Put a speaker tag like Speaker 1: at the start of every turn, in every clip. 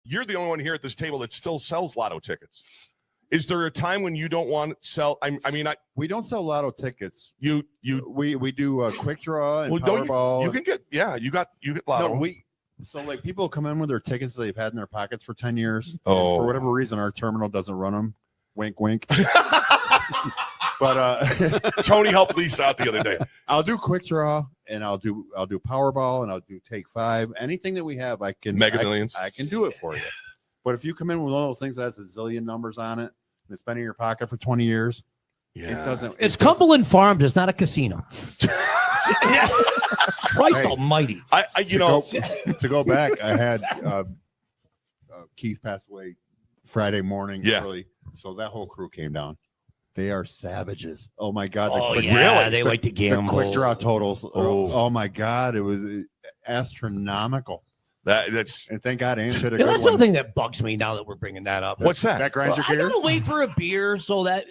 Speaker 1: you're the only one here at this table that still sells lotto tickets. Is there a time when you don't want to sell?
Speaker 2: We don't sell lotto tickets.
Speaker 1: We
Speaker 2: do a quick draw and Powerball.
Speaker 1: You can get you get lotto.
Speaker 2: No, so like people come in with their tickets they've had in their pockets for 10 years.
Speaker 1: Oh.
Speaker 2: For whatever reason, our terminal doesn't run them. Wink, wink. But
Speaker 1: Tony helped Lisa out the other day.
Speaker 2: I'll do quick draw and I'll do Powerball and I'll do Take 5. Anything that we have, I can
Speaker 1: Mega Millions.
Speaker 2: I can do it for you. But if you come in with one of those things that has a zillion numbers on it and it's been in your pocket for 20 years, it doesn't.
Speaker 3: It's Cumberland Farms. It's not a casino. Christ almighty.
Speaker 2: To go back, I had Keith passed away Friday morning early. So that whole crew came down. They are savages. Oh my God.
Speaker 3: They like to gamble.
Speaker 2: The quick draw totals. Oh my God. It was astronomical. And thank God Ange had a good
Speaker 3: That's
Speaker 2: one.
Speaker 3: the thing that bugs me now that we're bringing that up.
Speaker 1: What's that?
Speaker 2: That grinds your gears?
Speaker 3: I gotta wait for a beer so that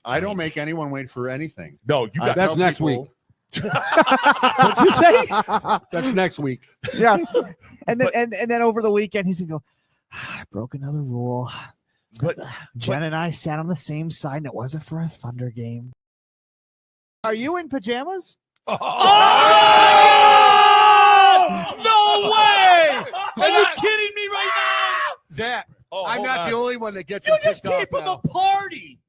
Speaker 2: I don't make anyone wait for anything.
Speaker 1: No,
Speaker 4: that's next week.
Speaker 3: What'd you say?
Speaker 4: That's next week.
Speaker 5: Yeah. And then over the weekend he's gonna go, I broke another rule.
Speaker 1: But
Speaker 5: Jen and I sat on the same side and it wasn't for a Thunder game. Are you in pajamas?
Speaker 3: Oh! No way! Are you kidding me right now?
Speaker 4: Zach, I'm not the only one that gets
Speaker 3: You just
Speaker 4: kicked
Speaker 3: came
Speaker 4: off
Speaker 3: from
Speaker 4: now.
Speaker 3: a party.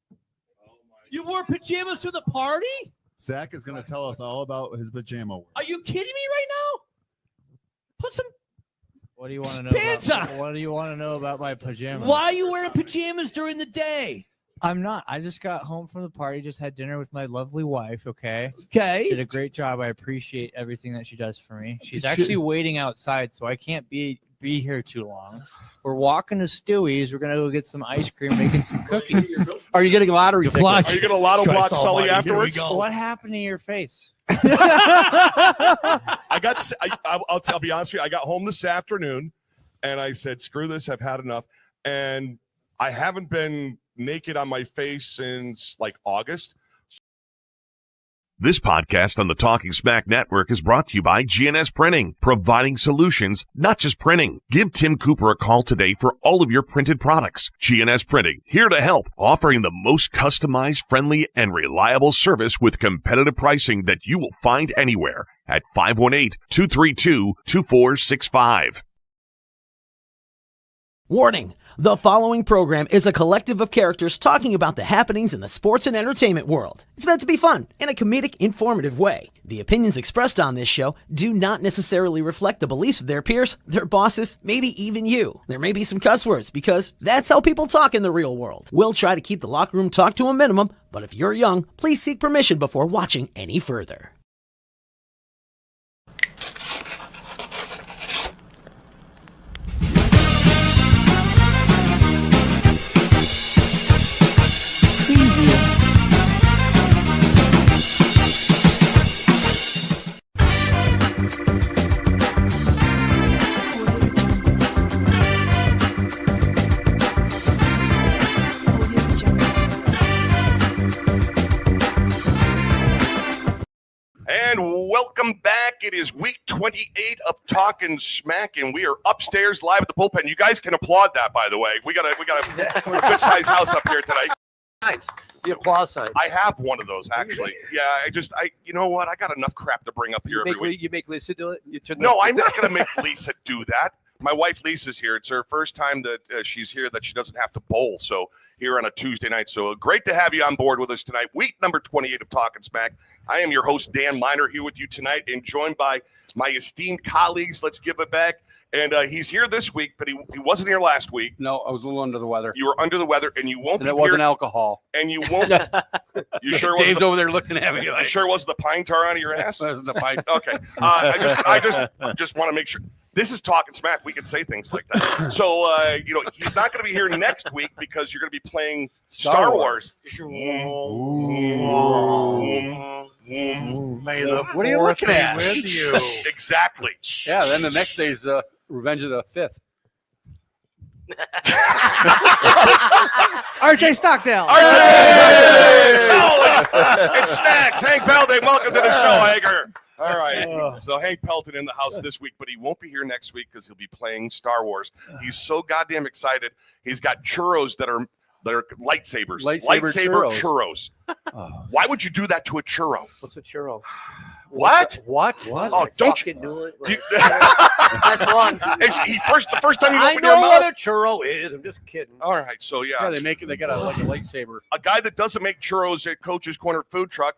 Speaker 3: You wore pajamas to the party?
Speaker 2: Zach is going to tell us all about his pajama work.
Speaker 3: Are you kidding me right now? Put some
Speaker 6: What do you want to know?
Speaker 3: pants on.
Speaker 6: What do you want to know about my pajamas?
Speaker 3: Why are you wearing pajamas during the day?
Speaker 6: I'm not. I just got home from the party. Just had dinner with my lovely wife. Okay.
Speaker 3: Okay.
Speaker 6: Did a great job. I appreciate everything that she does for me. She's actually waiting outside, so I can't be here too long. We're walking to Stewie's. We're gonna go get some ice cream, making some cookies.
Speaker 4: Are you getting lottery tickets?
Speaker 1: Are you going to lotto block Sully afterwards?
Speaker 6: What happened to your face?
Speaker 1: I'll be honest with you. I got home this afternoon and I said, screw this. I've had enough. And I haven't been naked on my face since like August.
Speaker 7: This podcast on the Talking Smack Network is brought to you by G&S Printing, providing solutions, not just printing. Give Tim Cooper a call today for all of your printed products. G&S Printing, here to help, offering the most customized, friendly, and reliable service with competitive pricing that you will find anywhere at 518-232-2465.
Speaker 8: Warning. The following program is a collective of characters talking about the happenings in the sports and entertainment world. It's meant to be fun in a comedic, informative way. The opinions expressed on this show do not necessarily reflect the beliefs of their peers, their bosses, maybe even you. There may be some cuss words because that's how people talk in the real world. We'll try to keep the locker room talk to a minimum, but if you're young, please seek permission before watching any further.
Speaker 1: And welcome back. It is week 28 of Talkin Smack, and we are upstairs live at the bullpen. You guys can applaud that, by the way. We got a good sized house up here tonight.
Speaker 4: Nice. The applause sign.
Speaker 1: I have one of those actually. Yeah, you know what? I got enough crap to bring up here every week.
Speaker 4: You make Lisa do it?
Speaker 1: No, I'm not going to make Lisa do that. My wife Lisa's here. It's her first time that she's here that she doesn't have to bowl. So here on a Tuesday night. So great to have you on board with us tonight. Week number 28 of Talkin Smack. I am your host, Dan Miner, here with you tonight and joined by my esteemed colleagues. Let's give it back. And he's here this week, but he wasn't here last week.
Speaker 4: No, I was a little under the weather.
Speaker 1: You were under the weather, and you won't
Speaker 4: and
Speaker 1: be
Speaker 4: it wasn't
Speaker 1: here,
Speaker 4: alcohol.
Speaker 1: And you won't. You sure
Speaker 4: Dave's
Speaker 1: wasn't
Speaker 4: over there looking at me.
Speaker 1: You sure was the pine tar out of your ass?
Speaker 4: That wasn't the pine.
Speaker 1: Okay. I just want to make sure. This is Talkin Smack. We can say things like that. So, he's not going to be here next week because you're going to be playing Star Wars.
Speaker 4: What are you looking at?
Speaker 1: With you. Exactly.
Speaker 4: Yeah, then the next day is the Revenge of the Fifth.
Speaker 5: RJ Stockdale.
Speaker 1: RJ! Oh, it's Snacks. Hank Belday, welcome to the show, Hager. All right. So Hank Pelton in the house this week, but he won't be here next week because he'll be playing Star Wars. He's so goddamn excited. He's got churros that are lightsabers. Lightsaber churros. Why would you do that to a churro?
Speaker 9: What's a churro?
Speaker 1: What?
Speaker 9: What?
Speaker 1: Oh, don't you?
Speaker 9: Do it.
Speaker 10: That's one.
Speaker 1: The first time you
Speaker 9: I
Speaker 1: open your
Speaker 9: know
Speaker 1: mouth.
Speaker 9: what a churro is. I'm just kidding.
Speaker 1: All right. So
Speaker 4: Yeah, they make it. They got a lightsaber.
Speaker 1: a guy that doesn't make churros at Coach's Corner Food Truck,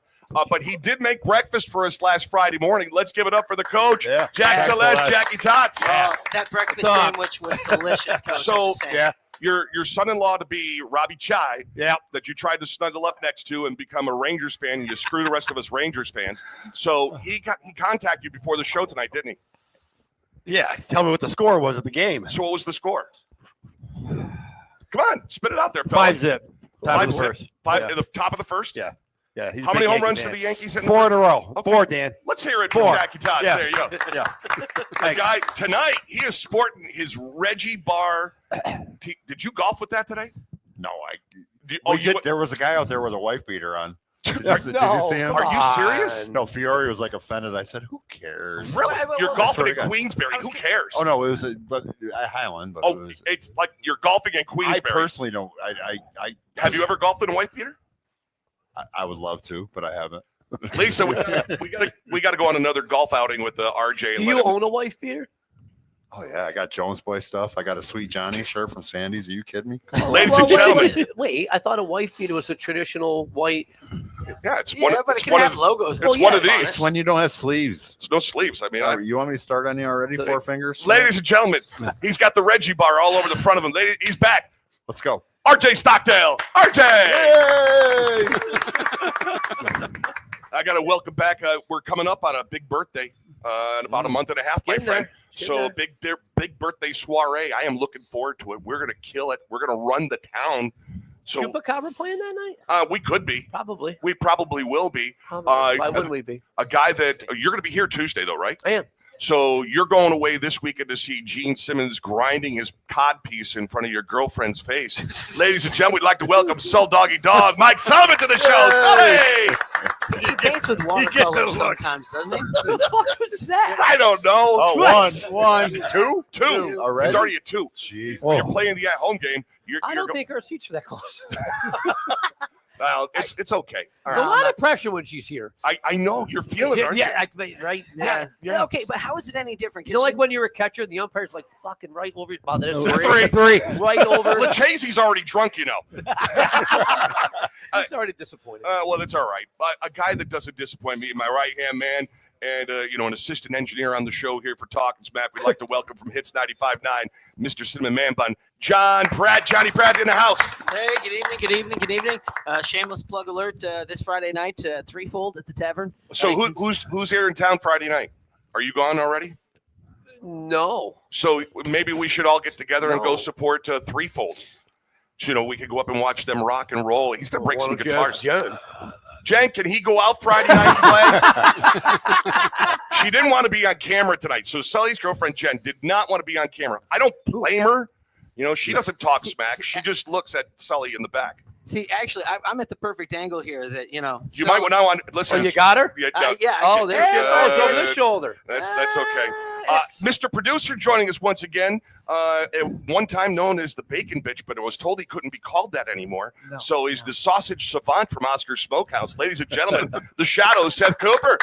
Speaker 1: but he did make breakfast for us last Friday morning. Let's give it up for the coach,
Speaker 2: Yeah.
Speaker 1: Jack
Speaker 2: Yeah,
Speaker 1: Celeste,
Speaker 2: Celeste.
Speaker 1: Jackie Tots.
Speaker 10: That breakfast sandwich was delicious, Coach.
Speaker 1: So,
Speaker 10: I'm just saying.
Speaker 2: Yeah.
Speaker 1: Your son-in-law to be Robbie Chai,
Speaker 2: Yeah.
Speaker 1: that you tried to snuggle up next to and become a Rangers fan, and you screw the rest of us Rangers fans. So he contacted you before the show tonight, didn't he?
Speaker 9: Yeah. Tell me what the score was of the game.
Speaker 1: So what was the score? Come on, spit it out there, fella.
Speaker 9: 5-0. Top of the first.
Speaker 1: Five
Speaker 9: Yeah.
Speaker 1: at the top of the first.
Speaker 9: Yeah. Yeah. he's a
Speaker 1: How many
Speaker 9: big
Speaker 1: home
Speaker 9: Yankee
Speaker 1: runs
Speaker 9: fan.
Speaker 1: did the Yankees hit?
Speaker 9: 4 in a row.
Speaker 1: Okay.
Speaker 9: 4, Dan.
Speaker 1: Let's hear it from
Speaker 9: 4.
Speaker 1: Jackie Tots.
Speaker 9: Yeah.
Speaker 1: There you go.
Speaker 9: Yeah.
Speaker 1: The
Speaker 9: Thanks.
Speaker 1: guy tonight, he is sporting his Reggie Bar. Did you golf with that today?
Speaker 2: No, there was a guy out there with a wife beater on. Did you see him?
Speaker 1: Are you serious?
Speaker 2: No, Fiore was like offended. I said, "Who cares?"
Speaker 1: Really? You're
Speaker 10: well,
Speaker 1: golfing
Speaker 2: that's
Speaker 1: in
Speaker 2: what I got.
Speaker 1: Queensbury. Who cares?
Speaker 2: Oh no, it was but Highland. But
Speaker 1: Oh,
Speaker 2: it was,
Speaker 1: it's like you're golfing in
Speaker 2: I
Speaker 1: Queensbury.
Speaker 2: personally don't.
Speaker 1: Have you ever golfed in a wife beater?
Speaker 2: I would love to, but I haven't.
Speaker 1: Lisa, we got to go on another golf outing with RJ.
Speaker 9: Do
Speaker 1: and
Speaker 9: you
Speaker 1: let him-
Speaker 9: own a wife beater?
Speaker 2: Oh yeah, I got Jones Boy stuff. I got a Sweet Johnny shirt from Sandy's. Are you kidding me?
Speaker 1: Ladies and gentlemen,
Speaker 9: Wait, I thought a wife beater was a traditional white.
Speaker 1: yeah, it's
Speaker 10: Yeah,
Speaker 1: one.
Speaker 10: but it
Speaker 1: It's
Speaker 10: can
Speaker 1: one
Speaker 10: have
Speaker 1: of.
Speaker 10: logos.
Speaker 1: It's one of these.
Speaker 2: It's when you don't have sleeves.
Speaker 1: It's no sleeves. I mean,
Speaker 2: You want me to start on you already? 4 fingers.
Speaker 1: ladies and gentlemen, he's got the Reggie Bar all over the front of him. He's back.
Speaker 2: Let's go.
Speaker 1: RJ Stockdale. RJ.
Speaker 2: Yay!
Speaker 1: I got to welcome back. We're coming up on a big birthday in about a month and a half, my
Speaker 9: Getting
Speaker 1: friend.
Speaker 9: there. Getting
Speaker 1: So
Speaker 9: there.
Speaker 1: big birthday soiree. I am looking forward to it. We're gonna kill it. We're gonna run the town. So
Speaker 9: Chupacabra playing that night?
Speaker 1: we could be.
Speaker 9: Probably.
Speaker 1: We probably will be.
Speaker 9: Why wouldn't we be?
Speaker 1: A guy that you're gonna be here Tuesday though, right?
Speaker 9: I am.
Speaker 1: So you're going away this weekend to see Gene Simmons grinding his codpiece in front of your girlfriend's face. Ladies and gentlemen, we'd like to welcome Soul Doggy Dog, Mike Sullivan, to the show. Sully!
Speaker 10: He paints with watercolors sometimes, doesn't he?
Speaker 9: What the fuck was that?
Speaker 1: I don't know.
Speaker 2: Oh, one,
Speaker 1: Two.
Speaker 2: Already?
Speaker 1: He's already at 2.
Speaker 2: Jeez.
Speaker 1: When you're playing the at-home game.
Speaker 9: I don't think our seats are that close.
Speaker 1: Well, it's okay. All
Speaker 9: There's a
Speaker 1: right.
Speaker 9: lot of pressure when she's here.
Speaker 1: I know you're feeling it, aren't you?
Speaker 9: Right.
Speaker 10: Yeah.
Speaker 1: Yeah.
Speaker 10: Okay, but how is it any different?
Speaker 9: You know, like when you're a catcher and the umpire's like fucking right over. Wow, that is
Speaker 1: Three.
Speaker 9: three. Right over.
Speaker 1: Lachase's already drunk, you know.
Speaker 9: He's already disappointed.
Speaker 1: Well, that's all right. A guy that doesn't disappoint me, my right-hand man, and an assistant engineer on the show here for Talkin Smack. We'd like to welcome from Hits 95.9, Mr. Cinnamon Man Bun, Johnny Pratt in the house.
Speaker 10: Hey, good evening. Shameless plug alert. This Friday night, threefold at the tavern.
Speaker 1: So who's here in town Friday night? Are you gone already?
Speaker 9: No.
Speaker 1: So maybe we should all get together and go
Speaker 9: No.
Speaker 1: support Threefold. So, we could go up and watch them rock and roll. He's gonna break some guitars. Jen, can he go out Friday night and play? She didn't want to be on camera tonight. So Sully's girlfriend, Jen, did not want to be on camera. I don't blame her. She doesn't talk smack. She just looks at Sully in the back.
Speaker 10: See, actually, I'm at the perfect angle here. That
Speaker 1: You might want to listen.
Speaker 9: Oh, you got her?
Speaker 1: Yeah, no,
Speaker 10: yeah.
Speaker 9: Oh, there she is. Oh, it's over
Speaker 1: Uh,
Speaker 9: the shoulder.
Speaker 1: that's okay. Mr. Producer joining us once again. At one time known as the Bacon Bitch, but I was told he couldn't be called that anymore.
Speaker 5: No,
Speaker 1: So he's the sausage savant from Oscar's Smokehouse. Ladies and gentlemen, the Shadow, Seth Cooper.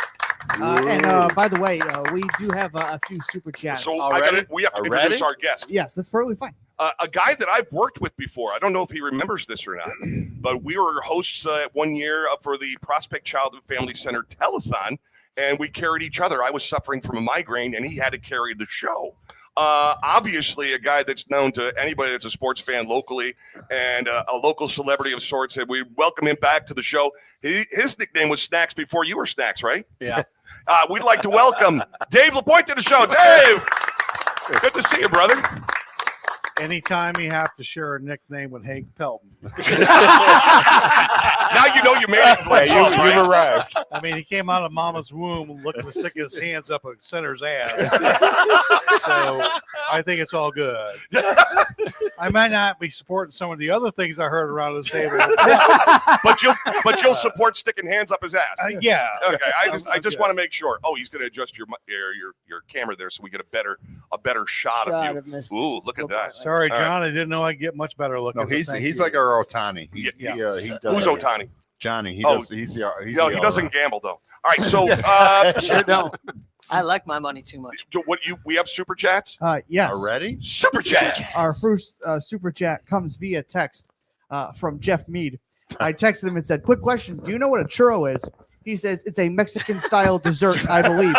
Speaker 5: And by the way, we do have a few super chats.
Speaker 1: So
Speaker 9: Already?
Speaker 1: we have to
Speaker 2: Already?
Speaker 1: introduce our guest.
Speaker 5: Yes, that's perfectly fine.
Speaker 1: A guy that I've worked with before. I don't know if he remembers this or not, but we were hosts one year for the Prospect Child and Family Center telethon, and we carried each other. I was suffering from a migraine, and he had to carry the show. Obviously, a guy that's known to anybody that's a sports fan locally and a local celebrity of sorts, and we welcome him back to the show. His nickname was Snacks before you were Snacks, right?
Speaker 9: Yeah.
Speaker 1: We'd like to welcome Dave LaPoint to the show. Dave, good to see you, brother.
Speaker 11: Anytime you have to share a nickname with Hank Pelton.
Speaker 1: Now you know you made it. Glens Falls, right?
Speaker 2: You've arrived.
Speaker 11: I mean, he came out of mama's womb looking to stick his hands up a center's ass. So I think it's all good. I might not be supporting some of the other things I heard around this table.
Speaker 1: but you'll support sticking hands up his ass.
Speaker 11: Yeah.
Speaker 1: Okay. I just want to make sure. Oh, he's going to adjust your camera there so we get a better shot of you. Ooh, look at that.
Speaker 11: Sorry, John. I didn't know I'd get much better looking.
Speaker 2: No, he's like our Otani. He does.
Speaker 1: Who's Otani?
Speaker 2: Johnny. He does. He
Speaker 1: doesn't gamble though. All right, so
Speaker 10: Sure don't. I like my money too much.
Speaker 1: We have super chats
Speaker 5: Yes.
Speaker 2: already.
Speaker 1: Super chat.
Speaker 5: Our first super chat comes via text from Jeff Mead. I texted him and said, "Quick question: do you know what a churro is?" He says it's a Mexican-style dessert, I believe.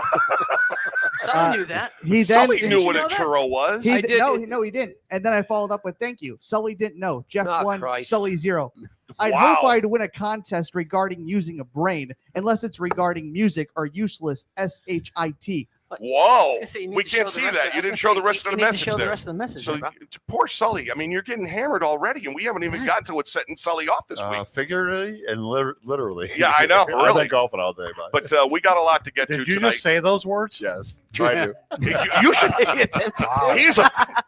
Speaker 10: Someone knew that.
Speaker 1: Sully knew what a churro was.
Speaker 5: He didn't. And then I followed up with thank you. Sully didn't know. Jeff won.
Speaker 9: Christ.
Speaker 5: Sully 0. I'd
Speaker 1: Wow.
Speaker 5: hope I'd win a contest regarding using a brain, unless it's regarding music or useless SHIT.
Speaker 1: Whoa.
Speaker 10: Say,
Speaker 1: We can't see that. You didn't show the rest of the message
Speaker 10: show
Speaker 1: there.
Speaker 10: the rest of the message.
Speaker 1: So
Speaker 10: there, bro.
Speaker 1: poor Sully. I mean, you're getting hammered already, and we haven't even gotten to what's setting Sully off this week.
Speaker 2: Figuratively and literally.
Speaker 1: Yeah, I know.
Speaker 2: I've
Speaker 1: Really.
Speaker 2: been golfing all day,
Speaker 1: But we got a lot to get to
Speaker 11: Did you
Speaker 1: tonight.
Speaker 11: just say those words?
Speaker 2: Yes. Try to.
Speaker 1: You should.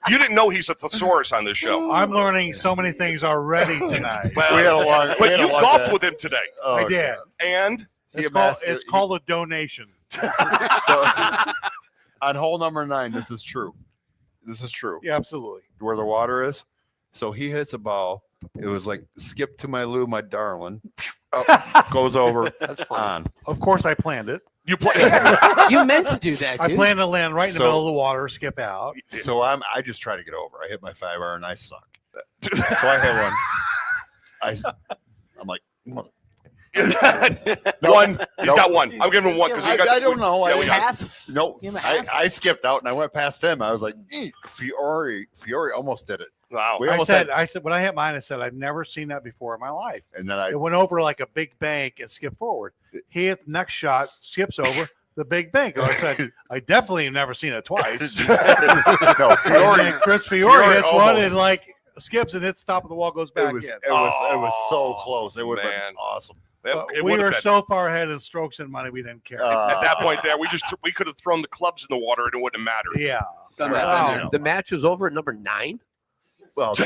Speaker 1: You didn't know he's a thesaurus on this show.
Speaker 11: I'm learning so many things already tonight.
Speaker 1: Well,
Speaker 2: We had a long.
Speaker 1: but you golfed with him today,
Speaker 2: Oh,
Speaker 11: I did.
Speaker 1: and
Speaker 11: It's called a donation.
Speaker 2: So, on hole number 9, this is true. This is true.
Speaker 11: Yeah, absolutely.
Speaker 2: Where the water is. So he hits a ball. It was like skip to my Lou, my darling. Up, goes over. That's on.
Speaker 11: Of course, I planned it.
Speaker 1: you play.
Speaker 10: You meant to do that,
Speaker 11: I
Speaker 10: dude.
Speaker 11: planned to land right in the
Speaker 2: So-
Speaker 11: middle of the water, skip out.
Speaker 2: So I just try to get over. I hit my 5-iron. I suck. So I hit one. I'm like,
Speaker 1: One. He's got one. I'm giving him one because
Speaker 2: I don't know.
Speaker 1: Yeah, we got,
Speaker 10: Half.
Speaker 2: No,
Speaker 10: Give him a half.
Speaker 2: I skipped out and I went past him. I was like, Fiore almost did it.
Speaker 1: wow.
Speaker 2: We
Speaker 11: I
Speaker 2: almost
Speaker 11: said,
Speaker 2: had,
Speaker 11: when I hit mine, I said, I've never seen that before in my life.
Speaker 2: and then I
Speaker 11: It went over like a big bank and skipped forward. He hit the next shot, skips over the big bank. I said, I definitely have never seen it twice.
Speaker 2: no
Speaker 11: And
Speaker 2: Fiore.
Speaker 11: then Chris Fiore hits one
Speaker 2: almost.
Speaker 11: and like skips and hits top of the wall, goes back
Speaker 2: It was
Speaker 11: in.
Speaker 2: it was so close. It would have
Speaker 1: man.
Speaker 2: been awesome.
Speaker 11: But
Speaker 1: It
Speaker 11: we
Speaker 1: would have
Speaker 11: were
Speaker 1: been.
Speaker 11: so far ahead in strokes and money, we didn't care.
Speaker 1: At that point, there we could have thrown the clubs in the water and it wouldn't have mattered.
Speaker 11: Yeah.
Speaker 9: Wow. The match was over at number 9.
Speaker 2: Well,
Speaker 1: He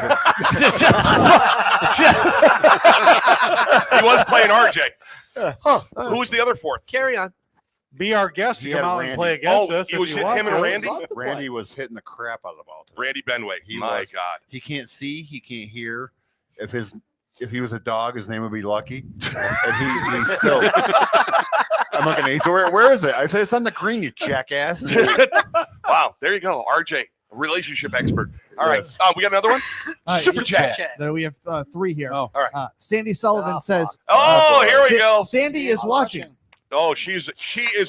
Speaker 1: was playing RJ. Who was the other fourth?
Speaker 9: Carry on.
Speaker 11: Be our guest to
Speaker 2: He
Speaker 11: come
Speaker 2: had
Speaker 11: out
Speaker 2: Randy.
Speaker 11: and play against
Speaker 1: Oh,
Speaker 11: us.
Speaker 1: he
Speaker 11: if
Speaker 1: was
Speaker 11: you
Speaker 1: hitting
Speaker 11: want
Speaker 1: him and
Speaker 11: to.
Speaker 1: Randy?
Speaker 2: Randy was hitting the crap out of the ball.
Speaker 1: Randy Benway.
Speaker 2: He
Speaker 1: My
Speaker 2: was.
Speaker 1: God.
Speaker 2: He can't see. He can't hear. If he was a dog, his name would be Lucky. And he's still. I'm looking at. So where is it? I said it's on the green, you jackass.
Speaker 1: Wow. There you go. RJ, a relationship expert. All right.
Speaker 2: Yes.
Speaker 1: We got another one? Super chat.
Speaker 5: There we have 3 here.
Speaker 6: Oh.
Speaker 1: All right.
Speaker 5: Sandy Sullivan says,
Speaker 1: Oh, here we go.
Speaker 5: Sandy is watching.
Speaker 1: Oh, she is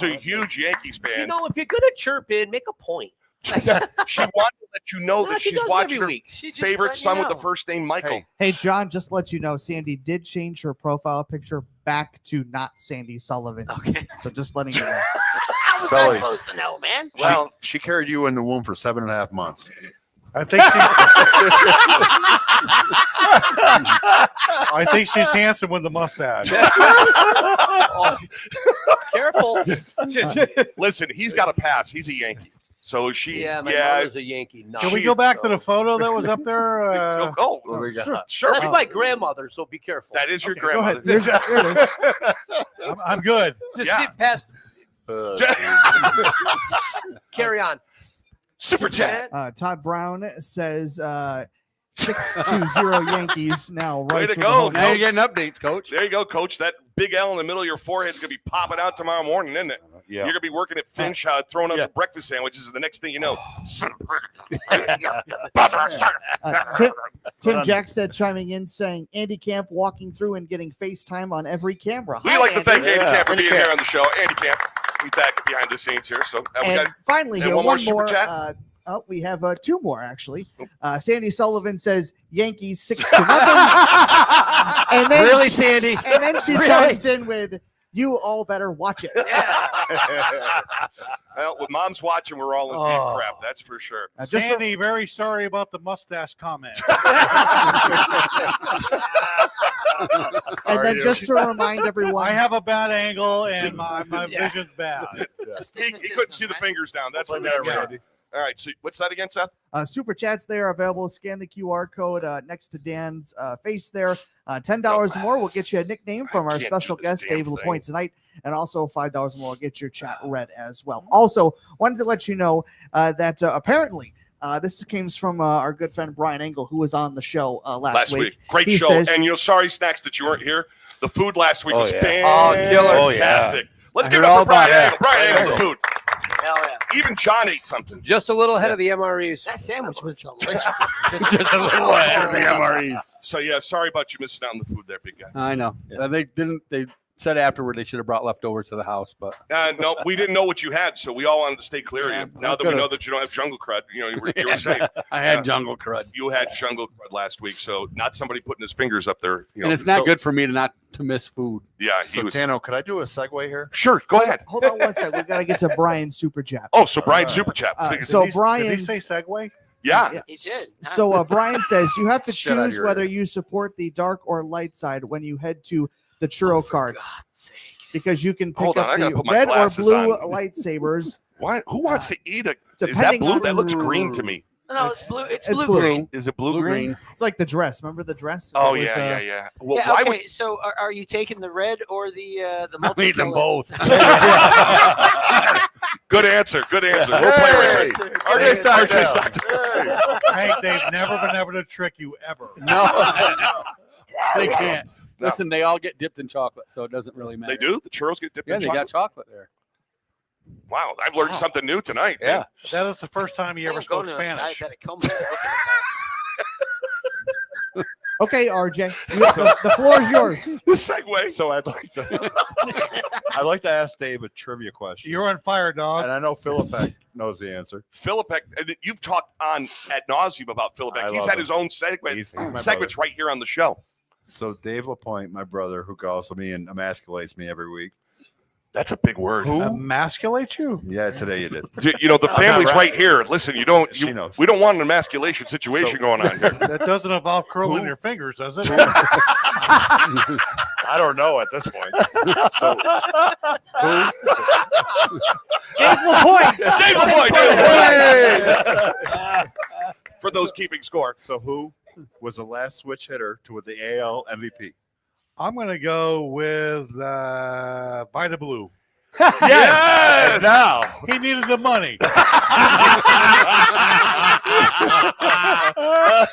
Speaker 1: a huge Yankees fan.
Speaker 9: You know, if you're going to chirp in, make a point.
Speaker 1: She wanted to let you know
Speaker 9: No,
Speaker 1: that
Speaker 9: she
Speaker 1: she's
Speaker 9: does
Speaker 1: watching
Speaker 9: every
Speaker 1: her
Speaker 9: week. She just
Speaker 1: favorite
Speaker 9: let you
Speaker 1: son with the
Speaker 9: know.
Speaker 1: first name Michael.
Speaker 2: Hey.
Speaker 5: Hey, John, just let you know, Sandy did change her profile picture back to not Sandy Sullivan.
Speaker 10: Okay.
Speaker 5: So just letting you know.
Speaker 10: How was
Speaker 2: Sully.
Speaker 10: I supposed to know, man?
Speaker 1: Well,
Speaker 2: she carried you in the womb for 7.5 months.
Speaker 11: I think I think she's handsome with the mustache.
Speaker 9: Oh, careful.
Speaker 1: listen, he's got a pass. He's a Yankee. So she,
Speaker 9: Yeah, my mother's a Yankee. No.
Speaker 11: Can we go back to the photo that was up there?
Speaker 1: Oh,
Speaker 2: What do we got?
Speaker 1: sure.
Speaker 9: That's my grandmother, so be careful.
Speaker 1: That is your
Speaker 11: Okay,
Speaker 5: Go ahead.
Speaker 1: grandmother.
Speaker 5: There it is.
Speaker 11: I'm good.
Speaker 9: Just
Speaker 1: Yeah.
Speaker 9: sit past.
Speaker 2: Uh,
Speaker 9: Carry on.
Speaker 1: Super chat.
Speaker 5: Todd Brown says 6-2-0 Yankees now.
Speaker 1: Way
Speaker 5: Rice
Speaker 1: to
Speaker 5: with the
Speaker 1: go,
Speaker 5: home
Speaker 1: Coach.
Speaker 5: run.
Speaker 4: getting updates, Coach.
Speaker 1: There you go, Coach. That big L in the middle of your forehead is going to be popping out tomorrow morning, isn't it?
Speaker 2: yeah.
Speaker 1: You're going to be working at Finch, throwing out
Speaker 2: Yeah.
Speaker 1: some breakfast sandwiches, and the next thing you know.
Speaker 5: Tim Jackstead chiming in saying Andy Camp walking through and getting FaceTime on every camera.
Speaker 1: We'd
Speaker 5: Hi,
Speaker 1: like to thank
Speaker 5: Andy.
Speaker 1: Andy Camp for
Speaker 2: Andy
Speaker 1: being
Speaker 2: Camp.
Speaker 1: here on the show. Andy Camp, he's back behind the scenes here. So we
Speaker 5: And
Speaker 1: got
Speaker 5: finally,
Speaker 1: and
Speaker 5: here,
Speaker 1: one more super
Speaker 5: more.
Speaker 1: chat?
Speaker 5: We have 2 more actually. Sandy Sullivan says Yankees 6-0, and then
Speaker 4: Really, Sandy?
Speaker 5: and then she
Speaker 4: Really?
Speaker 5: chimes in with, "You all better watch it."
Speaker 1: well, with Mom's watching, we're all in deep crap. That's for sure.
Speaker 5: Just for-
Speaker 11: Sandy, very sorry about the mustache comment.
Speaker 5: and then just to remind everyone,
Speaker 11: I have a bad angle and my vision's bad.
Speaker 1: He couldn't see the fingers down. That's what
Speaker 2: We'll play
Speaker 1: made
Speaker 2: that,
Speaker 1: sure.
Speaker 2: Randy.
Speaker 1: All right. So what's that again, Seth?
Speaker 5: Super chats there available. Scan the QR code next to Dan's face there. $10 more will get you a nickname from our special guest, Dave LaPoint, tonight. And also $5 more will get your chat read as well. Also, wanted to let you know that apparently this came from our good friend Brian Engel, who was on the show last week.
Speaker 1: Great
Speaker 5: He
Speaker 1: show.
Speaker 5: says-
Speaker 1: And sorry, Snacks, that you weren't here. The food last week was
Speaker 9: Oh, killer.
Speaker 1: fantastic. Let's
Speaker 11: I
Speaker 1: give it
Speaker 11: heard
Speaker 1: up
Speaker 11: all
Speaker 1: for Brian
Speaker 11: about
Speaker 1: Engel. Brian Engel, the food.
Speaker 10: Hell yeah.
Speaker 1: Even John ate something.
Speaker 9: Just a little ahead of the MREs.
Speaker 10: That sandwich was delicious.
Speaker 4: Just a little ahead of the MREs.
Speaker 1: So, yeah, sorry about you missing out on the food there, big guy.
Speaker 4: I know. They didn't. They said afterward they should have brought leftovers to the house, but
Speaker 1: No, we didn't know what you had, so we all wanted to stay clear of
Speaker 4: Yeah,
Speaker 1: you. Now that we know that you don't have jungle crud, you were saying
Speaker 4: I had jungle crud.
Speaker 1: you had jungle crud last week, so not somebody putting his fingers up there.
Speaker 4: And it's not good for me to miss food.
Speaker 1: Yeah,
Speaker 2: So, Dano, could I do a segue here?
Speaker 1: Sure, go ahead.
Speaker 5: Hold on one second. We've got to get to Brian's super chat.
Speaker 1: Oh, so Brian Super Chat.
Speaker 5: So
Speaker 11: Did
Speaker 5: Brian,
Speaker 11: he say segue?
Speaker 1: Yeah.
Speaker 10: He did.
Speaker 5: So Brian says you have to
Speaker 2: Shit out of
Speaker 5: choose
Speaker 2: your
Speaker 5: whether
Speaker 2: ears.
Speaker 5: you support the dark or light side when you head to the churro carts, because you can pick
Speaker 1: Hold on, I
Speaker 5: up
Speaker 1: gotta
Speaker 5: the
Speaker 1: put my
Speaker 5: red or
Speaker 1: glasses
Speaker 5: blue
Speaker 1: on.
Speaker 5: lightsabers.
Speaker 1: Why? Who wants to eat a? Is that
Speaker 5: depending
Speaker 1: blue?
Speaker 5: on-
Speaker 1: That looks green to me.
Speaker 10: No, it's blue. It's
Speaker 5: It's
Speaker 10: blue
Speaker 5: blue.
Speaker 10: green.
Speaker 1: Is it blue green?
Speaker 5: It's like the dress. Remember the dress?
Speaker 1: Oh
Speaker 5: It was,
Speaker 1: yeah. Well,
Speaker 10: Yeah,
Speaker 1: why
Speaker 10: okay, so are you taking the red or the
Speaker 4: I'm eating them
Speaker 10: multicolored?
Speaker 4: both.
Speaker 1: Good answer. Good answer. We'll play right there.
Speaker 2: RJ
Speaker 1: RJ
Speaker 2: Stockdale.
Speaker 1: Stockdale.
Speaker 11: Hey, they've never been able to trick you ever.
Speaker 4: No, they can't.
Speaker 1: No.
Speaker 4: Listen, they all get dipped in chocolate, so it doesn't really matter.
Speaker 1: They do. The churros get dipped
Speaker 4: Yeah,
Speaker 1: in
Speaker 4: they
Speaker 1: chocolate.
Speaker 4: got chocolate there.
Speaker 1: Wow, I've learned something new tonight.
Speaker 4: Yeah.
Speaker 11: That is the first time you ever spoke Spanish.
Speaker 10: Diabetic coma. Looking at
Speaker 5: Okay, RJ, the floor is yours.
Speaker 1: The segue.
Speaker 2: So I'd like to ask Dave a trivia question.
Speaker 11: You're on fire, dog.
Speaker 2: And I know Philip knows the answer.
Speaker 1: Philip, you've talked on ad nauseum about Philip.
Speaker 2: I
Speaker 1: He's
Speaker 2: love
Speaker 1: had
Speaker 2: him.
Speaker 1: his own segment,
Speaker 2: He's my
Speaker 1: segments right here on the show.
Speaker 2: So Dave LaPoint, my brother, who calls me and emasculates me every week.
Speaker 1: That's a big word.
Speaker 11: Emasculate you?
Speaker 2: Yeah, today you did.
Speaker 1: The family's right here. Listen,
Speaker 2: She knows.
Speaker 1: we don't want an emasculation situation going on here.
Speaker 11: That doesn't involve curling your fingers, does it?
Speaker 2: I don't know at this point. So,
Speaker 5: Dave LaPoint.
Speaker 1: Dave LaPoint. For those keeping score.
Speaker 2: so who was the last switch hitter to win the AL MVP?
Speaker 11: I'm going to go with Vita Blue.
Speaker 1: Yes.
Speaker 2: Now.
Speaker 11: He needed the money.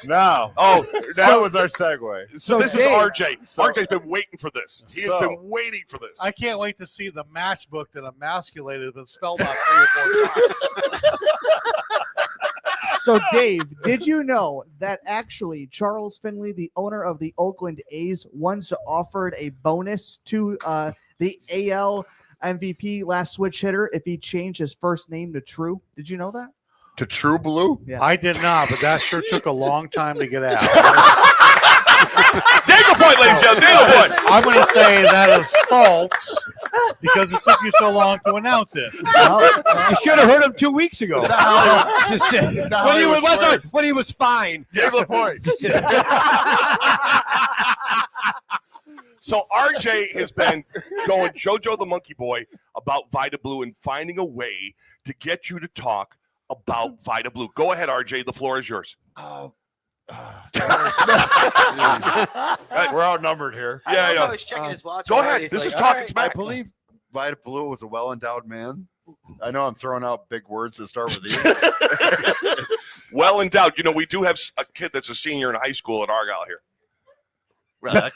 Speaker 2: Now.
Speaker 1: Oh,
Speaker 2: That was our segue.
Speaker 1: so this
Speaker 5: Dave-
Speaker 1: is RJ.
Speaker 2: So-
Speaker 1: RJ's been waiting for this. He has
Speaker 2: So-
Speaker 1: been waiting for this.
Speaker 11: I can't wait to see the matchbook that emasculated been spelled out 3 or 4 times.
Speaker 5: So, Dave, did you know that actually Charles Finley, the owner of the Oakland A's, once offered a bonus to the AL MVP last switch hitter if he changed his first name to True? Did you know that?
Speaker 2: To True Blue?
Speaker 5: Yeah.
Speaker 11: I did not, but that sure took a long time to get out.
Speaker 1: Dave LaPoint, ladies and gentlemen. Dave LaPoint.
Speaker 11: I'm going to say that is false because it took you so long to announce it.
Speaker 9: You should have heard him 2 weeks ago. When he was fine.
Speaker 2: Dave LaPoint.
Speaker 1: So RJ has been going JoJo the Monkey Boy about Vita Blue and finding a way to get you to talk about Vita Blue. Go ahead, RJ. The floor is yours.
Speaker 2: We're outnumbered here.
Speaker 10: I don't know, he's checking his watch.
Speaker 1: Go
Speaker 10: already.
Speaker 1: ahead.
Speaker 10: He's
Speaker 1: This
Speaker 10: like,
Speaker 1: is
Speaker 10: all
Speaker 1: Talkin
Speaker 10: right.
Speaker 1: Smack.
Speaker 2: I believe Vita Blue was a well-endowed man. I know I'm throwing out big words that start with E.
Speaker 1: Well endowed. We do have a kid that's a senior in high school at Argyle here.
Speaker 2: Well,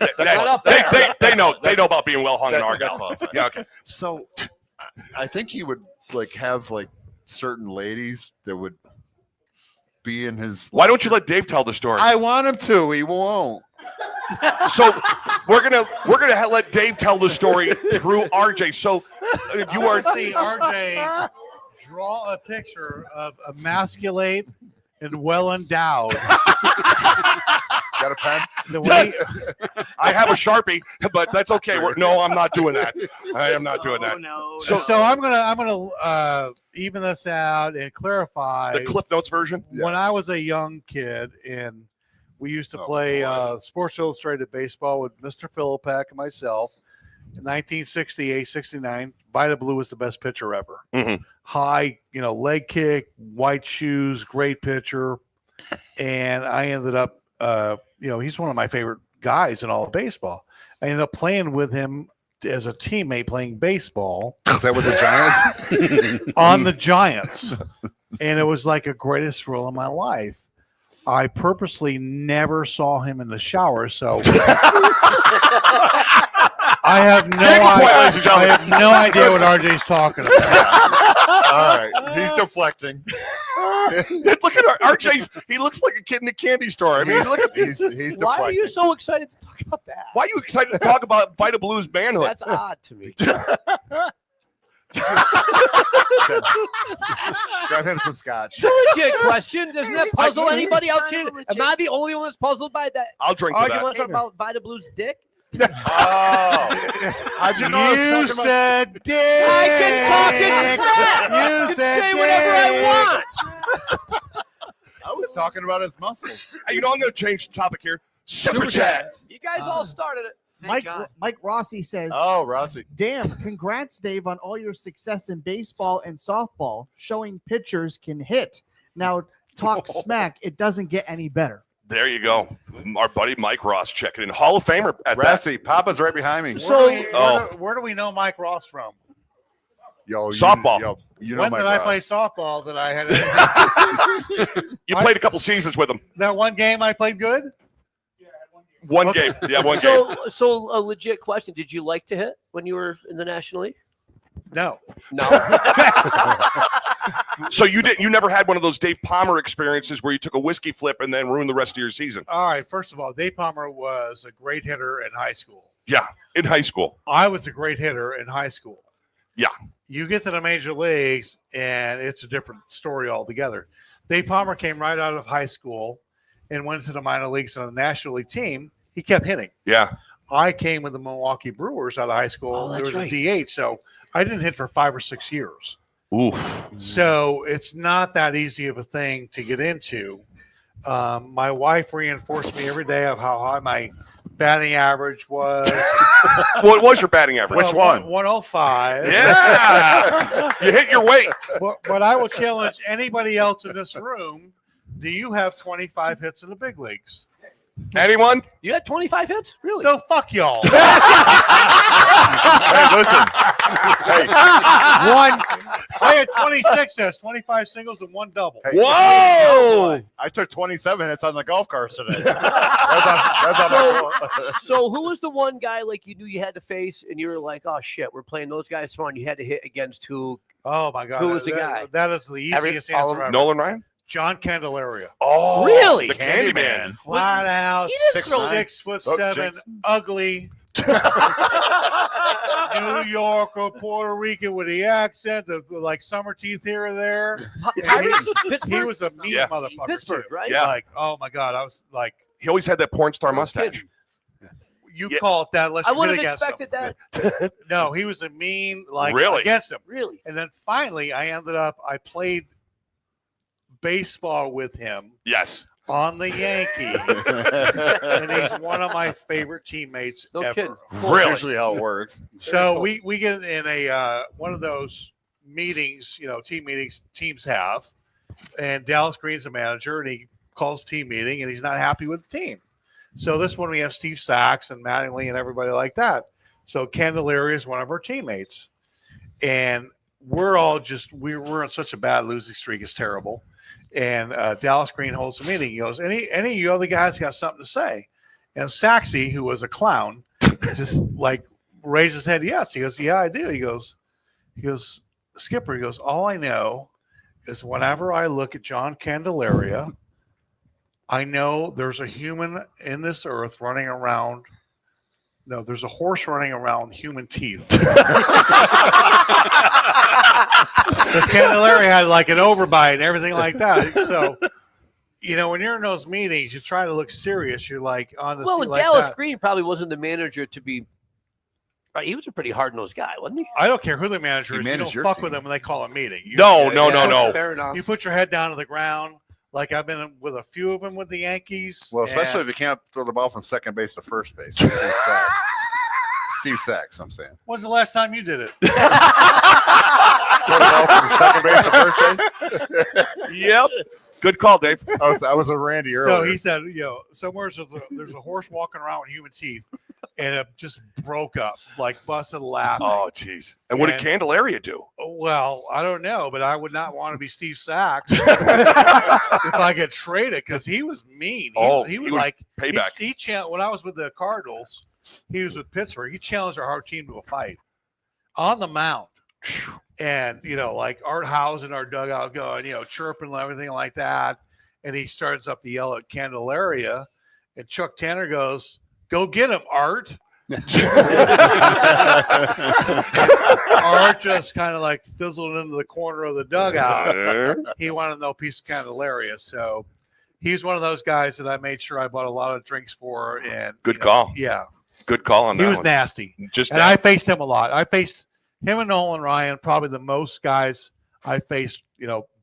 Speaker 1: They know about being well hung in
Speaker 2: that
Speaker 1: Argyle.
Speaker 2: qualifies.
Speaker 1: Yeah, okay.
Speaker 2: So I think he would have certain ladies that would be in his.
Speaker 1: Why don't you let Dave tell the story?
Speaker 2: I want him to. He won't.
Speaker 1: So we're gonna let Dave tell the story through RJ. So you are
Speaker 11: see RJ draw a picture of emasculate and well endowed.
Speaker 2: Got a pen?
Speaker 11: The way
Speaker 1: I have a Sharpie, but that's okay. No, I'm not doing that. I am not doing that.
Speaker 10: No.
Speaker 11: so I'm gonna even this out and clarify.
Speaker 1: The Cliff Notes version.
Speaker 11: When I was a young kid and we used to play Sports Illustrated baseball with Mr. Philippek and myself, In 1968, 69, Vida Blue was the best pitcher ever.
Speaker 1: Mhm.
Speaker 11: High, leg kick, white shoes, great pitcher. And I ended up, he's one of my favorite guys in all of baseball. I ended up playing with him as a teammate playing baseball.
Speaker 2: Is that with the Giants?
Speaker 11: On the Giants. And it was like a greatest thrill in my life. I purposely never saw him in the shower, so I have no idea what RJ's talking about.
Speaker 2: All right, he's deflecting.
Speaker 1: Look at RJ's. He looks like a kid in a candy store. I mean, look at
Speaker 2: He's
Speaker 9: Why
Speaker 2: deflecting.
Speaker 9: are you so excited to talk about that?
Speaker 1: Why are you excited to talk about Vida Blue's manhood?
Speaker 9: That's odd to me.
Speaker 2: Grab him some scotch.
Speaker 9: It's a legit question. Doesn't that puzzle anybody out here? Am I the only one that's puzzled by that
Speaker 1: I'll drink to that.
Speaker 9: argument about Vida Blue's dick?
Speaker 2: Oh, how'd you know?
Speaker 11: You said dick.
Speaker 9: I can talk and smack.
Speaker 11: You
Speaker 9: I can
Speaker 11: said
Speaker 9: say whatever I want.
Speaker 2: I was talking about his muscles.
Speaker 1: Hey, I'm going to change the topic here. Super chat.
Speaker 9: You guys all started it.
Speaker 5: Mike Rossi says,
Speaker 2: Oh, Rossi.
Speaker 5: damn, congrats, Dave, on all your success in baseball and softball, showing pitchers can hit. Now, talk smack. It doesn't get any better.
Speaker 1: There you go. Our buddy Mike Ross checking in. Hall of Famer at that.
Speaker 2: Rossi, Papa's right behind me.
Speaker 11: Where do we know Mike Ross from?
Speaker 2: Yo,
Speaker 1: Softball.
Speaker 2: You know
Speaker 11: When
Speaker 2: Mike
Speaker 11: did I
Speaker 2: Ross.
Speaker 11: play softball that I had?
Speaker 1: You played a couple seasons with him.
Speaker 11: That one game I played good?
Speaker 1: One game. Yeah, one game.
Speaker 9: So a legit question. Did you like to hit when you were in the National League?
Speaker 11: No.
Speaker 9: No.
Speaker 1: So you never had one of those Dave Palmer experiences where you took a whiskey flip and then ruined the rest of your season.
Speaker 11: All right. First of all, Dave Palmer was a great hitter in high school.
Speaker 1: Yeah, in high school.
Speaker 11: I was a great hitter in high school.
Speaker 1: Yeah.
Speaker 11: You get to the major leagues, and it's a different story altogether. Dave Palmer came right out of high school and went to the minor leagues on the National League team. He kept hitting.
Speaker 1: Yeah.
Speaker 11: I came with the Milwaukee Brewers out of high school.
Speaker 9: Oh,
Speaker 11: there
Speaker 9: that's
Speaker 11: was a DH, so I didn't hit for 5 or 6 years.
Speaker 1: Oof.
Speaker 11: So it's not that easy of a thing to get into. My wife reinforced me every day of how high my batting average was.
Speaker 1: What was your batting average?
Speaker 11: Which one? 105.
Speaker 1: Yeah. You hit your weight.
Speaker 11: But I will challenge anybody else in this room. Do you have 25 hits in the big leagues?
Speaker 1: Anyone?
Speaker 9: You had 25 hits? Really?
Speaker 11: So fuck y'all.
Speaker 2: Hey, listen. Hey,
Speaker 11: I had 26 hits, 25 singles, and 1 double.
Speaker 2: hey,
Speaker 1: Whoa!
Speaker 2: I took 27 hits on the golf course today. That's on my floor.
Speaker 9: So who was the one guy like you knew you had to face and you were like, oh shit, we're playing those guys tomorrow and you had to hit against who?
Speaker 11: Oh my God.
Speaker 9: Who was the guy?
Speaker 11: That is the easiest answer ever.
Speaker 1: Nolan Ryan?
Speaker 11: John Candelaria.
Speaker 1: Oh,
Speaker 9: Really?
Speaker 1: The Candyman.
Speaker 11: Flat out,
Speaker 9: He didn't throw-
Speaker 11: 6'7",
Speaker 2: Jinx.
Speaker 11: ugly. New York or Puerto Rican with the accent, like summer teeth here or there.
Speaker 9: Pirates?
Speaker 11: He
Speaker 9: Pittsburgh?
Speaker 11: was a mean
Speaker 1: Yeah.
Speaker 11: motherfucker.
Speaker 9: Pittsburgh,
Speaker 11: too.
Speaker 9: right?
Speaker 1: Yeah.
Speaker 11: Like, oh my God, I was like,
Speaker 1: He always had that porn star
Speaker 9: I was
Speaker 1: mustache.
Speaker 9: kidding.
Speaker 11: you
Speaker 1: Yeah.
Speaker 11: call it that unless
Speaker 9: I
Speaker 11: you
Speaker 9: would
Speaker 11: hit
Speaker 9: have
Speaker 11: against
Speaker 9: expected
Speaker 11: him.
Speaker 9: that.
Speaker 11: No, he was a mean, like,
Speaker 1: Really?
Speaker 11: against him.
Speaker 9: Really?
Speaker 11: And then finally, I played baseball with him
Speaker 1: Yes.
Speaker 11: on the Yankees. And he's one of my favorite teammates
Speaker 9: No
Speaker 11: ever.
Speaker 9: kidding.
Speaker 1: Really?
Speaker 2: Usually how it works.
Speaker 11: So we get in a one of those meetings, team meetings teams have, and Dallas Green's a manager, and he calls team meeting, and he's not happy with the team. So this one we have Steve Sachs and Mattingly and everybody like that. So Candelaria is one of our teammates, and we're all we're on such a bad losing streak, it's terrible. And Dallas Green holds a meeting. He goes, any of you other guys got something to say? And Saxy, who was a clown, just like raised his head. Yes. He goes, yeah, I do. He goes, Skipper, he goes, all I know is whenever I look at John Candelaria, I know there's a human in this earth running around. No, there's a horse running around with human teeth. Because Candelaria had like an overbite and everything like that. So, when you're in those meetings, you try to look serious. You're like on the
Speaker 9: Well,
Speaker 11: seat
Speaker 9: and
Speaker 11: like
Speaker 9: Dallas
Speaker 11: that.
Speaker 9: Green probably wasn't the manager to be. Right, he was a pretty hard-nosed guy, wasn't he?
Speaker 11: I don't care who the manager
Speaker 2: He
Speaker 11: is. You
Speaker 2: managed
Speaker 11: don't
Speaker 2: your
Speaker 11: fuck
Speaker 2: team.
Speaker 11: with them when they call a meeting.
Speaker 1: No.
Speaker 9: Fair enough.
Speaker 11: You put your head down to the ground. Like I've been with a few of them with the Yankees.
Speaker 2: Well, especially
Speaker 11: and
Speaker 2: if you can't throw the ball from second base to first base. That's pretty sad. Steve Sachs, I'm saying.
Speaker 11: When's the last time you did it?
Speaker 2: Second base to first base.
Speaker 1: Yep. Good call, Dave.
Speaker 2: I was with Randy earlier.
Speaker 11: So he said, somewhere there's a horse walking around with human teeth, and it just broke up, like busted laughing.
Speaker 1: Oh, jeez. And what did Candelaria do?
Speaker 11: Well, I don't know, but I would not want to be Steve Sachs if I get traded because he was mean. He would like
Speaker 1: payback.
Speaker 11: When I was with the Cardinals, he was with Pittsburgh. He challenged our team to a fight on the mound. And, like Art House in our dugout going, chirping and everything like that. And he starts up to yell at Candelaria. And Chuck Tanner goes, "Go get him, Art." Art just kind of like fizzled into the corner of the dugout. He wanted no piece of Candelaria. So he's one of those guys that I made sure I bought a lot of drinks for. And
Speaker 1: Good call.
Speaker 11: Yeah.
Speaker 1: Good call on that.
Speaker 11: He was
Speaker 1: one.
Speaker 11: nasty.
Speaker 1: And
Speaker 11: I faced him a lot. I faced him and Nolan Ryan, probably the most guys I faced,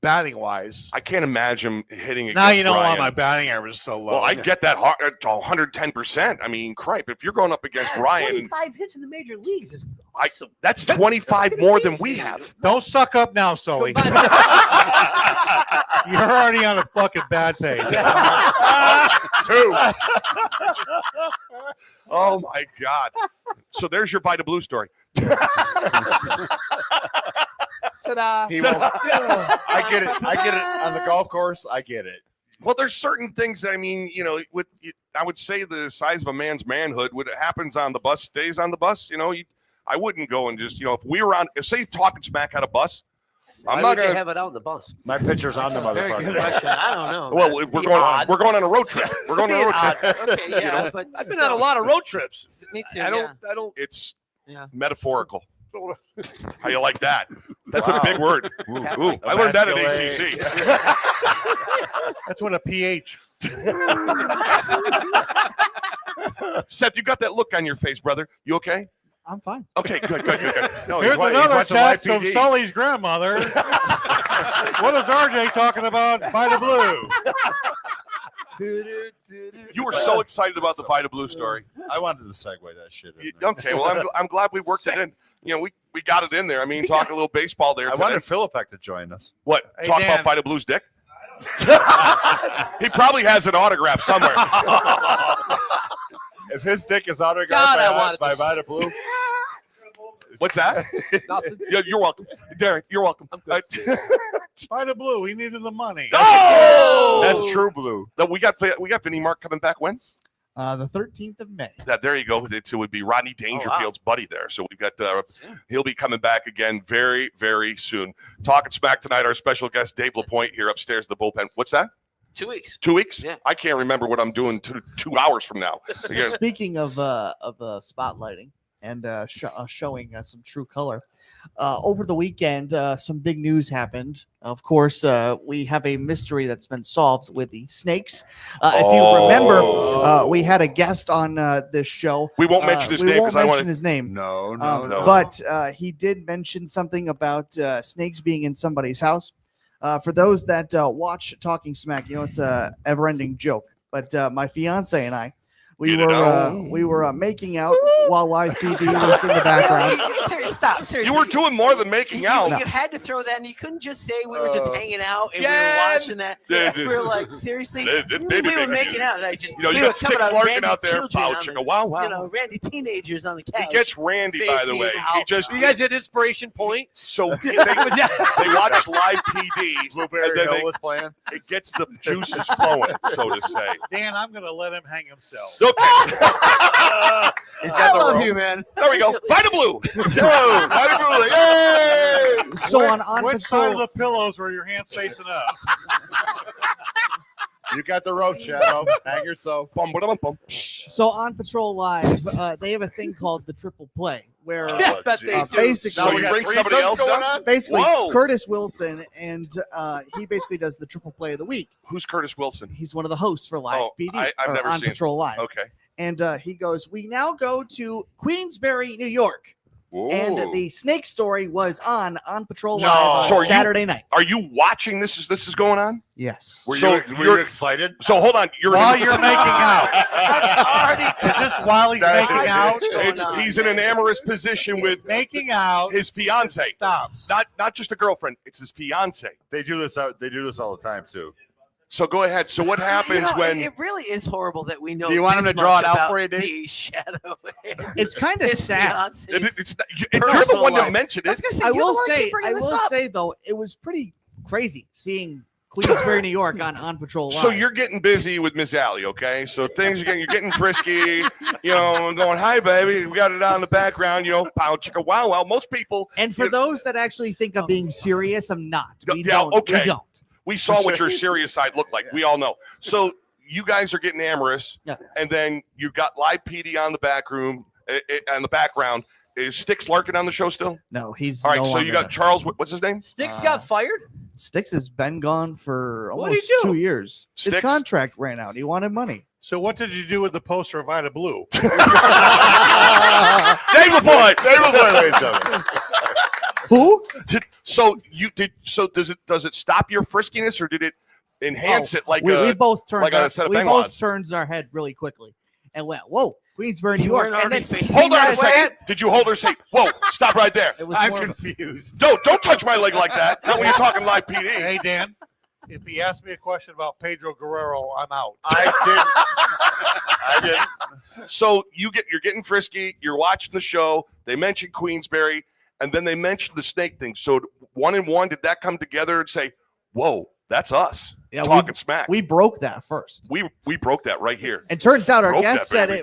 Speaker 11: batting wise.
Speaker 1: I can't imagine hitting against
Speaker 11: Now you know
Speaker 1: Ryan.
Speaker 11: why my batting average is so low.
Speaker 1: Well, I get that 110%. I mean, cripe, if you're going up against Ryan,
Speaker 9: 25 hits in the major leagues is awesome.
Speaker 1: that's 25 more than we have.
Speaker 11: Don't suck up now, Sully. You're already on a fucking bad page.
Speaker 1: 2. Oh my God. So there's your Vita Blue story.
Speaker 9: Ta-da.
Speaker 2: I get it. On the golf course, I get it.
Speaker 1: Well, there's certain things that, I mean, I would say the size of a man's manhood, what happens on the bus stays on the bus. I wouldn't go and just, if we were on, say Talkin Smack had a bus, I'm not going to
Speaker 9: have it out on the bus.
Speaker 2: My picture's on the
Speaker 9: Very good
Speaker 2: motherfucker.
Speaker 9: question. I don't know.
Speaker 1: Well, we're going on a road trip. We're going on a road trip.
Speaker 9: Okay, yeah, but
Speaker 3: I've been on a lot of road trips.
Speaker 9: Me too.
Speaker 3: I don't.
Speaker 1: It's
Speaker 9: Yeah.
Speaker 1: metaphorical. How you like that? That's a big word. Ooh, I learned that at ACC.
Speaker 11: That's what a PH.
Speaker 1: Seth, you got that look on your face, brother. You okay?
Speaker 5: I'm fine.
Speaker 1: Okay, good.
Speaker 2: No,
Speaker 11: Here's another
Speaker 2: watching
Speaker 11: text
Speaker 2: live
Speaker 11: from
Speaker 2: PD.
Speaker 11: Sully's grandmother. What is RJ talking about? Vita Blue.
Speaker 1: You were so excited about the Vita Blue story.
Speaker 2: I wanted to segue that shit in.
Speaker 1: Okay, well, I'm glad we worked it in. We got it in there. I mean, talk a little baseball there
Speaker 2: I
Speaker 1: today.
Speaker 2: wanted Philippek to join us.
Speaker 1: What?
Speaker 11: Hey,
Speaker 1: Talk
Speaker 11: Dan.
Speaker 1: about Vita Blue's dick? He probably has an autograph somewhere.
Speaker 2: If his dick is autographed
Speaker 10: God, I wanted
Speaker 2: by
Speaker 10: this.
Speaker 2: Vita Blue,
Speaker 1: What's that? Yeah, you're welcome. Darren, you're welcome.
Speaker 11: Vita Blue. He needed the money.
Speaker 1: Oh!
Speaker 2: that's true blue.
Speaker 1: No, we got Vinnie Mark coming back when?
Speaker 5: The 13th of May.
Speaker 1: There you go. It would be Rodney Dangerfield's buddy there. So we've got he'll be coming back again very, very soon. Talking Smack tonight. Our special guest Dave LaPoint here upstairs at the bullpen. What's that?
Speaker 10: 2 weeks.
Speaker 1: 2 weeks?
Speaker 10: Yeah.
Speaker 1: I can't remember what I'm doing 2 hours from now. Yeah.
Speaker 5: Speaking of spotlighting and showing some true color, over the weekend, some big news happened. Of course, we have a mystery that's been solved with the snakes. If you remember, we had a guest on this show.
Speaker 1: We won't mention his name
Speaker 5: We won't
Speaker 1: because I
Speaker 5: mention
Speaker 1: want
Speaker 5: his name.
Speaker 2: No.
Speaker 5: But he did mention something about snakes being in somebody's house. For those that watch Talking Smack, it's a ever-ending joke. But my fiance and I, we were making out while live TV was in the background.
Speaker 10: Stop. Seriously.
Speaker 1: You were doing more than making out.
Speaker 10: You had to throw that in. You couldn't just say we were just hanging out and we
Speaker 3: Jen!
Speaker 10: were watching that. We were like, seriously?
Speaker 1: It's
Speaker 10: we
Speaker 1: baby
Speaker 10: were
Speaker 1: baby.
Speaker 10: making out. And I just,
Speaker 1: You
Speaker 10: we
Speaker 1: got
Speaker 10: were coming
Speaker 1: sticks
Speaker 10: out
Speaker 1: lurking
Speaker 10: randy
Speaker 1: out there.
Speaker 10: children
Speaker 1: Wow,
Speaker 10: on
Speaker 1: chicka,
Speaker 10: the-
Speaker 1: wow.
Speaker 10: randy teenagers on the couch.
Speaker 1: He gets randy, by the way. He just
Speaker 3: You guys did Inspiration Point.
Speaker 1: so they watch live PD.
Speaker 2: Blueberry
Speaker 1: and then
Speaker 2: Hill was playing.
Speaker 1: It gets the juices flowing, so to say.
Speaker 11: Dan, I'm going to let him hang himself.
Speaker 1: Okay.
Speaker 2: He's
Speaker 10: I
Speaker 2: got the
Speaker 10: love
Speaker 2: rope.
Speaker 10: you, man.
Speaker 1: There we go. Vita Blue.
Speaker 2: Yo, Vita Blue. Yay!
Speaker 5: So on
Speaker 11: Which side of
Speaker 5: patrol,
Speaker 11: the pillows were your hands facing up?
Speaker 2: You got the rope, Shadow. Hang yourself.
Speaker 1: Bum, ba-dum, bum.
Speaker 5: so on Patrol Live, they have a thing called the triple play, where
Speaker 2: Oh,
Speaker 3: bet they
Speaker 2: geez.
Speaker 3: do.
Speaker 5: basically,
Speaker 1: So you bring somebody else down?
Speaker 5: basically
Speaker 1: Whoa.
Speaker 5: Curtis Wilson, and he basically does the triple play of the week.
Speaker 1: Who's Curtis Wilson?
Speaker 5: He's one of the hosts for Live
Speaker 1: Oh,
Speaker 5: PD
Speaker 1: I've
Speaker 5: or
Speaker 1: never
Speaker 5: on
Speaker 1: seen it.
Speaker 5: Patrol Live.
Speaker 1: Okay.
Speaker 5: And he goes, "We now go to Queensbury, New York." And the snake story was on Patrol
Speaker 1: No.
Speaker 5: Live
Speaker 1: So are
Speaker 5: on
Speaker 1: you-
Speaker 5: Saturday night.
Speaker 1: Are you watching this? This is going on?
Speaker 5: Yes.
Speaker 2: Were
Speaker 1: So
Speaker 2: you
Speaker 1: you're
Speaker 2: excited?
Speaker 1: So hold on.
Speaker 11: While you're making out. Is this while he's making out?
Speaker 1: He's in an amorous position with
Speaker 11: Making out.
Speaker 1: his fiance.
Speaker 11: Stops.
Speaker 1: Not just a girlfriend. It's his fiance.
Speaker 2: They do this. They do this all the time too.
Speaker 1: So go ahead. So what happens when?
Speaker 10: it really is horrible that we know.
Speaker 4: Do you want him
Speaker 10: this
Speaker 4: to draw
Speaker 10: much
Speaker 4: it out
Speaker 10: about
Speaker 4: for you, Dave?
Speaker 10: the shadow.
Speaker 5: It's kind of
Speaker 10: His
Speaker 5: sad.
Speaker 10: fiance's
Speaker 1: You're the
Speaker 10: personal
Speaker 1: one that
Speaker 10: life.
Speaker 1: mentioned
Speaker 10: I was
Speaker 1: it.
Speaker 10: gonna say,
Speaker 5: I
Speaker 10: you're the
Speaker 5: will
Speaker 10: one
Speaker 5: say,
Speaker 10: keep bringing this up.
Speaker 5: though, it was pretty crazy seeing Queensbury, New York on Patrol Live.
Speaker 1: So you're getting busy with Miss Allie, okay? So things you're getting frisky, going, hi baby, we got it on the background, pow chicka wow wow. Most people,
Speaker 5: and for those that actually think I'm being serious, I'm not. We
Speaker 1: Yeah,
Speaker 5: don't.
Speaker 1: okay.
Speaker 5: We don't.
Speaker 1: we saw what your serious side looked like. We all know. So you guys are getting amorous, and then you've got live PD on the back room, on the background. Is Sticks Larkin on the show still?
Speaker 5: No, he's
Speaker 1: all right.
Speaker 5: no
Speaker 1: So you
Speaker 5: longer
Speaker 1: got Charles. What's his name?
Speaker 9: Sticks got fired.
Speaker 5: Sticks has been gone for
Speaker 9: What'd he
Speaker 5: almost
Speaker 9: do?
Speaker 5: 2 years. His
Speaker 1: Sticks?
Speaker 5: contract ran out. He wanted money.
Speaker 11: So what did you do with the poster of Ida Blue?
Speaker 1: Dave LaPoint.
Speaker 2: Dave LaPoint, ladies and gentlemen.
Speaker 5: Who?
Speaker 1: So does it stop your friskiness, or did it enhance it like
Speaker 5: we both turned
Speaker 1: like a set of
Speaker 5: we
Speaker 1: Benoits?
Speaker 5: both turned our head really quickly and went, "Whoa, Queensbury, New
Speaker 10: You
Speaker 5: York!"
Speaker 10: weren't
Speaker 5: And
Speaker 10: already
Speaker 5: then
Speaker 10: facing
Speaker 1: Hold on a
Speaker 10: that
Speaker 1: second.
Speaker 10: way?
Speaker 1: Did you hold her? Say, whoa, stop right there.
Speaker 5: it was
Speaker 2: I'm
Speaker 5: more of a-
Speaker 2: confused.
Speaker 1: Don't touch my leg like that. Not when you're talking live PD.
Speaker 11: Hey, Dan, if he asked me a question about Pedro Guerrero, I'm out.
Speaker 2: I didn't.
Speaker 1: So you're getting frisky. You're watching the show. They mentioned Queensbury, and then they mentioned the snake thing. So 1 and 1, did that come together and say, "Whoa, that's us"?
Speaker 5: Yeah,
Speaker 1: Talking smack.
Speaker 5: we broke that first.
Speaker 1: We broke that right here.
Speaker 5: And turns out our
Speaker 1: Broke
Speaker 5: guest
Speaker 1: that,
Speaker 5: said
Speaker 1: baby.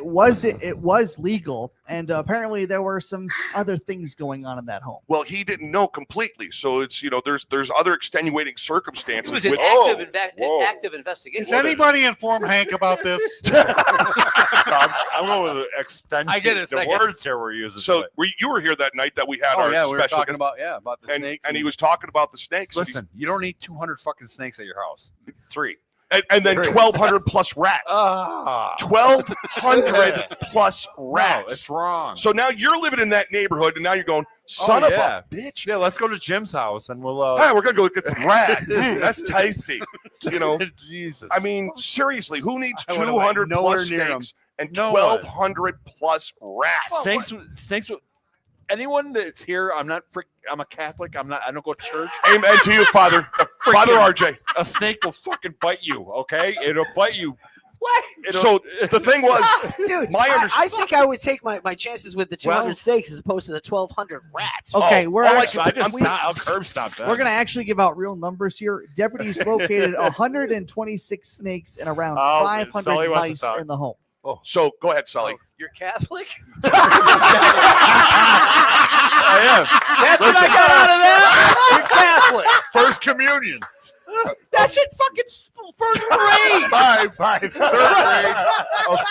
Speaker 5: it was legal, and apparently there were some other things going on in that home.
Speaker 1: Well, he didn't know completely. So it's there's other extenuating circumstances.
Speaker 9: It was an
Speaker 1: with-
Speaker 9: active investigation.
Speaker 11: Does anybody inform Hank about this?
Speaker 2: I'm going with the extension.
Speaker 4: I get it,
Speaker 2: The
Speaker 4: second.
Speaker 2: words here we're using.
Speaker 1: So
Speaker 2: to it.
Speaker 1: you were here that night that we had
Speaker 4: Oh
Speaker 1: our
Speaker 4: yeah, we were
Speaker 1: special
Speaker 4: talking
Speaker 1: guest,
Speaker 4: about the snakes.
Speaker 1: and he was talking about the snakes. and he's-
Speaker 2: Listen, you don't need 200 fucking snakes at your house. 3.
Speaker 1: and then 1,200 plus rats.
Speaker 2: Ah,
Speaker 1: 1,200 plus
Speaker 2: no,
Speaker 1: rats.
Speaker 2: it's wrong.
Speaker 1: So now you're living in that neighborhood, and now you're going, son of
Speaker 2: yeah.
Speaker 1: a bitch.
Speaker 2: Yeah, let's go to Jim's house and we'll.
Speaker 1: Hey, we're gonna go get some rat. That's tasty.
Speaker 2: Jesus.
Speaker 1: I mean, seriously, who needs
Speaker 2: I would've
Speaker 1: 200
Speaker 2: went nowhere
Speaker 1: plus
Speaker 2: near 'em.
Speaker 1: snakes and
Speaker 2: No one.
Speaker 1: 1,200 plus rats?
Speaker 2: snakes. Anyone that's here, I'm a Catholic. I don't go to church.
Speaker 1: Amen to you, Father. Father RJ.
Speaker 2: A snake will fucking bite you. Okay, it'll bite you.
Speaker 10: What?
Speaker 1: So the thing was,
Speaker 10: Dude,
Speaker 1: my
Speaker 10: I think I would take my chances with the 200 snakes as opposed to the 1,200 rats.
Speaker 5: Okay,
Speaker 1: Oh,
Speaker 5: I'll
Speaker 2: curb stop that.
Speaker 5: We're gonna actually give out real numbers here. Deputies located 126 snakes and around
Speaker 2: Oh,
Speaker 5: 500
Speaker 2: Sully wants to
Speaker 5: mice
Speaker 2: talk.
Speaker 5: in the home.
Speaker 1: So go ahead, Sully.
Speaker 9: You're Catholic?
Speaker 2: I am.
Speaker 9: That's what I got out of that. You're Catholic.
Speaker 2: First communion.
Speaker 9: That shit fucking first grade.
Speaker 2: Third grade.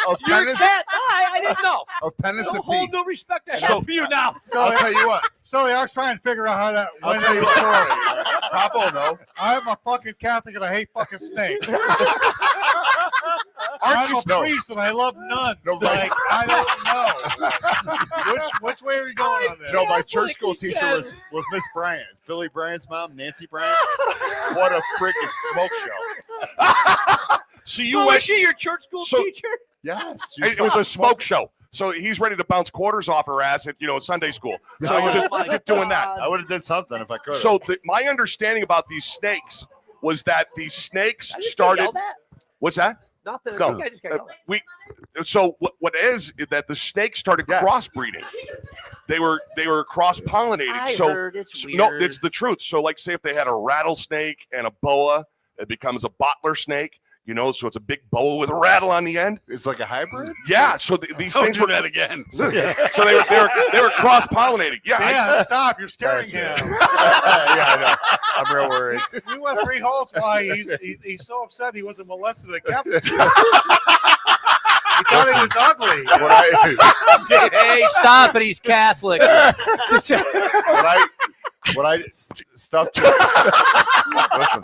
Speaker 2: Of
Speaker 9: You're
Speaker 2: penance,
Speaker 9: cat. I didn't know.
Speaker 2: of penance
Speaker 9: No
Speaker 2: and
Speaker 9: hold
Speaker 2: peace.
Speaker 9: no respect to
Speaker 1: So-
Speaker 9: for you now.
Speaker 2: I'll tell you what.
Speaker 11: So I was trying to figure out how that
Speaker 2: I'll
Speaker 11: went
Speaker 2: tell
Speaker 11: in
Speaker 2: you
Speaker 11: the
Speaker 2: what.
Speaker 11: story.
Speaker 2: Papa, no.
Speaker 11: I'm a fucking Catholic and I hate fucking snakes.
Speaker 2: Aren't
Speaker 11: I'm
Speaker 2: you
Speaker 11: a
Speaker 2: snow?
Speaker 11: priest and I love nuns.
Speaker 2: No,
Speaker 11: like, I don't know. Which way are we going on this?
Speaker 2: No, my church
Speaker 9: Like
Speaker 2: school
Speaker 9: he
Speaker 2: teacher
Speaker 9: says.
Speaker 2: was Miss Bryant. Billy Bryant's mom, Nancy Bryant. What a freaking smoke show.
Speaker 1: So you
Speaker 9: Was
Speaker 1: went.
Speaker 9: she your church school
Speaker 1: So-
Speaker 9: teacher?
Speaker 2: Yes.
Speaker 1: It was a smoke show. So he's ready to bounce quarters off her ass at Sunday school. So you're just doing that.
Speaker 2: I would have did something if I could.
Speaker 1: So my understanding about these snakes was that these snakes
Speaker 9: I just
Speaker 1: started.
Speaker 9: yelled at.
Speaker 1: What's that?
Speaker 9: Nothing.
Speaker 1: Go.
Speaker 9: I think I just got yelled at.
Speaker 1: So what is that the snakes started crossbreeding? They were cross pollinated.
Speaker 9: I
Speaker 1: So
Speaker 9: heard it's weird.
Speaker 1: no, it's the truth. So like say if they had a rattlesnake and a boa, it becomes a bottler snake. So it's a big boa with a rattle on the end.
Speaker 2: it's like a hybrid.
Speaker 1: Yeah. So these things were
Speaker 4: that again.
Speaker 1: So they were cross pollinating. Yeah.
Speaker 11: Dan, stop. You're scaring
Speaker 2: That's
Speaker 11: him.
Speaker 2: it. Yeah, I know. I'm real worried.
Speaker 11: We went 3 holes why he's so upset he wasn't molested at Kevin. He thought he was ugly.
Speaker 9: Hey, stop it. He's Catholic.
Speaker 2: What I stuff. Listen,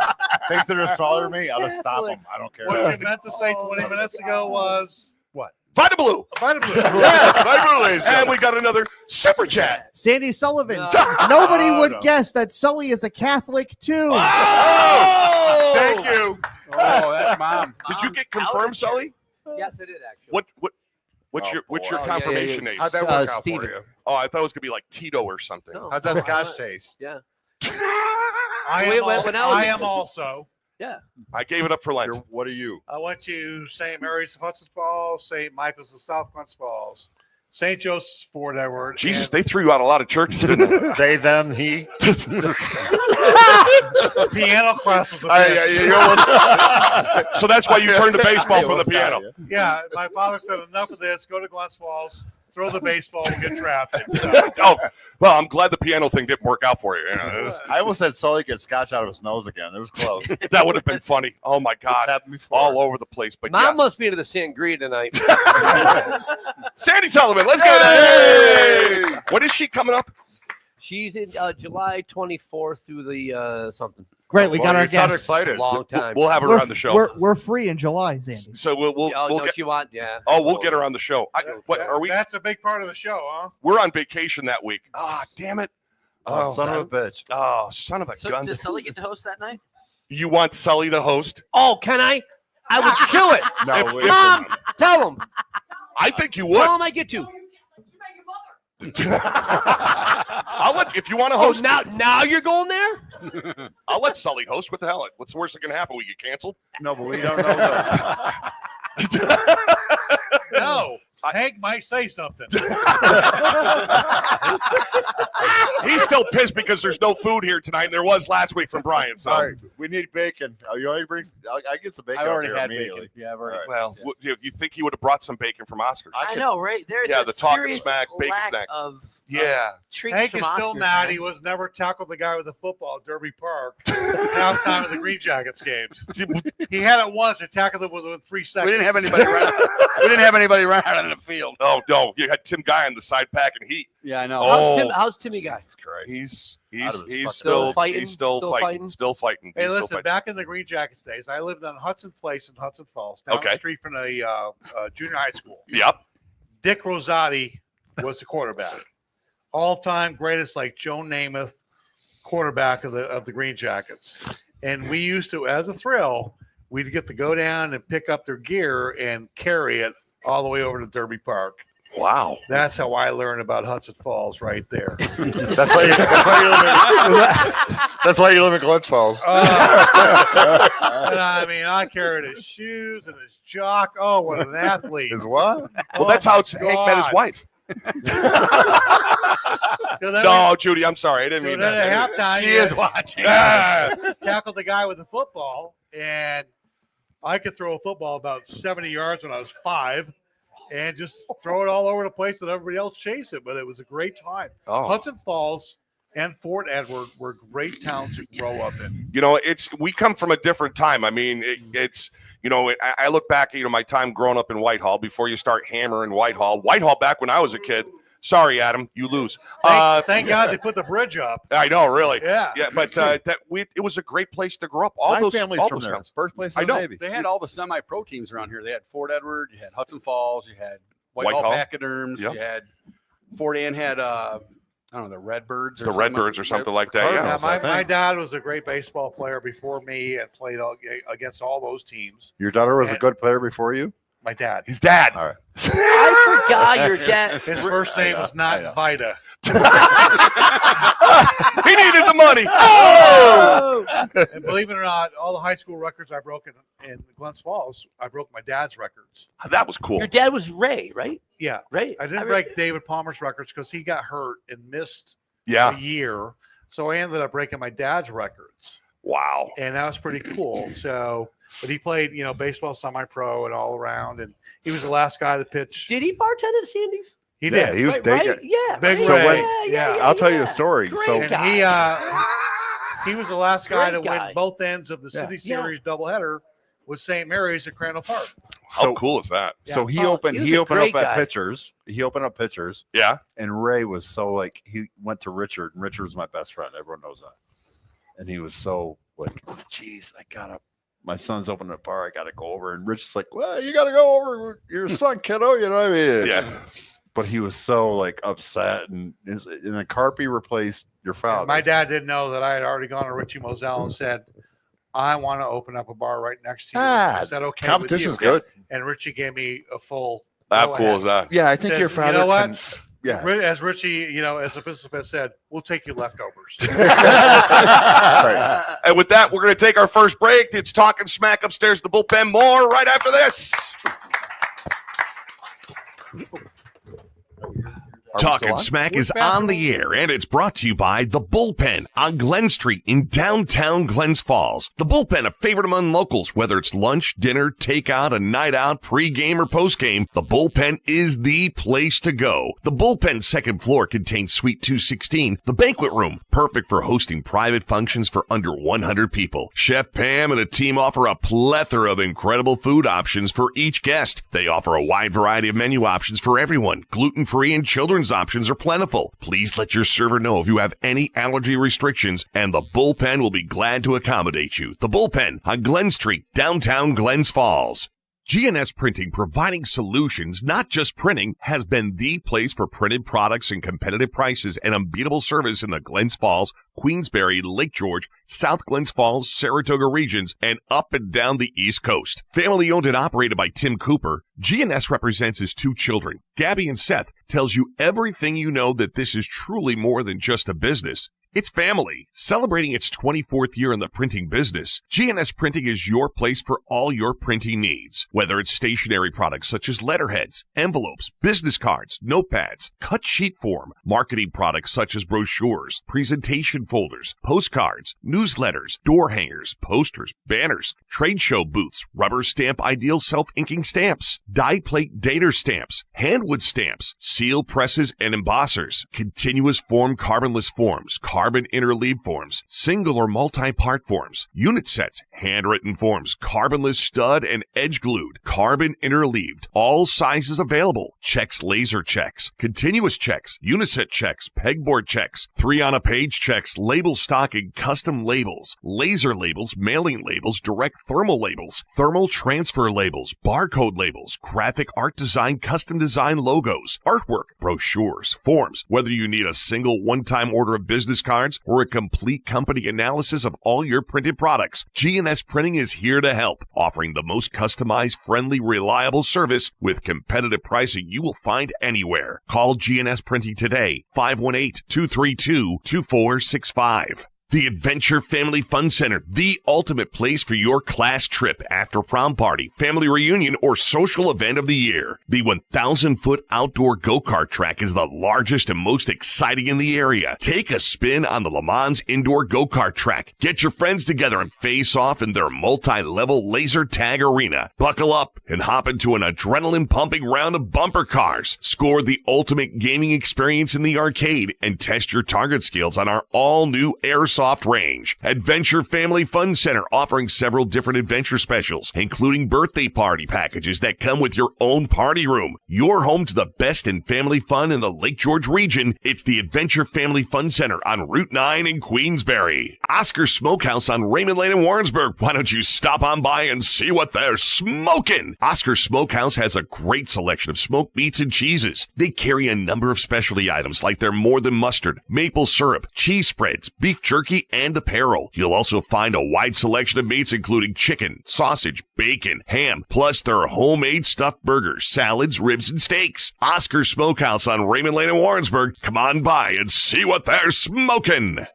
Speaker 2: things that are smaller than me, I'll just stop them. I don't care.
Speaker 11: What you meant to say 20 minutes ago was what?
Speaker 1: Vita Blue.
Speaker 11: Vita Blue.
Speaker 1: Yeah, Vita Blue, ladies. And we got another super chat.
Speaker 5: Sandy Sullivan.
Speaker 9: No.
Speaker 5: Nobody would
Speaker 11: no.
Speaker 5: guess that Sully is a Catholic too.
Speaker 1: Oh! Thank you.
Speaker 4: Oh, that's mom.
Speaker 1: Did you get confirmed, Sully?
Speaker 9: Yes, I did actually.
Speaker 1: What's
Speaker 2: Oh,
Speaker 1: your
Speaker 2: boy.
Speaker 9: Oh, yeah,
Speaker 1: confirmation
Speaker 9: yeah.
Speaker 1: name?
Speaker 2: How'd that work out
Speaker 9: Steven.
Speaker 2: for you?
Speaker 1: Oh, I thought it was gonna be like Tito or something.
Speaker 9: No.
Speaker 2: How's that Scotch taste?
Speaker 9: Yeah.
Speaker 11: I
Speaker 9: When I was-
Speaker 11: am also.
Speaker 1: I gave it up for Lent.
Speaker 2: What are you?
Speaker 11: I went to St. Mary's of Hudson Falls, St. Michael's of South Glens Falls, St. Joseph's Fort Edward.
Speaker 1: Jesus, they threw you out a lot of churches, didn't they?
Speaker 2: They, them, he.
Speaker 11: piano class was a
Speaker 1: So that's why you turned to baseball from the piano.
Speaker 11: Yeah, my father said, enough of this. Go to Glens Falls, throw the baseball, and get drafted. So,
Speaker 1: Oh, well, I'm glad the piano thing didn't work out for you. You know, it was-
Speaker 2: I almost had Sully get Scotch out of his nose again. It was close.
Speaker 1: that would have been funny. Oh my
Speaker 2: It's
Speaker 1: God,
Speaker 2: happened before.
Speaker 1: all over the place. But
Speaker 9: Mom
Speaker 1: yeah.
Speaker 9: must be into the sangria tonight.
Speaker 1: Sandy Sullivan, let's go. Hey! When is she coming up?
Speaker 9: She's in July 24th through the something.
Speaker 5: Great, we got our
Speaker 2: you sound
Speaker 5: guest.
Speaker 2: excited.
Speaker 9: Long time.
Speaker 1: We'll have her
Speaker 5: We're-
Speaker 1: on the show.
Speaker 5: We're free in July, Sandy.
Speaker 1: So we'll
Speaker 9: oh, no,
Speaker 1: get.
Speaker 9: she want, yeah.
Speaker 1: Oh, we'll get her on the show. What are we?
Speaker 11: That's a big part of the show, huh?
Speaker 1: We're on vacation that week. Ah, damn it.
Speaker 2: Oh, son of a bitch.
Speaker 1: Oh, son of a
Speaker 10: So
Speaker 1: gun.
Speaker 10: does Sully get to host that night?
Speaker 1: You want Sully to host?
Speaker 9: Oh, can I? I would kill it.
Speaker 2: No,
Speaker 1: If-
Speaker 2: wait.
Speaker 9: Mom, tell him.
Speaker 1: I think you
Speaker 9: Tell
Speaker 1: would.
Speaker 9: him I get to.
Speaker 1: I'll let if you want to
Speaker 9: Oh,
Speaker 1: host.
Speaker 9: now you're going there?
Speaker 1: I'll let Sully host. What the hell? What's the worst that can happen? We get canceled.
Speaker 2: No, but we don't know. That.
Speaker 11: No. Hank might say something.
Speaker 1: He's still pissed because there's no food here tonight, and there was last week from Brian. So,
Speaker 2: All right, we need bacon. Oh, you already bring? I get some bacon.
Speaker 4: I
Speaker 2: out
Speaker 4: already
Speaker 2: here
Speaker 4: had
Speaker 2: immediately.
Speaker 4: bacon. Yeah, I've already.
Speaker 2: All right.
Speaker 1: well, you think he would have brought some bacon from Oscars?
Speaker 10: I know, right? There's
Speaker 1: Yeah,
Speaker 10: a
Speaker 1: the Talkin
Speaker 10: serious
Speaker 1: Smack bacon
Speaker 10: lack
Speaker 1: snacks.
Speaker 10: of
Speaker 1: Yeah.
Speaker 10: treats
Speaker 11: Hank
Speaker 10: from
Speaker 11: is still
Speaker 10: Oscars,
Speaker 11: mad
Speaker 10: man.
Speaker 11: he was never tackled the guy with the football at Derby Park halftime of the Green Jackets games. He had it once and tackled it within 3 seconds.
Speaker 4: We didn't have anybody run out. We didn't have anybody run out in the field.
Speaker 1: Oh no, you had Tim Guy on the side packing heat.
Speaker 4: Yeah, I know.
Speaker 1: Oh.
Speaker 9: How's Timmy guy?
Speaker 2: Jesus Christ.
Speaker 1: He's
Speaker 2: Out of his fucking
Speaker 1: still
Speaker 9: mind. Fighting?
Speaker 1: he's still
Speaker 9: Still
Speaker 1: fighting.
Speaker 9: fighting?
Speaker 1: Still fighting.
Speaker 11: Hey,
Speaker 1: He's still
Speaker 11: listen,
Speaker 1: fighting.
Speaker 11: back in the Green Jackets days, I lived on Hudson Place in Hudson Falls, down
Speaker 1: Okay.
Speaker 11: the street from the junior high school.
Speaker 1: Yep.
Speaker 11: Dick Rosati was the quarterback. All-time greatest, like Joe Namath, quarterback of the Green Jackets. And we used to, as a thrill, we'd get to go down and pick up their gear and carry it all the way over to Derby Park.
Speaker 1: Wow.
Speaker 11: That's how I learned about Hudson Falls right there.
Speaker 2: That's why you live in Glens Falls.
Speaker 11: And I mean, I carried his shoes and his jock. Oh, what an athlete.
Speaker 2: Is what?
Speaker 1: Well, that's how Hank met his wife.
Speaker 11: So then
Speaker 1: No, Judy, I'm sorry. I didn't
Speaker 11: so
Speaker 1: mean
Speaker 11: then
Speaker 1: that.
Speaker 11: at halftime,
Speaker 4: She
Speaker 11: you
Speaker 4: is watching.
Speaker 11: tackled the guy with the football, and I could throw a football about 70 yards when I was 5 and just throw it all over the place and everybody else chase it. But it was a great time.
Speaker 1: Oh.
Speaker 11: Hudson Falls and Fort Edward were great towns to grow up in.
Speaker 1: You know, we come from a different time. I mean, it's I look back at my time growing up in Whitehall before you start hammering Whitehall. Whitehall back when I was a kid. Sorry, Adam, you lose.
Speaker 11: Thank God they put the bridge up.
Speaker 1: I know, really.
Speaker 11: Yeah.
Speaker 1: Yeah, but it was a great place to grow up.
Speaker 2: My family's from there.
Speaker 1: towns.
Speaker 2: First place
Speaker 1: I
Speaker 2: in the
Speaker 1: know.
Speaker 2: Navy.
Speaker 4: They had all the semi-pro teams around here. They had Fort Edward, you had Hudson Falls, you had Whitehall
Speaker 1: Whitehall.
Speaker 4: Pachyderms,
Speaker 1: Yep.
Speaker 4: you had Fort Ann had I don't know, the Redbirds or
Speaker 1: The Redbirds or something like that.
Speaker 11: Yeah,
Speaker 1: Yeah.
Speaker 11: my dad was a great baseball player before me and played against all those teams.
Speaker 2: Your daughter was a
Speaker 11: And-
Speaker 2: good player before you?
Speaker 11: My dad.
Speaker 1: His dad.
Speaker 2: All right.
Speaker 9: I forgot your dad.
Speaker 11: His first name was
Speaker 2: I
Speaker 11: not
Speaker 2: know.
Speaker 11: Vida.
Speaker 1: He needed the money.
Speaker 9: Oh!
Speaker 11: And believe it or not, all the high school records I broke in Glens Falls, I broke my dad's records.
Speaker 1: That was cool.
Speaker 9: Your dad was Ray, right?
Speaker 11: Yeah.
Speaker 9: Ray.
Speaker 11: I didn't break David Palmer's records because he got hurt and missed
Speaker 1: Yeah.
Speaker 11: a year. So I ended up breaking my dad's records.
Speaker 1: Wow.
Speaker 11: And that was pretty cool. So, but he played, baseball semi-pro and all around. And he was the last guy to pitch.
Speaker 9: Did he bartend at Sandy's?
Speaker 11: He
Speaker 2: Yeah,
Speaker 11: did.
Speaker 2: he was
Speaker 9: Right,
Speaker 2: taking.
Speaker 9: right? Yeah.
Speaker 11: Big
Speaker 9: right?
Speaker 2: So
Speaker 11: Ray.
Speaker 2: when-
Speaker 11: Yeah.
Speaker 2: I'll tell you a story.
Speaker 9: Great
Speaker 2: So
Speaker 11: And
Speaker 9: guy.
Speaker 11: he was the last guy
Speaker 9: Great
Speaker 11: to
Speaker 9: guy.
Speaker 11: win both ends of the
Speaker 2: Yeah.
Speaker 11: City Series doubleheader with St. Mary's at Crandall Park.
Speaker 1: How
Speaker 2: So-
Speaker 1: cool is that?
Speaker 2: So he
Speaker 9: Oh,
Speaker 2: opened.
Speaker 9: he was
Speaker 2: He
Speaker 9: a
Speaker 2: opened
Speaker 9: great
Speaker 2: up
Speaker 9: guy.
Speaker 2: at pitchers. He opened up pitchers,
Speaker 1: Yeah.
Speaker 2: and Ray was so like he went to Richard, and Richard was my best friend. Everyone knows that. And he was so like, "Geez, I gotta my son's opening a bar. I got to go over. And Rich is like, well, you got to go over with your son, kiddo. You know what I mean?
Speaker 1: Yeah.
Speaker 2: But he was so like upset. And the Carpy replaced your father.
Speaker 11: My dad didn't know that I had already gone to Richie Moselle and said, I want to open up a bar right next to you. I said, okay.
Speaker 2: Competition's good.
Speaker 11: And Richie gave me a full.
Speaker 1: How cool is that?
Speaker 2: Yeah, I think your father.
Speaker 11: You know what?
Speaker 2: Yeah.
Speaker 11: As Richie, as the businessman said, we'll take you leftovers.
Speaker 2: Right.
Speaker 1: And with that, we're going to take our first break. It's Talkin Smack upstairs at the bullpen. More right after this.
Speaker 7: Talkin Smack is on the air, and it's brought to you by The Bullpen on Glen Street in downtown Glens Falls. The Bullpen, a favorite among locals, whether it's lunch, dinner, takeout, a night out, pregame, or postgame, The Bullpen is the place to go. The Bullpen's second floor contains Suite 216, the banquet room, perfect for hosting private functions for under 100 people. Chef Pam and a team offer a plethora of incredible food options for each guest. They offer a wide variety of menu options for everyone, gluten-free and children's options are plentiful. Please let your server know if you have any allergy restrictions, and the Bullpen will be glad to accommodate you. The Bullpen on Glen Street, downtown Glens Falls. G&S Printing, providing solutions, not just printing, has been the place for printed products and competitive prices and unbeatable service in the Glens Falls, Queensbury, Lake George, South Glens Falls, Saratoga regions, and up and down the East Coast. Family owned and operated by Tim Cooper, G&S represents his two children. Gabby and Seth tells you everything you know that this is truly more than just a business. It's family. Celebrating its 24th year in the printing business, G&S Printing is your place for all your printing needs. Whether it's stationery products such as letterheads, envelopes, business cards, notepads, cut sheet form, marketing products such as brochures, presentation folders, postcards, newsletters, door hangers, posters, banners, trade show booths, rubber stamp ideal self-inking stamps, die plate dater stamps, handwood stamps, seal presses and embossers, continuous form carbonless forms, carbon interleave forms, single or multi-part forms, unit sets, handwritten forms, carbonless stud and edge glued, carbon interleaved, all sizes available, checks, laser checks, continuous checks, uniset checks, pegboard checks, 3-on-a-page checks, label stocking, custom labels, laser labels, mailing labels, direct thermal labels, thermal transfer labels, barcode labels, graphic art design, custom design logos, artwork, brochures, forms, whether you need a single one-time order of business cards or a complete company analysis of all your printed products, G&S Printing is here to help, offering the most customized, friendly, reliable service with competitive pricing you will find anywhere. Call G&S Printing today, 518-232-2465. The Adventure Family Fun Center, the ultimate place for your class trip, after prom party, family reunion, or social event of the year. The 1,000-foot outdoor go-kart track is the largest and most exciting in the area. Take a spin on the Le Mans indoor go-kart track. Get your friends together and face off in their multi-level laser tag arena. Buckle up and hop into an adrenaline-pumping round of bumper cars. Score the ultimate gaming experience in the arcade and test your target skills on our all-new airsoft range. Adventure Family Fun Center, offering several different adventure specials, including birthday party packages that come with your own party room. You're home to the best in family fun in the Lake George region. It's the Adventure Family Fun Center on Route 9 in Queensbury. Oscar Smokehouse on Raymond Lane in Warrensburg. Why don't you stop on by and see what they're smoking? Oscar Smokehouse has a great selection of smoked meats and cheeses. They carry a number of specialty items like their more than mustard, maple syrup, cheese spreads, beef jerky, and apparel. You'll also find a wide selection of meats including chicken, sausage, bacon, ham, plus their homemade stuffed burgers, salads, ribs, and steaks. Oscar Smokehouse on Raymond Lane in Warrensburg. Come on by and see what they're smoking.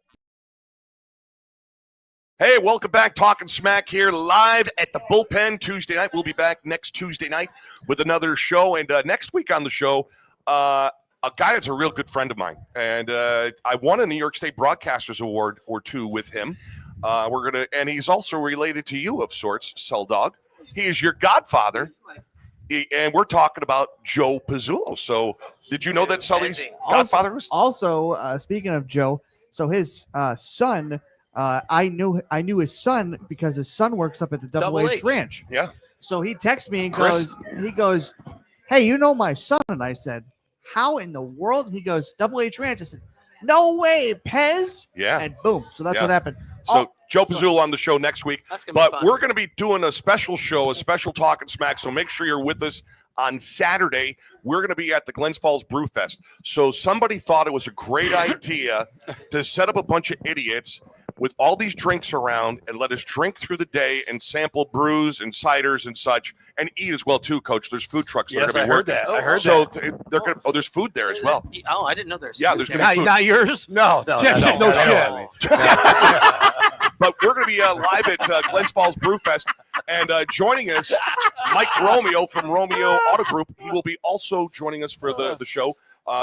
Speaker 1: Hey, welcome back. Talkin Smack here live at the Bullpen Tuesday night. We'll be back next Tuesday night with another show. And next week on the show, a guy that's a real good friend of mine, and I won a New York State Broadcasters Award or two with him. And he's also related to you of sorts, Suldog. He is your godfather, and we're talking about Joe Pizzullo. So, did you know that Sully's godfather was?
Speaker 5: Also, speaking of Joe, so his son, I knew his son because his son works up at the Double H Ranch.
Speaker 1: Yeah.
Speaker 5: So he texts me and
Speaker 1: Chris?
Speaker 5: goes, "Hey, you know my son?" And I said, "How in the world?" He goes, "Double H Ranch." I said, "No way, Pez."
Speaker 1: Yeah.
Speaker 5: And boom. So that's what happened.
Speaker 1: So Joe Pizzullo on the show next week.
Speaker 10: That's gonna
Speaker 1: But
Speaker 10: be fun.
Speaker 1: we're going to be doing a special show, a special Talkin Smack. So make sure you're with us on Saturday. We're going to be at the Glens Falls Brewfest. So somebody thought it was a great idea to set up a bunch of idiots with all these drinks around and let us drink through the day and sample brews and ciders and such, and eat as well too, Coach. There's food trucks that are
Speaker 11: Yes,
Speaker 1: going
Speaker 11: I
Speaker 1: to be
Speaker 11: heard
Speaker 1: working.
Speaker 11: that. I heard
Speaker 1: So
Speaker 11: that.
Speaker 1: they're going to. Oh, there's food there as well.
Speaker 10: Oh, I didn't know there's.
Speaker 1: Yeah,
Speaker 10: food
Speaker 1: there's
Speaker 10: there.
Speaker 1: going to be food.
Speaker 9: Not yours.
Speaker 11: No,
Speaker 1: No shit. But we're going to be live at Glens Falls Brewfest, and joining us, Mike Romeo from Romeo Auto Group. He will be also joining us for the show.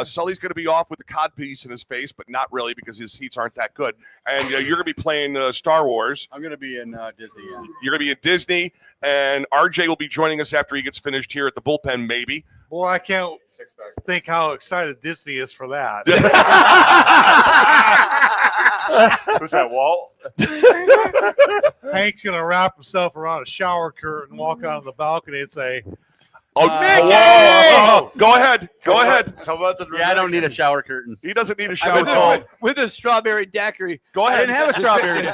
Speaker 1: Sully's going to be off with the codpiece in his face, but not really because his seats aren't that good. And you're going to be playing Star Wars.
Speaker 4: I'm going to be in Disney. Yeah.
Speaker 1: You're going to be at Disney, and RJ will be joining us after he gets finished here at the bullpen, maybe.
Speaker 11: Boy, I can't think how excited Disney is for that.
Speaker 2: Who's that, Walt?
Speaker 11: Hank's gonna wrap himself around a shower curtain, walk out on the balcony, and say,
Speaker 1: Oh,
Speaker 11: Mickey!
Speaker 1: whoa! Go ahead. Go ahead.
Speaker 2: How about the
Speaker 4: Yeah, I don't need a shower curtain.
Speaker 1: He doesn't need a
Speaker 4: I
Speaker 1: shower.
Speaker 4: went
Speaker 1: Go
Speaker 9: With a strawberry daiquiri.
Speaker 1: Go
Speaker 4: I
Speaker 1: ahead.
Speaker 4: didn't have a strawberry.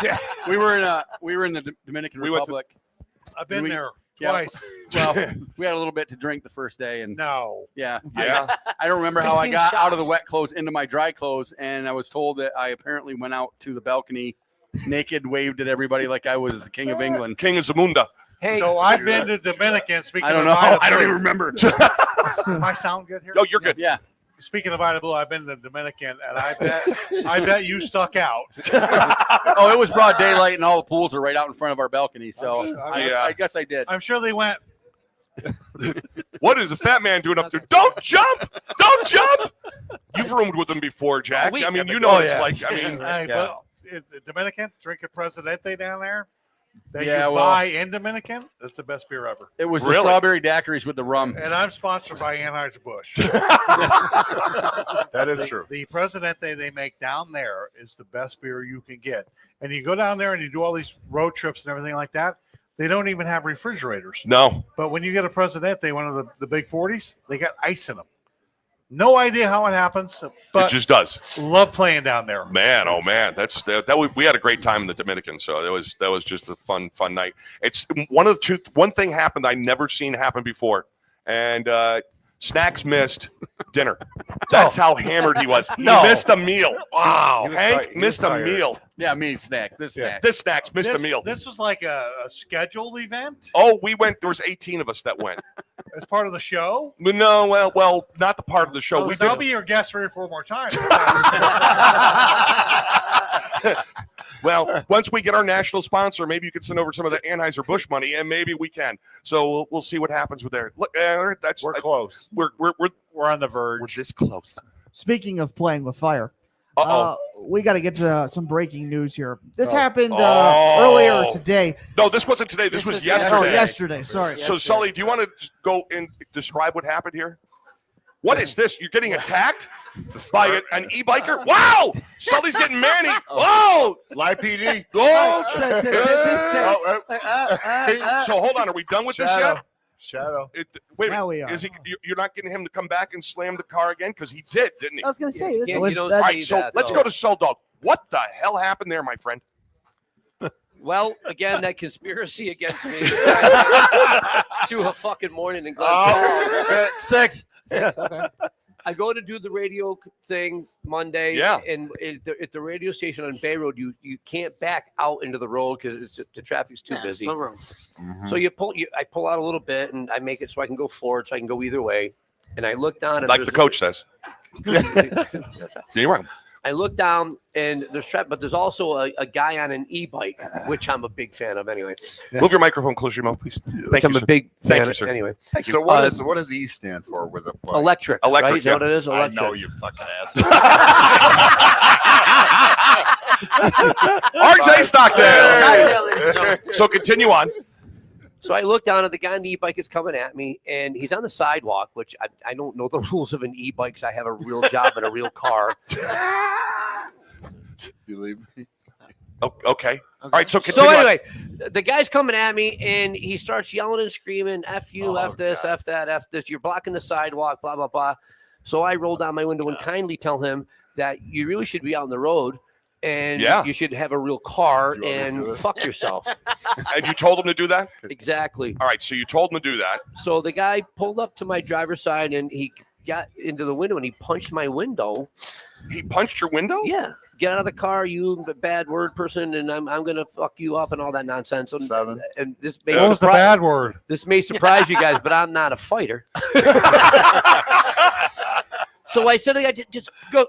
Speaker 4: we were in the Dominican
Speaker 1: We went to-
Speaker 4: Republic.
Speaker 11: I've been
Speaker 4: We-
Speaker 11: there
Speaker 4: yeah.
Speaker 11: twice.
Speaker 4: Well, we had a little bit to drink the first day, and
Speaker 11: No.
Speaker 4: yeah,
Speaker 1: Yeah.
Speaker 4: I don't remember
Speaker 10: He
Speaker 4: how I
Speaker 10: seems
Speaker 4: got out of the
Speaker 10: shocked.
Speaker 4: wet clothes into my dry clothes, and I was told that I apparently went out to the balcony naked, waved at everybody like I was the king of England.
Speaker 1: King of Zamunda.
Speaker 9: Hey,
Speaker 11: So I've been to Dominican. Speaking
Speaker 4: I don't
Speaker 11: of
Speaker 4: know.
Speaker 11: Vita
Speaker 4: I don't
Speaker 11: Blue.
Speaker 4: even remember.
Speaker 11: Am I sound good here?
Speaker 1: Oh, you're good.
Speaker 4: Yeah.
Speaker 11: Speaking of Vita Blue, I've been to Dominican, and I bet you stuck out.
Speaker 4: Oh, it was broad daylight, and all the pools are right out in front of our balcony. So I guess I did.
Speaker 11: I'm sure they went.
Speaker 1: What is a fat man doing up there? Don't jump! Don't jump! You've roomed with him before, Jack. I mean, you know what it's like. I mean,
Speaker 11: Hey, but in the Dominican, drinking Presidente down there that
Speaker 4: Yeah,
Speaker 11: you
Speaker 4: well-
Speaker 11: buy in Dominican, that's the best beer ever.
Speaker 4: It was
Speaker 1: Really?
Speaker 4: the strawberry daiquiris with the rum.
Speaker 11: And I'm sponsored by Anheuser-Busch.
Speaker 2: That is true.
Speaker 11: The Presidente they make down there is the best beer you can get. And you go down there and you do all these road trips and everything like that. They don't even have refrigerators.
Speaker 1: no.
Speaker 11: But when you get a Presidente, one of the big 40s, they got ice in them. No idea how it happens,
Speaker 1: It
Speaker 11: but
Speaker 1: just does.
Speaker 11: love playing down there.
Speaker 1: Man, oh man, we had a great time in the Dominican, so that was just a fun night. It's one thing happened I never seen happen before, and Snacks missed dinner. That's how hammered he was. He missed a meal. Wow, Hank missed a meal.
Speaker 4: Yeah, me snack. This snack.
Speaker 1: This Snacks missed a meal.
Speaker 11: This was like a scheduled event
Speaker 1: Oh, we went. There was 18 of us that went.
Speaker 11: as part of the show.
Speaker 1: No, well, not the part of the show.
Speaker 11: Oh,
Speaker 1: We
Speaker 11: I'll
Speaker 1: did.
Speaker 11: be your guest 3 or 4 more times.
Speaker 1: Well, once we get our national sponsor, maybe you can send over some of the Anheuser-Busch money, and maybe we can. So we'll see what happens with there. Look, that's
Speaker 2: We're close.
Speaker 1: We're
Speaker 2: We're on the verge.
Speaker 1: we're this close.
Speaker 5: Speaking of playing with fire,
Speaker 1: Uh-oh.
Speaker 5: we got to get to some breaking news here. This
Speaker 2: Oh.
Speaker 5: happened
Speaker 1: Oh.
Speaker 5: earlier today.
Speaker 1: No, this wasn't today. This was yesterday.
Speaker 5: Oh, yesterday. Sorry.
Speaker 1: So, Sully, do you want to go and describe what happened here? What is this? You're getting attacked by an e-biker? Wow! Sully's getting manny. Oh!
Speaker 2: Live PD.
Speaker 1: Oh!
Speaker 2: Oh,
Speaker 1: So hold on. Are we done with this
Speaker 2: Shadow.
Speaker 1: yet?
Speaker 2: Shadow.
Speaker 1: Wait,
Speaker 5: Now we are.
Speaker 1: is he? You're not getting him to come back and slam the car again because he did, didn't he?
Speaker 5: I was going to say, this
Speaker 9: you
Speaker 5: was,
Speaker 9: don't
Speaker 5: that's-
Speaker 1: All right, so
Speaker 9: that,
Speaker 1: let's
Speaker 9: though.
Speaker 1: go to Cell Dog. What the hell happened there, my friend?
Speaker 9: Well, again, that conspiracy against me. 2 a fucking morning in Glens
Speaker 2: Oh,
Speaker 9: Falls.
Speaker 2: six.
Speaker 9: I go to do the radio thing Monday,
Speaker 1: Yeah.
Speaker 9: and at the radio station on Bay Road, you can't back out into the road because the traffic's too busy.
Speaker 10: No room.
Speaker 9: So I pull out a little bit, and I make it so I can go forward, so I can go either way. And I look down, and
Speaker 1: Like the coach says. You're right.
Speaker 9: I look down, and there's traffic, but there's also a guy on an e-bike, which I'm a big fan of anyway.
Speaker 1: Move your microphone closer to your mouth, please.
Speaker 9: Which I'm a big
Speaker 1: Thank
Speaker 9: fan
Speaker 1: you,
Speaker 9: of
Speaker 1: sir.
Speaker 9: anyway.
Speaker 2: So what does E stand for with a play?
Speaker 9: Electric.
Speaker 1: Electric,
Speaker 9: Right? Is that what it is?
Speaker 2: I
Speaker 9: Electric.
Speaker 2: know you fucking ass.
Speaker 1: RJ Stockdale.
Speaker 10: Stockdale, ladies and gentlemen.
Speaker 1: So continue on.
Speaker 9: So I look down, and the guy on the e-bike is coming at me, and he's on the sidewalk, which I don't know the rules of an e-bike because I have a real job and a real car.
Speaker 2: You leave me.
Speaker 1: Oh, okay. All right. So continue
Speaker 9: So
Speaker 1: on.
Speaker 9: anyway, the guy's coming at me, and he starts yelling and screaming, F you, F this, F that, F this. You're blocking the sidewalk, blah, blah, blah. So I roll down my window and kindly tell him that you really should be out on the road and
Speaker 1: Yeah.
Speaker 9: you should have a real car
Speaker 2: You want me to do
Speaker 9: and
Speaker 2: this?
Speaker 9: fuck yourself.
Speaker 1: And you told him to do that?
Speaker 9: Exactly.
Speaker 1: All right, so you told him to do that.
Speaker 9: So the guy pulled up to my driver's side and he got into the window and he punched my window.
Speaker 1: He punched your window?
Speaker 9: Yeah. Get out of the car, you bad word person, and I'm gonna fuck you up and all that nonsense. And,
Speaker 2: 7.
Speaker 9: and this may
Speaker 11: What was the
Speaker 9: surprise-
Speaker 11: bad word?
Speaker 9: This may surprise you guys, but I'm not a fighter. So I said, I just go.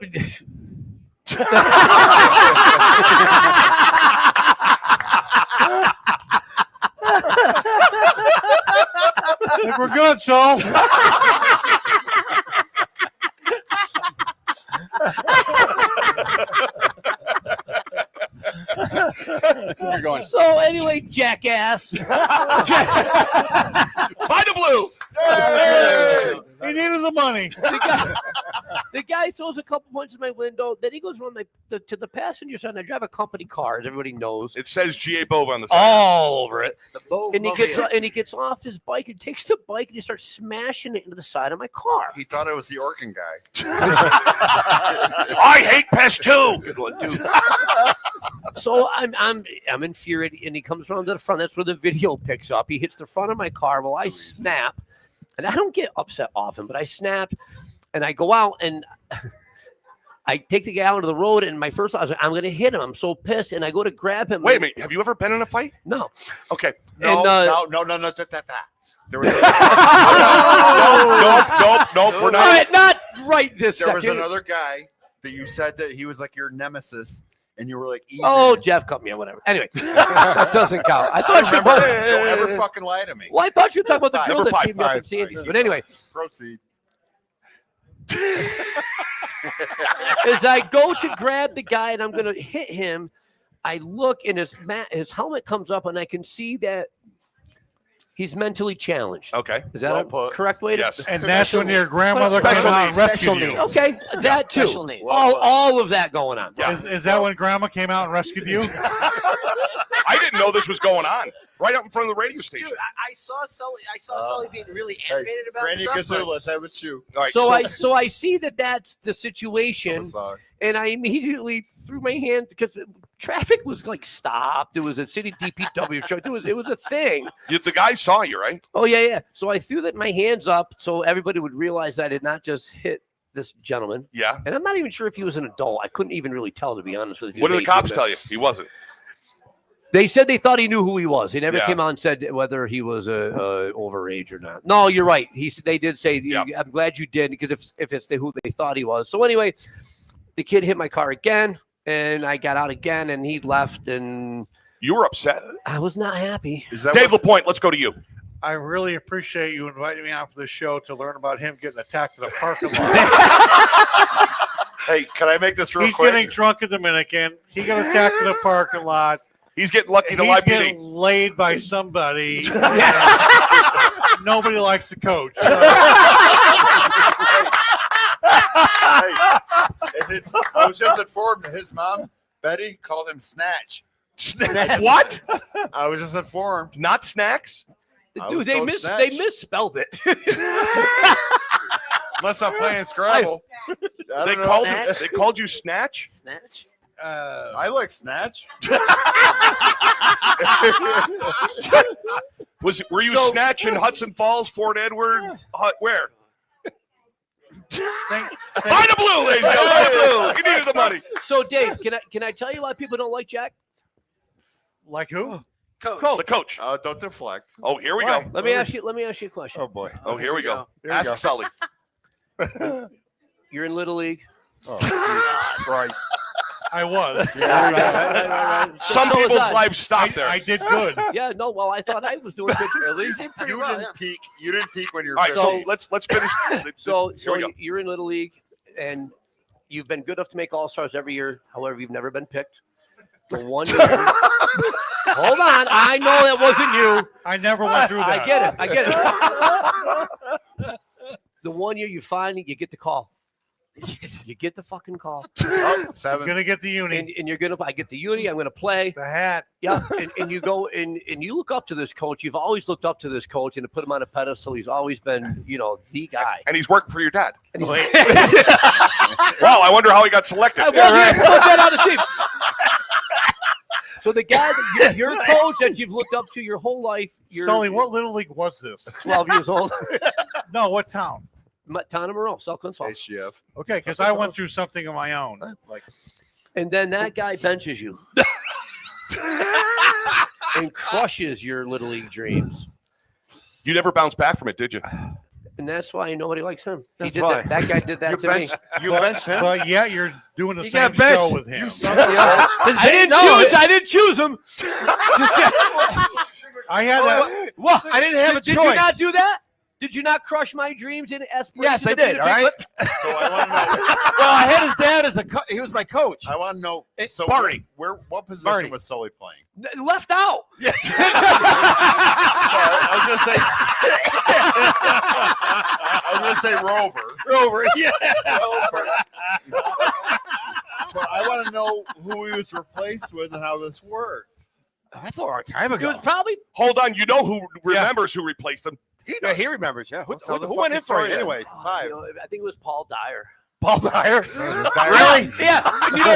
Speaker 11: I think we're good, so.
Speaker 4: You're going.
Speaker 9: So anyway, jackass.
Speaker 1: Find a blue.
Speaker 11: He needed the money.
Speaker 9: The guy throws a couple punches in my window. Then he goes around to the passenger side. I drive a company car, as everybody knows.
Speaker 1: It says GA Bove on the side.
Speaker 9: All over it.
Speaker 10: The Bove
Speaker 9: And he
Speaker 10: Mobile.
Speaker 9: gets off his bike and takes the bike and he starts smashing it into the side of my car.
Speaker 2: He thought it was the Orkin guy.
Speaker 1: I hate pest too. Good one too.
Speaker 9: So I'm infuriated, and he comes around to the front. That's where the video picks up. He hits the front of my car. Well, I snap, and I don't get upset often, but I snap, and I go out and I take the guy out onto the road. And my first thought was, I'm going to hit him. I'm so pissed, and I go to grab him.
Speaker 1: Wait a minute. Have you ever been in a fight?
Speaker 9: No.
Speaker 1: Okay.
Speaker 2: No,
Speaker 9: And,
Speaker 2: no. There was
Speaker 1: Nope. We're
Speaker 9: All
Speaker 1: not.
Speaker 9: right, not right this
Speaker 2: there was
Speaker 9: second.
Speaker 2: another guy that you said that he was like your nemesis, and you were like, even.
Speaker 9: Oh, Jeff cut me or whatever. Anyway, that doesn't count. I thought you
Speaker 2: remember.
Speaker 9: were.
Speaker 2: Don't ever fucking lie to me.
Speaker 9: Well, I thought you were talking about the girl
Speaker 1: Number
Speaker 9: that
Speaker 1: five,
Speaker 9: beat me up at Sandy's. But anyway,
Speaker 2: Proceed.
Speaker 9: as I go to grab the guy and I'm going to hit him, I look and his helmet comes up and I can see that he's mentally challenged.
Speaker 1: Okay.
Speaker 9: Is that
Speaker 2: Well
Speaker 9: a
Speaker 2: put.
Speaker 9: correct way to?
Speaker 1: Yes.
Speaker 11: And that's when your grandmother came
Speaker 1: Special
Speaker 11: out
Speaker 1: needs.
Speaker 11: and rescued you.
Speaker 9: Okay, that too.
Speaker 10: Special needs.
Speaker 9: All of that going on.
Speaker 1: Yeah.
Speaker 11: Is that when grandma came out and rescued you?
Speaker 1: I didn't know this was going on. Right up in front of the radio station.
Speaker 10: Dude, I saw Sully. I saw Sully being really animated about
Speaker 2: Granny
Speaker 10: stuff. but-
Speaker 2: Gazulas, that was you.
Speaker 1: All right.
Speaker 9: So I see that that's the situation, and I immediately threw my hand because traffic was like stopped. It was a city DPW truck. It was a thing.
Speaker 1: The guy saw you, right?
Speaker 9: Oh yeah. So I threw my hands up so everybody would realize that I did not just hit this gentleman.
Speaker 1: Yeah.
Speaker 9: And I'm not even sure if he was an adult. I couldn't even really tell, to be honest with you.
Speaker 1: What did the cops tell you? He wasn't.
Speaker 9: They said they thought he knew who he was. They never
Speaker 1: Yeah.
Speaker 9: came out and said whether he was overage or not. No, you're right. They did say.
Speaker 1: Yeah.
Speaker 9: I'm glad you did, because if it's who they thought he was. So anyway, the kid hit my car again, and I got out again, and he left, and
Speaker 1: You were upset.
Speaker 9: I was not happy.
Speaker 2: Is that
Speaker 1: Dave
Speaker 2: what,
Speaker 1: LaPoint, let's go to you.
Speaker 11: I really appreciate you inviting me out for this show to learn about him getting attacked in a parking lot.
Speaker 2: Hey, can I make this real
Speaker 11: He's
Speaker 2: quick?
Speaker 11: getting drunk in Dominican. He got attacked in a parking lot.
Speaker 1: He's getting lucky to
Speaker 11: He's
Speaker 1: live
Speaker 11: getting
Speaker 1: PD.
Speaker 11: laid by somebody. Nobody likes to coach.
Speaker 2: Hey, I was just informed that his mom, Betty, called him Snatch.
Speaker 1: What?
Speaker 2: I was just informed.
Speaker 1: Not snacks?
Speaker 2: I
Speaker 9: Dude,
Speaker 2: was
Speaker 9: they
Speaker 2: told
Speaker 9: they
Speaker 2: Snatch.
Speaker 9: misspelled it.
Speaker 2: Unless I'm playing Scrabble. I
Speaker 1: They
Speaker 2: don't know.
Speaker 1: called you Snatch?
Speaker 10: Snatch.
Speaker 2: I like Snatch.
Speaker 1: Were you Snatch in Hudson Falls, Fort Edward? Where? Find a blue, ladies and gentlemen. Find a blue. You needed the money.
Speaker 9: So Dave, can I tell you why people don't like Jack?
Speaker 11: Like who?
Speaker 10: Coach.
Speaker 1: The coach.
Speaker 2: Don't deflect.
Speaker 1: Oh, here we
Speaker 11: Why?
Speaker 1: go.
Speaker 9: Let me ask you a question.
Speaker 2: Oh boy.
Speaker 1: Oh, here we go.
Speaker 2: Here we
Speaker 1: Ask
Speaker 2: go.
Speaker 1: Sully.
Speaker 9: You're in Little League.
Speaker 2: Oh, Jesus Christ.
Speaker 11: I was.
Speaker 9: Right.
Speaker 1: Some
Speaker 9: So was
Speaker 1: people's
Speaker 9: I.
Speaker 1: lives stop there.
Speaker 11: I did good.
Speaker 9: Yeah, no. Well, I thought I was doing good.
Speaker 2: At least
Speaker 10: pretty
Speaker 2: you
Speaker 10: well,
Speaker 2: didn't peak. You didn't peak when you were
Speaker 1: All right, so
Speaker 2: 50.
Speaker 1: let's finish.
Speaker 9: So
Speaker 1: Here we go.
Speaker 9: you're in Little League, and you've been good enough to make All-Stars every year. However, you've never been picked. The one year. Hold on. I know that wasn't you.
Speaker 11: I never went through that.
Speaker 9: I get it. The one year you finally get the call. You get the fucking call.
Speaker 2: Oh,
Speaker 11: I'm
Speaker 2: 7.
Speaker 11: gonna get the uni.
Speaker 9: And you're gonna I get the uni, I'm gonna play.
Speaker 11: The hat.
Speaker 9: Yeah. And you go and you look up to this coach. You've always looked up to this coach and to put him on a pedestal. He's always been, the guy.
Speaker 1: And he's working for your dad.
Speaker 9: And he's
Speaker 1: Wow, I wonder how he got selected.
Speaker 9: I wasn't even put that on the team. So the guy, your coach that you've looked up to your whole life.
Speaker 11: Sully, what little league was this?
Speaker 9: 12 years old.
Speaker 11: No, what town?
Speaker 9: Town of Monroe, South Glens Falls.
Speaker 2: HGF.
Speaker 11: Okay, because I went through something of my own. Like,
Speaker 9: and then that guy benches you and crushes your little league dreams.
Speaker 1: You never bounced back from it, did you?
Speaker 9: And that's why nobody likes him.
Speaker 12: That's
Speaker 9: He did
Speaker 12: why.
Speaker 9: that guy did that to me.
Speaker 12: You benched him.
Speaker 11: but yeah, you're doing the
Speaker 12: He
Speaker 11: same
Speaker 12: got benched.
Speaker 11: show with him.
Speaker 12: I didn't choose him.
Speaker 11: I had that.
Speaker 12: Well, I didn't have a
Speaker 9: Did
Speaker 12: choice.
Speaker 9: you not do that? Did you not crush my dreams in aspirations?
Speaker 12: Yes, I did. All right.
Speaker 2: So I want to know.
Speaker 12: Well, I had his dad as he was my coach.
Speaker 2: I want to know. So
Speaker 12: Barney.
Speaker 2: what position
Speaker 12: Barney.
Speaker 2: was Sully playing?
Speaker 9: Left out.
Speaker 12: Yeah.
Speaker 2: I was gonna say Rover.
Speaker 12: Rover. Yeah.
Speaker 2: But I want to know who he was replaced with and how this worked.
Speaker 12: That's a long time
Speaker 9: It
Speaker 12: ago.
Speaker 9: was probably
Speaker 1: Hold on. You know who remembers who replaced him?
Speaker 12: Yeah, he remembers. Yeah.
Speaker 2: Tell the
Speaker 12: Who went in
Speaker 2: fucking
Speaker 12: for it
Speaker 2: story
Speaker 12: anyway?
Speaker 2: Five.
Speaker 9: you know, I think it was Paul Dyer.
Speaker 12: Paul Dyer.
Speaker 9: Really? Yeah. And you know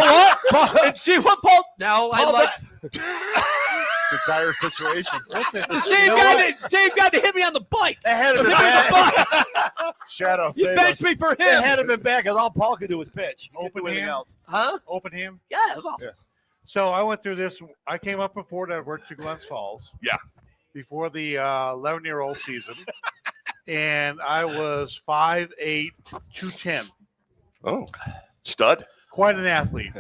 Speaker 9: what? And see what Paul? No, I
Speaker 12: Paul
Speaker 9: like
Speaker 2: It's a dire situation.
Speaker 9: the same guy that hit me on the bike.
Speaker 12: That had him
Speaker 9: Hit
Speaker 12: been
Speaker 9: me on the
Speaker 12: back.
Speaker 9: bike.
Speaker 2: Shadow,
Speaker 9: You
Speaker 2: save
Speaker 9: benched
Speaker 2: us.
Speaker 9: me for
Speaker 12: That
Speaker 9: him.
Speaker 12: had him been back, because all Paul could do was pitch. He couldn't
Speaker 11: Open
Speaker 12: do anything
Speaker 11: hand.
Speaker 12: else.
Speaker 9: Huh?
Speaker 11: Open him.
Speaker 9: Yeah, it was awful.
Speaker 11: Yeah. So I went through this. I came up before that. I worked to Glens Falls.
Speaker 1: Yeah.
Speaker 11: Before the 11-year-old season, and I was 5'8", 210.
Speaker 1: Oh, stud.
Speaker 11: Quite an athlete.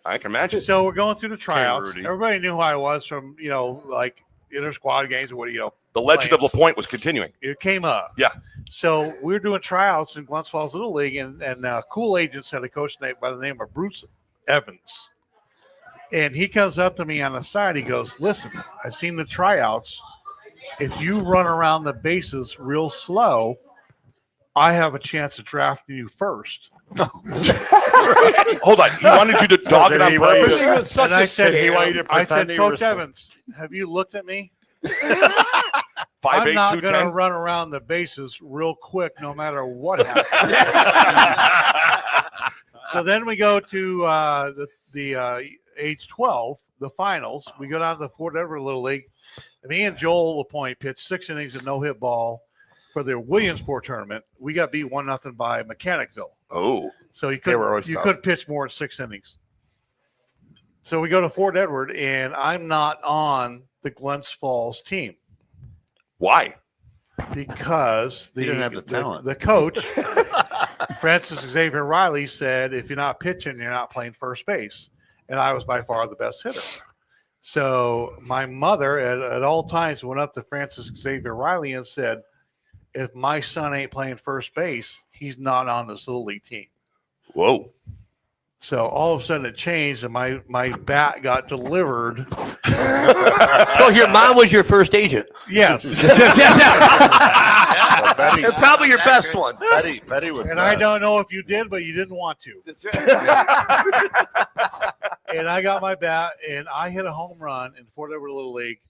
Speaker 1: I can imagine.
Speaker 11: So we're going through the tryouts.
Speaker 2: Rudy.
Speaker 11: Everybody knew who I was from, like inter squad games or what,
Speaker 1: The legend of
Speaker 11: playing.
Speaker 1: LaPoint was continuing.
Speaker 11: It came up.
Speaker 1: Yeah.
Speaker 11: So we were doing tryouts in Glens Falls Little League, and Cool Agents had a coach by the name of Bruce Evans. And he comes up to me on the side. He goes, "Listen, I've seen the tryouts. If you run around the bases real slow, I have a chance of drafting you first."
Speaker 1: Hold on. He wanted you to dog it on purpose?
Speaker 11: And I said,
Speaker 2: I said,
Speaker 11: Coach Evans, have you looked at me?
Speaker 1: 5'8",
Speaker 11: I'm not going to
Speaker 1: 210.
Speaker 11: run around the bases real quick, no matter what happens. So then we go to the age 12, the finals. We go down to the Fort Edward Little League. And me and Joel LaPoint pitched 6 innings of no-hit ball for the Williamsport tournament. We got beat 1-0 by Mechanicville.
Speaker 1: Oh.
Speaker 11: So you
Speaker 2: They were always
Speaker 11: couldn't
Speaker 2: tough.
Speaker 11: pitch more than 6 innings. So we go to Fort Edward, and I'm not on the Glens Falls team
Speaker 1: Why?
Speaker 11: because
Speaker 2: He didn't have the talent.
Speaker 11: the coach, Francis Xavier Riley, said, if you're not pitching, you're not playing first base. And I was by far the best hitter. So my mother at all times went up to Francis Xavier Riley and said, if my son ain't playing first base, he's not on this little league team.
Speaker 1: Whoa.
Speaker 11: So all of a sudden it changed, and my bat got delivered.
Speaker 9: So your mom was your first agent.
Speaker 11: Yes.
Speaker 2: Betty,
Speaker 9: And probably your best one.
Speaker 2: Betty was.
Speaker 11: And I
Speaker 2: best.
Speaker 11: don't know if you did, but you didn't want to. And I got my bat, and I hit a home run in Fort Edward Little League.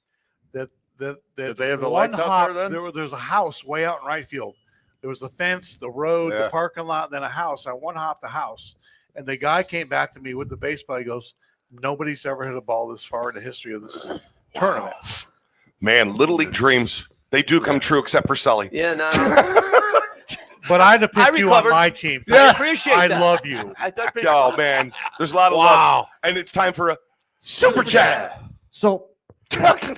Speaker 11: That
Speaker 2: Did they have the
Speaker 11: one
Speaker 2: lights out
Speaker 11: hop,
Speaker 2: there then?
Speaker 11: There's a house way out in right field. There was a fence, the road, the
Speaker 2: Yeah.
Speaker 11: parking lot, then a house. I one hopped the house, and the guy came back to me with the baseball. He goes, "Nobody's ever hit a ball this far in the history of this tournament."
Speaker 1: Man, Little League dreams. They do come true except for Sully.
Speaker 9: Yeah, no.
Speaker 11: But I had to
Speaker 9: I
Speaker 11: pick you on
Speaker 9: recovered.
Speaker 11: my team.
Speaker 9: I appreciate
Speaker 11: I
Speaker 9: that.
Speaker 11: love you.
Speaker 1: Oh, man. There's a lot of love. And it's time for a super chat.
Speaker 5: So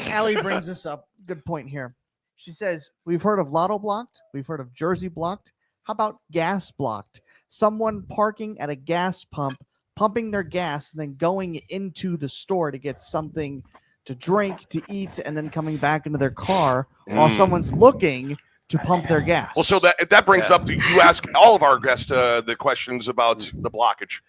Speaker 5: Allie brings this up. Good point here. She says, we've heard of lotto blocked. We've heard of jersey blocked. How about gas blocked? Someone parking at a gas pump, pumping their gas, and then going into the store to get something to drink, to eat, and then coming back into their car while someone's looking to pump their gas.
Speaker 1: Well, so that brings up, you ask all of our guests the questions about the blockage.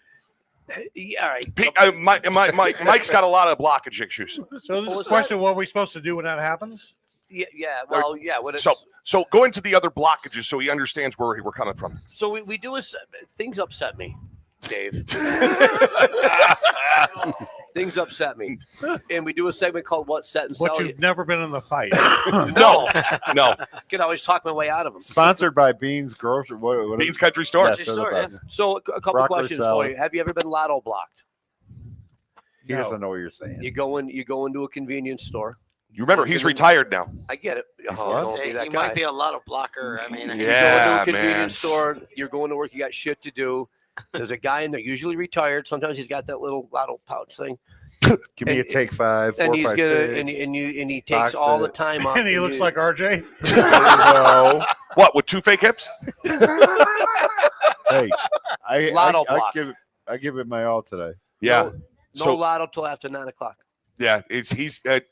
Speaker 9: Yeah, all right.
Speaker 1: Mike's got a lot of blockage issues.
Speaker 11: So this is a question: what are we supposed to do when that happens?
Speaker 9: Yeah. Well, yeah. What
Speaker 1: So go into the other blockages so he understands where we're coming from.
Speaker 9: So we do things upset me, Dave. Things upset me, and we do a segment called "What Set and
Speaker 11: But
Speaker 9: Sell."
Speaker 11: you've never been in the fight.
Speaker 1: No.
Speaker 9: Can always talk my way out of them.
Speaker 2: Sponsored by Beans Grocery. What
Speaker 1: Beans Country Store.
Speaker 2: Yes,
Speaker 9: Just
Speaker 2: they're the
Speaker 9: sort of.
Speaker 2: best.
Speaker 9: So a couple
Speaker 2: Broccoli
Speaker 9: questions
Speaker 2: salad.
Speaker 9: for you. Have you ever been lotto blocked?
Speaker 2: He doesn't know what you're saying.
Speaker 9: You go into a convenience store.
Speaker 1: You remember, he's retired now.
Speaker 9: I get it.
Speaker 10: He might be a lotto blocker. I mean,
Speaker 9: you go into a convenience store. You're going to work. You got shit to do. There's a guy in there, usually retired. Sometimes he's got that little lotto pouch thing.
Speaker 2: Give me a take 5, 4,
Speaker 9: and he's
Speaker 2: 5,
Speaker 9: gonna
Speaker 2: 6.
Speaker 9: And he takes all the time off.
Speaker 11: And he looks like RJ.
Speaker 2: No.
Speaker 1: What, with 2 fake hips?
Speaker 2: Hey, I give it my all today.
Speaker 1: Yeah.
Speaker 9: No lotto till after 9 o'clock.
Speaker 1: Yeah,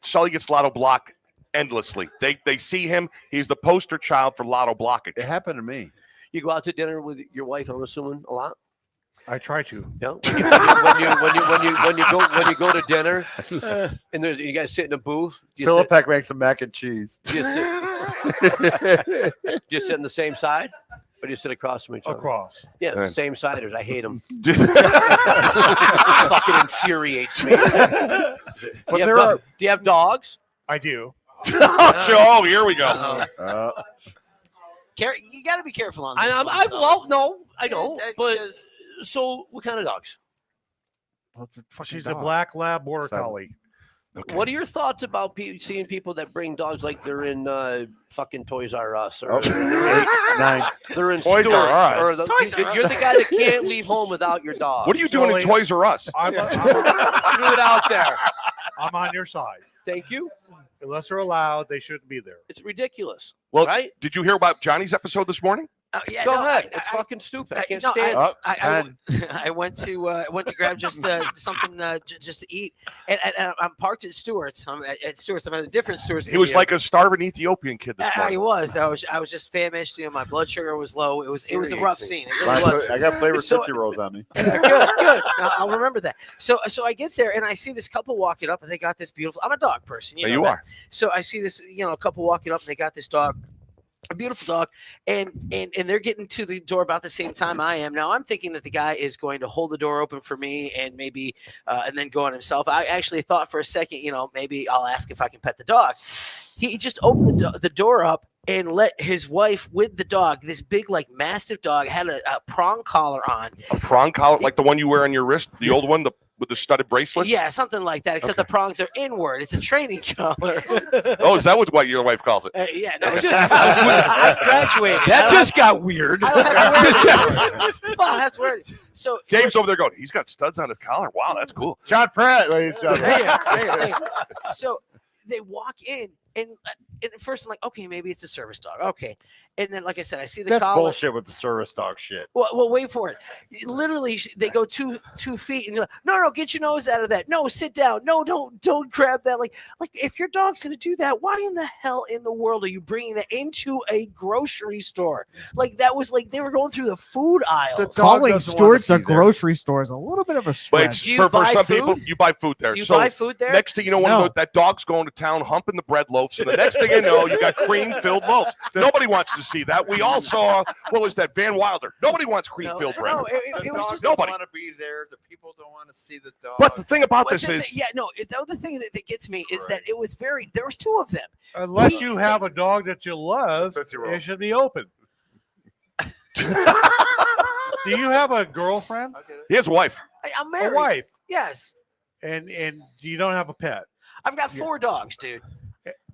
Speaker 1: Sully gets lotto block endlessly. They see him. He's the poster child for lotto blocking.
Speaker 2: It happened to me.
Speaker 9: You go out to dinner with your wife, I'm assuming, a lot.
Speaker 11: I try to.
Speaker 9: Yeah. When you go to dinner, and you guys sit in a booth.
Speaker 2: Philipek makes some mac and cheese.
Speaker 9: Do you sit in the same side, or do you sit across from each other?
Speaker 11: Across.
Speaker 9: Yeah, the same siders. I hate them. Fucking infuriates me. Do you have dogs?
Speaker 11: I do.
Speaker 1: Oh, here we go.
Speaker 10: You got to be careful on this.
Speaker 9: No, I don't. But so, what kind of dogs?
Speaker 11: She's a black lab border collie.
Speaker 1: Okay.
Speaker 9: What are your thoughts about seeing people that bring dogs like they're in fucking Toys R Us or they're in
Speaker 2: Toys
Speaker 9: Stewart's,
Speaker 2: R Us.
Speaker 9: You're the guy that can't leave home without your dog.
Speaker 1: What are you doing in Toys R Us?
Speaker 11: I'm
Speaker 9: Threw it out there.
Speaker 11: I'm on your side.
Speaker 9: Thank you.
Speaker 11: Unless they're allowed, they shouldn't be there.
Speaker 9: It's ridiculous.
Speaker 1: Well,
Speaker 9: right?
Speaker 1: Did you hear about Johnny's episode this morning?
Speaker 9: Go ahead. It's fucking stupid. I can't stand it.
Speaker 10: I went to grab just something just to eat, and I'm parked at Stewart's. I'm at Stewart's. I'm at a different Stewart's.
Speaker 1: He was like a starving Ethiopian kid this morning.
Speaker 10: He was. I was just famished. My blood sugar was low. It was a rough scene. It really was.
Speaker 2: I got flavored Tootsie Rolls on me.
Speaker 10: Good. I'll remember that. So I get there and I see this couple walking up, and they got this beautiful. I'm a dog person. You know
Speaker 1: you
Speaker 10: that.
Speaker 1: are.
Speaker 10: So I see this couple walking up, and they got this dog. A beautiful dog, and they're getting to the door about the same time I am. Now I'm thinking that the guy is going to hold the door open for me and maybe and then go on himself. I actually thought for a second, maybe I'll ask if I can pet the dog. He just opened the door up and let his wife with the dog, this big mastiff dog, had a prong collar on.
Speaker 1: A prong collar, like the one you wear on your wrist, the old one, with the studded bracelets?
Speaker 10: Yeah, something like that, except the prongs are inward. It's a training collar.
Speaker 1: Oh, is that what your wife calls it?
Speaker 10: Yeah, no, I've graduated.
Speaker 9: That just got weird.
Speaker 10: That's weird. So
Speaker 1: Dave's over there going, he's got studs on his collar. Wow, that's cool.
Speaker 2: John Pratt, ladies and gentlemen.
Speaker 10: Hey. So they walk in, and at first I'm like, okay, maybe it's a service dog. Okay. And then, like I said, I see the
Speaker 2: That's
Speaker 10: collar.
Speaker 2: bullshit with the service dog shit.
Speaker 10: Well, wait for it. Literally, they go 2 feet, and you're like, no, get your nose out of that. No, sit down. No, don't grab that. Like if your dog's gonna do that, why in the hell in the world are you bringing that into a grocery store? Like that was like they were going through the food aisle.
Speaker 5: Calling Stewart's a grocery store is a little bit of a
Speaker 1: But
Speaker 5: stretch.
Speaker 1: for some people, you buy food there.
Speaker 10: Do you buy food there?
Speaker 1: Next thing you know, that dog's going to town humping the bread loaves, and the next thing you know, you got cream-filled loaves. Nobody wants to see that. We all saw, what was that, Van Wilder. Nobody wants cream-filled bread.
Speaker 10: No, it was just
Speaker 1: nobody
Speaker 2: want to be there. The people don't want to see the dog.
Speaker 1: But the thing about this is,
Speaker 10: the other thing that gets me is that it was there was 2 of them.
Speaker 11: Unless you have a dog that you love, it should be open. Do you have a girlfriend?
Speaker 1: he has a wife.
Speaker 10: I'm married.
Speaker 11: A wife.
Speaker 10: Yes.
Speaker 11: And you don't have a pet.
Speaker 10: I've got 4 dogs, dude.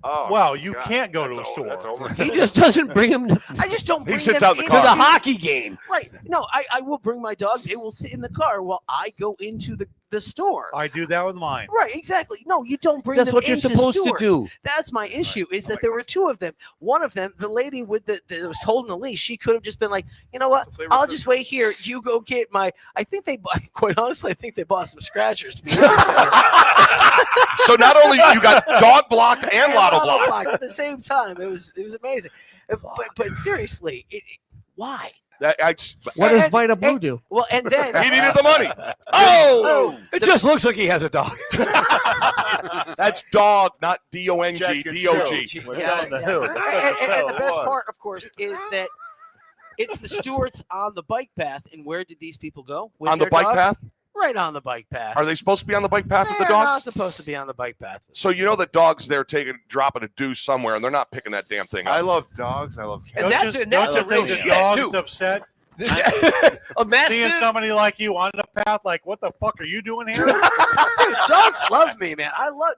Speaker 2: Oh,
Speaker 11: well, you can't go to a store.
Speaker 2: That's over.
Speaker 9: He just doesn't bring him to
Speaker 10: I just don't bring
Speaker 1: sits
Speaker 10: them
Speaker 1: out in the
Speaker 10: into
Speaker 1: car.
Speaker 9: the hockey game.
Speaker 10: Right. No, I will bring my dog. They will sit in the car while I go into the store.
Speaker 11: I do that with mine.
Speaker 10: Right, exactly. No, you don't bring
Speaker 9: That's
Speaker 10: them
Speaker 9: what you're
Speaker 10: into
Speaker 9: supposed to
Speaker 10: Stewart's.
Speaker 9: do.
Speaker 10: That's my issue, is that there were 2 of them. One of them, the lady with that was holding the leash, she could have just been like, you know what? I'll just wait here. You go get my. I think they bought. Quite honestly, I think they bought some scratchers. To be honest with you.
Speaker 1: So not only you got dog blocked and lotto blocked
Speaker 10: at the same time. It was amazing. But seriously, why?
Speaker 5: What does Vita Blue do?
Speaker 10: Well, and then
Speaker 1: he needed the money. Oh,
Speaker 9: it just looks like he has a dog.
Speaker 1: That's dog, not D-O-N-G, D-O-G.
Speaker 10: Yeah. And the best part, of course, is that it's the Stewart's on the bike path. And where did these people go? With
Speaker 1: On the
Speaker 10: their
Speaker 1: bike
Speaker 10: dog?
Speaker 1: path?
Speaker 10: Right on the bike path.
Speaker 1: Are they supposed to be on the bike path with the
Speaker 10: They're not
Speaker 1: dogs?
Speaker 10: supposed to be on the bike path.
Speaker 1: So you know that dogs there dropping a deuce somewhere, and they're not picking that damn thing up.
Speaker 2: I love dogs. I love cats.
Speaker 9: And that's a real
Speaker 11: the
Speaker 9: shit,
Speaker 11: dog's
Speaker 9: too.
Speaker 11: upset
Speaker 9: A mastiff?
Speaker 11: Seeing somebody like you on the path, like, what the fuck are you doing here?
Speaker 10: Dude, dogs love me, man.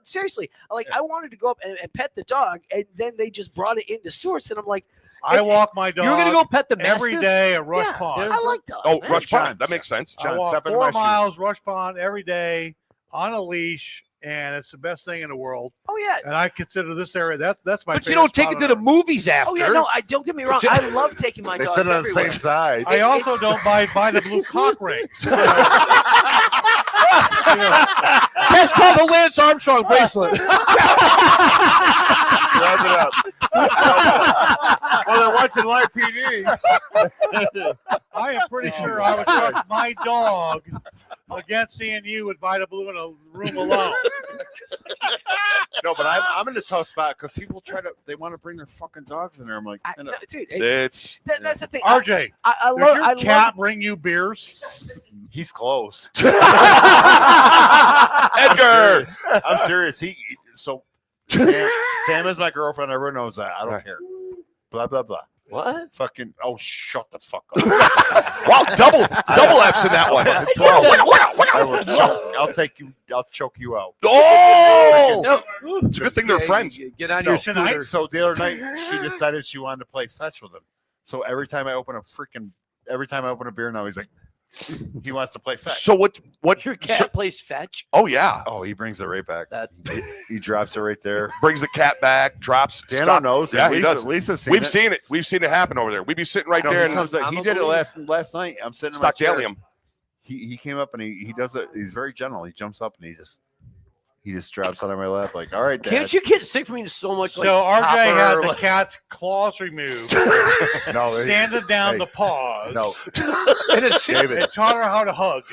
Speaker 10: Seriously. Like, I wanted to go up and pet the dog, and then they just brought it into Stewart's, and I'm like,
Speaker 11: I walk my dog.
Speaker 9: You're gonna go pet the
Speaker 11: every
Speaker 9: mastiff?
Speaker 11: day at Rush
Speaker 10: yeah,
Speaker 11: Pond.
Speaker 10: I like dogs.
Speaker 1: Oh,
Speaker 10: man.
Speaker 1: Rush Pond. That makes sense.
Speaker 11: I
Speaker 2: John,
Speaker 11: walk
Speaker 2: step in
Speaker 11: 4
Speaker 2: my shoes.
Speaker 11: miles Rush Pond every day on a leash, and it's the best thing in the world.
Speaker 10: Oh yeah.
Speaker 11: And I consider this area that's my.
Speaker 9: But you
Speaker 11: favorite
Speaker 9: don't take
Speaker 11: spot
Speaker 9: it to
Speaker 11: on
Speaker 9: the
Speaker 11: earth.
Speaker 9: movies after.
Speaker 10: Oh yeah. No, I don't get me wrong. I love taking my
Speaker 2: They
Speaker 10: dogs
Speaker 2: sit on the
Speaker 10: everywhere.
Speaker 2: same side.
Speaker 11: I also
Speaker 10: It's-
Speaker 11: don't buy the blue cock ring.
Speaker 9: That's called the Lance Armstrong bracelet.
Speaker 2: Wrap it up. Well, they're watching Live PD.
Speaker 11: I am pretty sure I would trust my dog against seeing you with Vita Blue in a room alone.
Speaker 2: No, but I'm in a tough spot because people they want to bring their fucking dogs in there. I'm like,
Speaker 10: No, dude,
Speaker 1: It's
Speaker 10: that's the thing.
Speaker 11: RJ,
Speaker 10: I
Speaker 11: does
Speaker 10: love.
Speaker 11: your
Speaker 10: I
Speaker 11: cat
Speaker 10: love.
Speaker 11: bring you beers?
Speaker 2: he's close.
Speaker 1: Edgar.
Speaker 2: I'm serious. So Sam is my girlfriend. Everyone knows that. I don't care. Blah blah blah.
Speaker 9: What?
Speaker 2: Fucking shut the fuck up.
Speaker 1: Wow, double F's in that one.
Speaker 2: 12. I'll take you. I'll choke you out.
Speaker 1: Oh, it's a good thing they're friends.
Speaker 9: Get on
Speaker 2: No,
Speaker 9: your scooter.
Speaker 2: So the other night she decided she wanted to play fetch with him. So every time I open a beer now, he's like, he wants to play fetch.
Speaker 1: So what?
Speaker 9: Your cat plays fetch.
Speaker 1: Oh yeah,
Speaker 2: Oh, he brings it right back.
Speaker 9: That-
Speaker 2: He drops it right there.
Speaker 1: brings the cat back, drops.
Speaker 2: Dano
Speaker 1: stop.
Speaker 2: knows.
Speaker 1: Yeah, he
Speaker 2: Lisa,
Speaker 1: does.
Speaker 2: Lisa's seen
Speaker 1: We've
Speaker 2: it.
Speaker 1: seen it. We've seen it happen over there. We'd be sitting right
Speaker 2: No,
Speaker 1: there
Speaker 2: he
Speaker 1: and
Speaker 2: comes up. He did it last night. I'm sitting in my
Speaker 1: stock
Speaker 2: chair.
Speaker 1: him.
Speaker 2: He came up and he does it. He's very gentle. He jumps up and he just drops on my lap like, all right, Dad.
Speaker 9: Can't you get sick from eating so much?
Speaker 11: So
Speaker 9: Like,
Speaker 11: RJ had
Speaker 9: copper,
Speaker 11: the
Speaker 9: like-
Speaker 11: cat's claws removed,
Speaker 2: No,
Speaker 11: sanded down
Speaker 2: hey,
Speaker 11: the paws,
Speaker 2: no,
Speaker 9: and it's
Speaker 2: David.
Speaker 11: and taught her how to hug.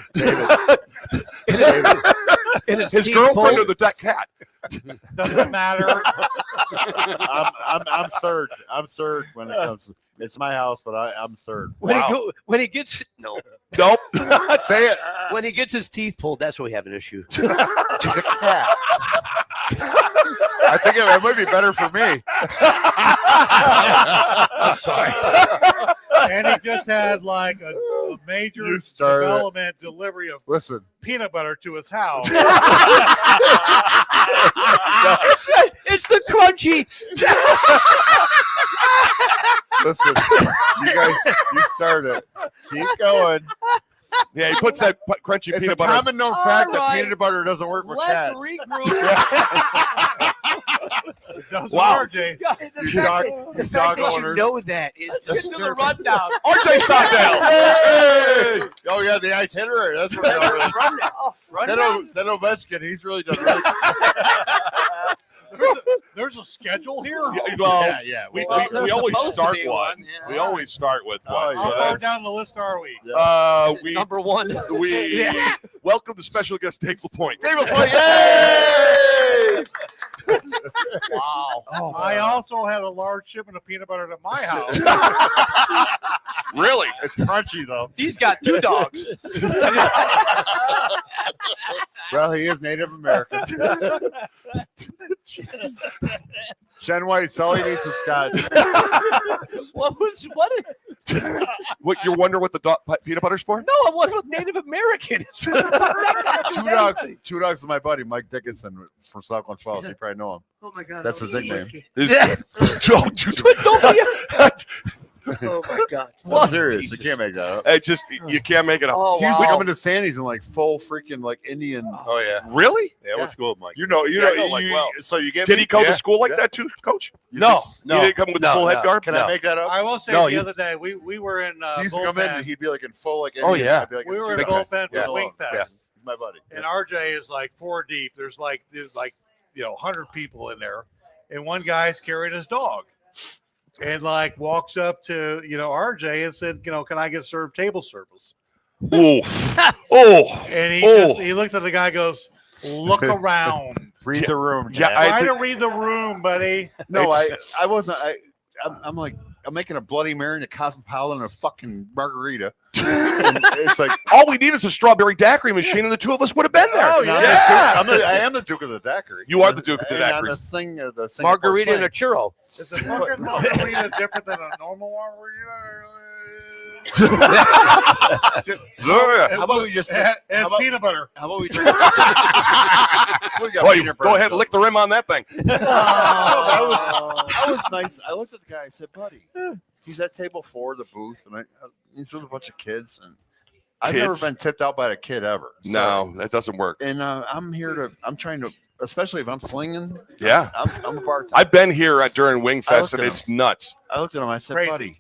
Speaker 1: His girlfriend or the deck cat.
Speaker 11: Doesn't matter.
Speaker 2: I'm third. I'm third when it comes. It's my house, but I'm third.
Speaker 9: When he gets
Speaker 1: Nope.
Speaker 2: Say it.
Speaker 9: when he gets his teeth pulled, that's when we have an issue.
Speaker 2: She's a cat. I think it might be better for me.
Speaker 9: I'm sorry.
Speaker 11: And he just had like a major
Speaker 2: You started it.
Speaker 11: development delivery of
Speaker 2: Listen,
Speaker 11: peanut butter to his house.
Speaker 9: It's the crunchy.
Speaker 2: listen. You guys, you started. Keep going.
Speaker 1: Yeah, he puts that crunchy
Speaker 2: It's a
Speaker 1: peanut butter.
Speaker 2: common known fact that
Speaker 9: right.
Speaker 2: peanut butter doesn't work for
Speaker 9: Let's
Speaker 2: cats.
Speaker 9: regroup.
Speaker 11: Doesn't
Speaker 1: Wow.
Speaker 11: RJ.
Speaker 2: You dog,
Speaker 10: The
Speaker 2: you
Speaker 10: fact
Speaker 2: dog
Speaker 10: that you
Speaker 2: owners.
Speaker 10: know that is
Speaker 9: Get to the
Speaker 10: disturbing.
Speaker 9: rundown.
Speaker 1: RJ Stockdale.
Speaker 2: Hey! Oh yeah, the itinerary. That's what
Speaker 10: Rundown.
Speaker 2: that Ovechkin. He's really done really.
Speaker 11: There's a schedule here.
Speaker 1: Well,
Speaker 2: yeah.
Speaker 1: we
Speaker 10: there's
Speaker 1: always
Speaker 10: supposed to
Speaker 1: start
Speaker 10: be
Speaker 1: one.
Speaker 10: yeah.
Speaker 1: We always start with
Speaker 2: Oh,
Speaker 1: one.
Speaker 2: yeah.
Speaker 1: So
Speaker 11: How far
Speaker 1: that's-
Speaker 11: down the list are we?
Speaker 1: we
Speaker 9: Number one.
Speaker 1: welcome to special guest Dave LaPoint.
Speaker 2: Dave LaPoint, yay!
Speaker 9: Wow.
Speaker 2: Oh,
Speaker 11: I also had a large shipment of peanut butter to my house.
Speaker 1: Really?
Speaker 2: It's crunchy though.
Speaker 9: He's got 2 dogs.
Speaker 2: Well, he is Native American. Jen White, Sully needs some scotch.
Speaker 9: What?
Speaker 1: What you're wondering what the peanut butter's for?
Speaker 9: No, I was with Native Americans.
Speaker 2: Two dogs with my buddy Mike Dickinson from South Glens Falls. You probably know him.
Speaker 10: Oh my god.
Speaker 2: That's
Speaker 10: that
Speaker 2: his
Speaker 10: was
Speaker 2: nickname.
Speaker 10: whiskey. Oh my god.
Speaker 2: I'm serious. You can't make that up.
Speaker 1: It just you can't make it up.
Speaker 10: Oh
Speaker 2: He used to
Speaker 10: wow.
Speaker 2: come into Sandy's in like full freaking like Indian.
Speaker 1: Oh yeah. Really?
Speaker 13: Yeah, what's cool, Mike?
Speaker 2: You know,
Speaker 1: Yeah, I know, like,
Speaker 2: you-
Speaker 1: well.
Speaker 2: So you get
Speaker 1: Did
Speaker 2: me?
Speaker 1: he come
Speaker 2: Yeah.
Speaker 1: to school like
Speaker 2: Yeah.
Speaker 1: that too, Coach?
Speaker 9: No,
Speaker 1: He didn't come with the full head guard.
Speaker 2: Can I make that up?
Speaker 11: I will say
Speaker 2: No,
Speaker 11: the
Speaker 2: you-
Speaker 11: other day we were in
Speaker 2: He used to come in and
Speaker 11: Bullpen.
Speaker 2: he'd be like in full like.
Speaker 1: Oh,
Speaker 2: Indian.
Speaker 1: yeah.
Speaker 2: I'd be like,
Speaker 11: We
Speaker 2: it's
Speaker 11: were in
Speaker 2: big guy.
Speaker 11: Bullpen for
Speaker 1: Yeah.
Speaker 11: the Wing Fest.
Speaker 1: Yeah.
Speaker 2: He's my buddy.
Speaker 11: And RJ is like 4 deep. There's like 100 people in there, and one guy's carrying his dog, and like walks up to RJ and said, can I get served table service?
Speaker 1: Oh, oh,
Speaker 11: And he looked at the guy, goes, look around,
Speaker 2: Read the room.
Speaker 1: Yeah,
Speaker 2: Dad.
Speaker 11: try to read the room, buddy.
Speaker 2: No, I wasn't. I'm like, I'm making a Bloody Mary and a Cosmopolitan and a fucking margarita. And it's like,
Speaker 1: all we need is a strawberry daiquiri machine, and the two of us would have been there.
Speaker 2: oh
Speaker 1: yeah.
Speaker 2: I am the Duke of the Daiquiri.
Speaker 1: You are the Duke of the
Speaker 2: And on
Speaker 1: Daiquiris.
Speaker 2: the Singapore
Speaker 9: Margarita and a
Speaker 2: sling.
Speaker 9: churro.
Speaker 11: Is a fucking margarita different than a normal margarita?
Speaker 12: How about we just
Speaker 11: as
Speaker 12: how
Speaker 11: peanut butter?
Speaker 12: about we
Speaker 1: Boy, go ahead and lick the rim on that thing.
Speaker 2: That was nice. I looked at the guy and said, "Buddy, he's at table 4 of the booth, and he's with a bunch of kids, and I've never
Speaker 1: Kids?
Speaker 2: been tipped out by a kid ever.
Speaker 1: No, that doesn't work.
Speaker 2: And I'm trying to, especially if I'm slinging.
Speaker 1: Yeah.
Speaker 2: I'm a bartender.
Speaker 1: I've been here during Wing
Speaker 2: I
Speaker 1: Fest,
Speaker 2: looked
Speaker 1: and
Speaker 2: at
Speaker 1: it's nuts.
Speaker 2: I looked at him. I said,
Speaker 11: Crazy.
Speaker 2: "Buddy."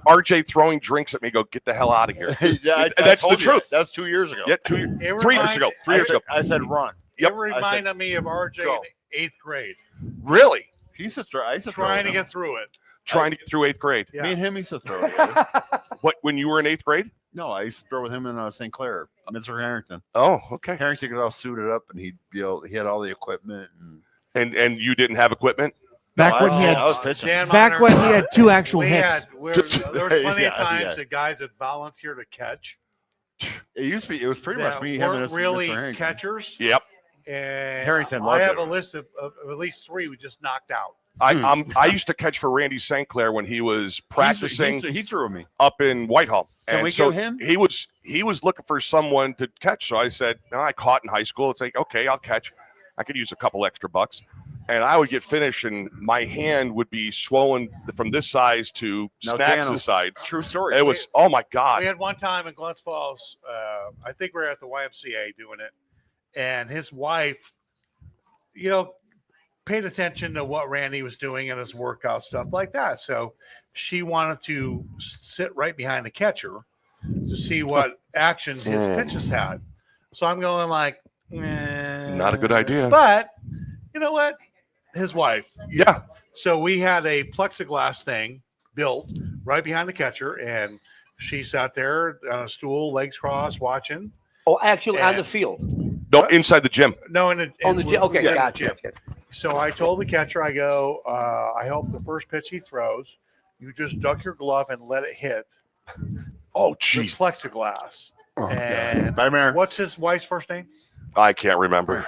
Speaker 1: RJ throwing drinks at me. Go get the hell out of here.
Speaker 2: Yeah,
Speaker 1: And that's the
Speaker 2: told you
Speaker 1: truth.
Speaker 2: that. That's 2 years ago.
Speaker 1: Yeah,
Speaker 11: It
Speaker 1: 3 years
Speaker 11: remind-
Speaker 1: ago. 3 years ago.
Speaker 2: I said, "Run."
Speaker 1: Yep.
Speaker 11: It reminded me of RJ
Speaker 2: Go.
Speaker 11: in 8th grade,
Speaker 1: Really?
Speaker 2: He used to throw. I used to
Speaker 11: trying to
Speaker 2: throw
Speaker 11: get through it.
Speaker 1: Trying to get through 8th grade.
Speaker 11: Yeah.
Speaker 2: Me and him used to throw. Together.
Speaker 1: What, when you were in 8th grade?
Speaker 2: No, I used to throw with him in St. Clair, Mr. Harrington.
Speaker 1: Oh, okay.
Speaker 2: Harrington got all suited up, and he had all the equipment.
Speaker 1: And you didn't have equipment?
Speaker 5: Back when
Speaker 2: I,
Speaker 5: he had
Speaker 2: I was pitching.
Speaker 11: Dan
Speaker 5: back
Speaker 11: Miner,
Speaker 5: when he had 2 actual
Speaker 11: we
Speaker 5: hips.
Speaker 11: there was plenty
Speaker 2: Yeah,
Speaker 11: of times
Speaker 2: yeah.
Speaker 11: that guys that volunteer to catch.
Speaker 2: It used to be. It was pretty much
Speaker 11: that
Speaker 2: me, him, and
Speaker 11: weren't
Speaker 2: Mr.
Speaker 11: really
Speaker 2: Harrington.
Speaker 11: catchers.
Speaker 1: Yep.
Speaker 11: And
Speaker 2: Harrington
Speaker 11: I
Speaker 2: loved
Speaker 11: have
Speaker 2: it.
Speaker 11: a list of at least 3 we just knocked out.
Speaker 1: I used to catch for Randy St. Clair when he was practicing
Speaker 2: He threw me.
Speaker 1: up in Whitehall.
Speaker 2: Can
Speaker 1: And
Speaker 2: we
Speaker 1: so
Speaker 2: get him?
Speaker 1: he was looking for someone to catch. So I said, no, I caught in high school. It's like, okay, I'll catch. I could use a couple extra bucks. And I would get finished, and my hand would be swollen from this size to
Speaker 2: No,
Speaker 1: Snacks'
Speaker 2: Dan,
Speaker 1: size.
Speaker 2: True story.
Speaker 1: It was, oh my God.
Speaker 11: We had one time in Glens Falls. I think we were at the YMCA doing it, and his wife, paid attention to what Randy was doing in his workout stuff like that. So she wanted to sit right behind the catcher to see what action his pitches had. So I'm going like,
Speaker 1: Not a good idea.
Speaker 11: But you know what? His wife.
Speaker 1: Yeah.
Speaker 11: So we had a plexiglass thing built right behind the catcher, and she sat there on a stool, legs crossed, watching.
Speaker 9: Oh, actually, on
Speaker 11: And-
Speaker 9: the field.
Speaker 1: No, inside the gym.
Speaker 11: No, in the
Speaker 9: Gym. Okay,
Speaker 11: yeah,
Speaker 9: gotcha.
Speaker 11: gym. So I told the catcher, I go, I hope the first pitch he throws, you just duck your glove and let it hit
Speaker 1: Oh,
Speaker 11: the
Speaker 1: jeez.
Speaker 11: plexiglass.
Speaker 1: Oh,
Speaker 11: And
Speaker 2: Bye, Mayor.
Speaker 11: what's his wife's first name?
Speaker 1: I can't remember.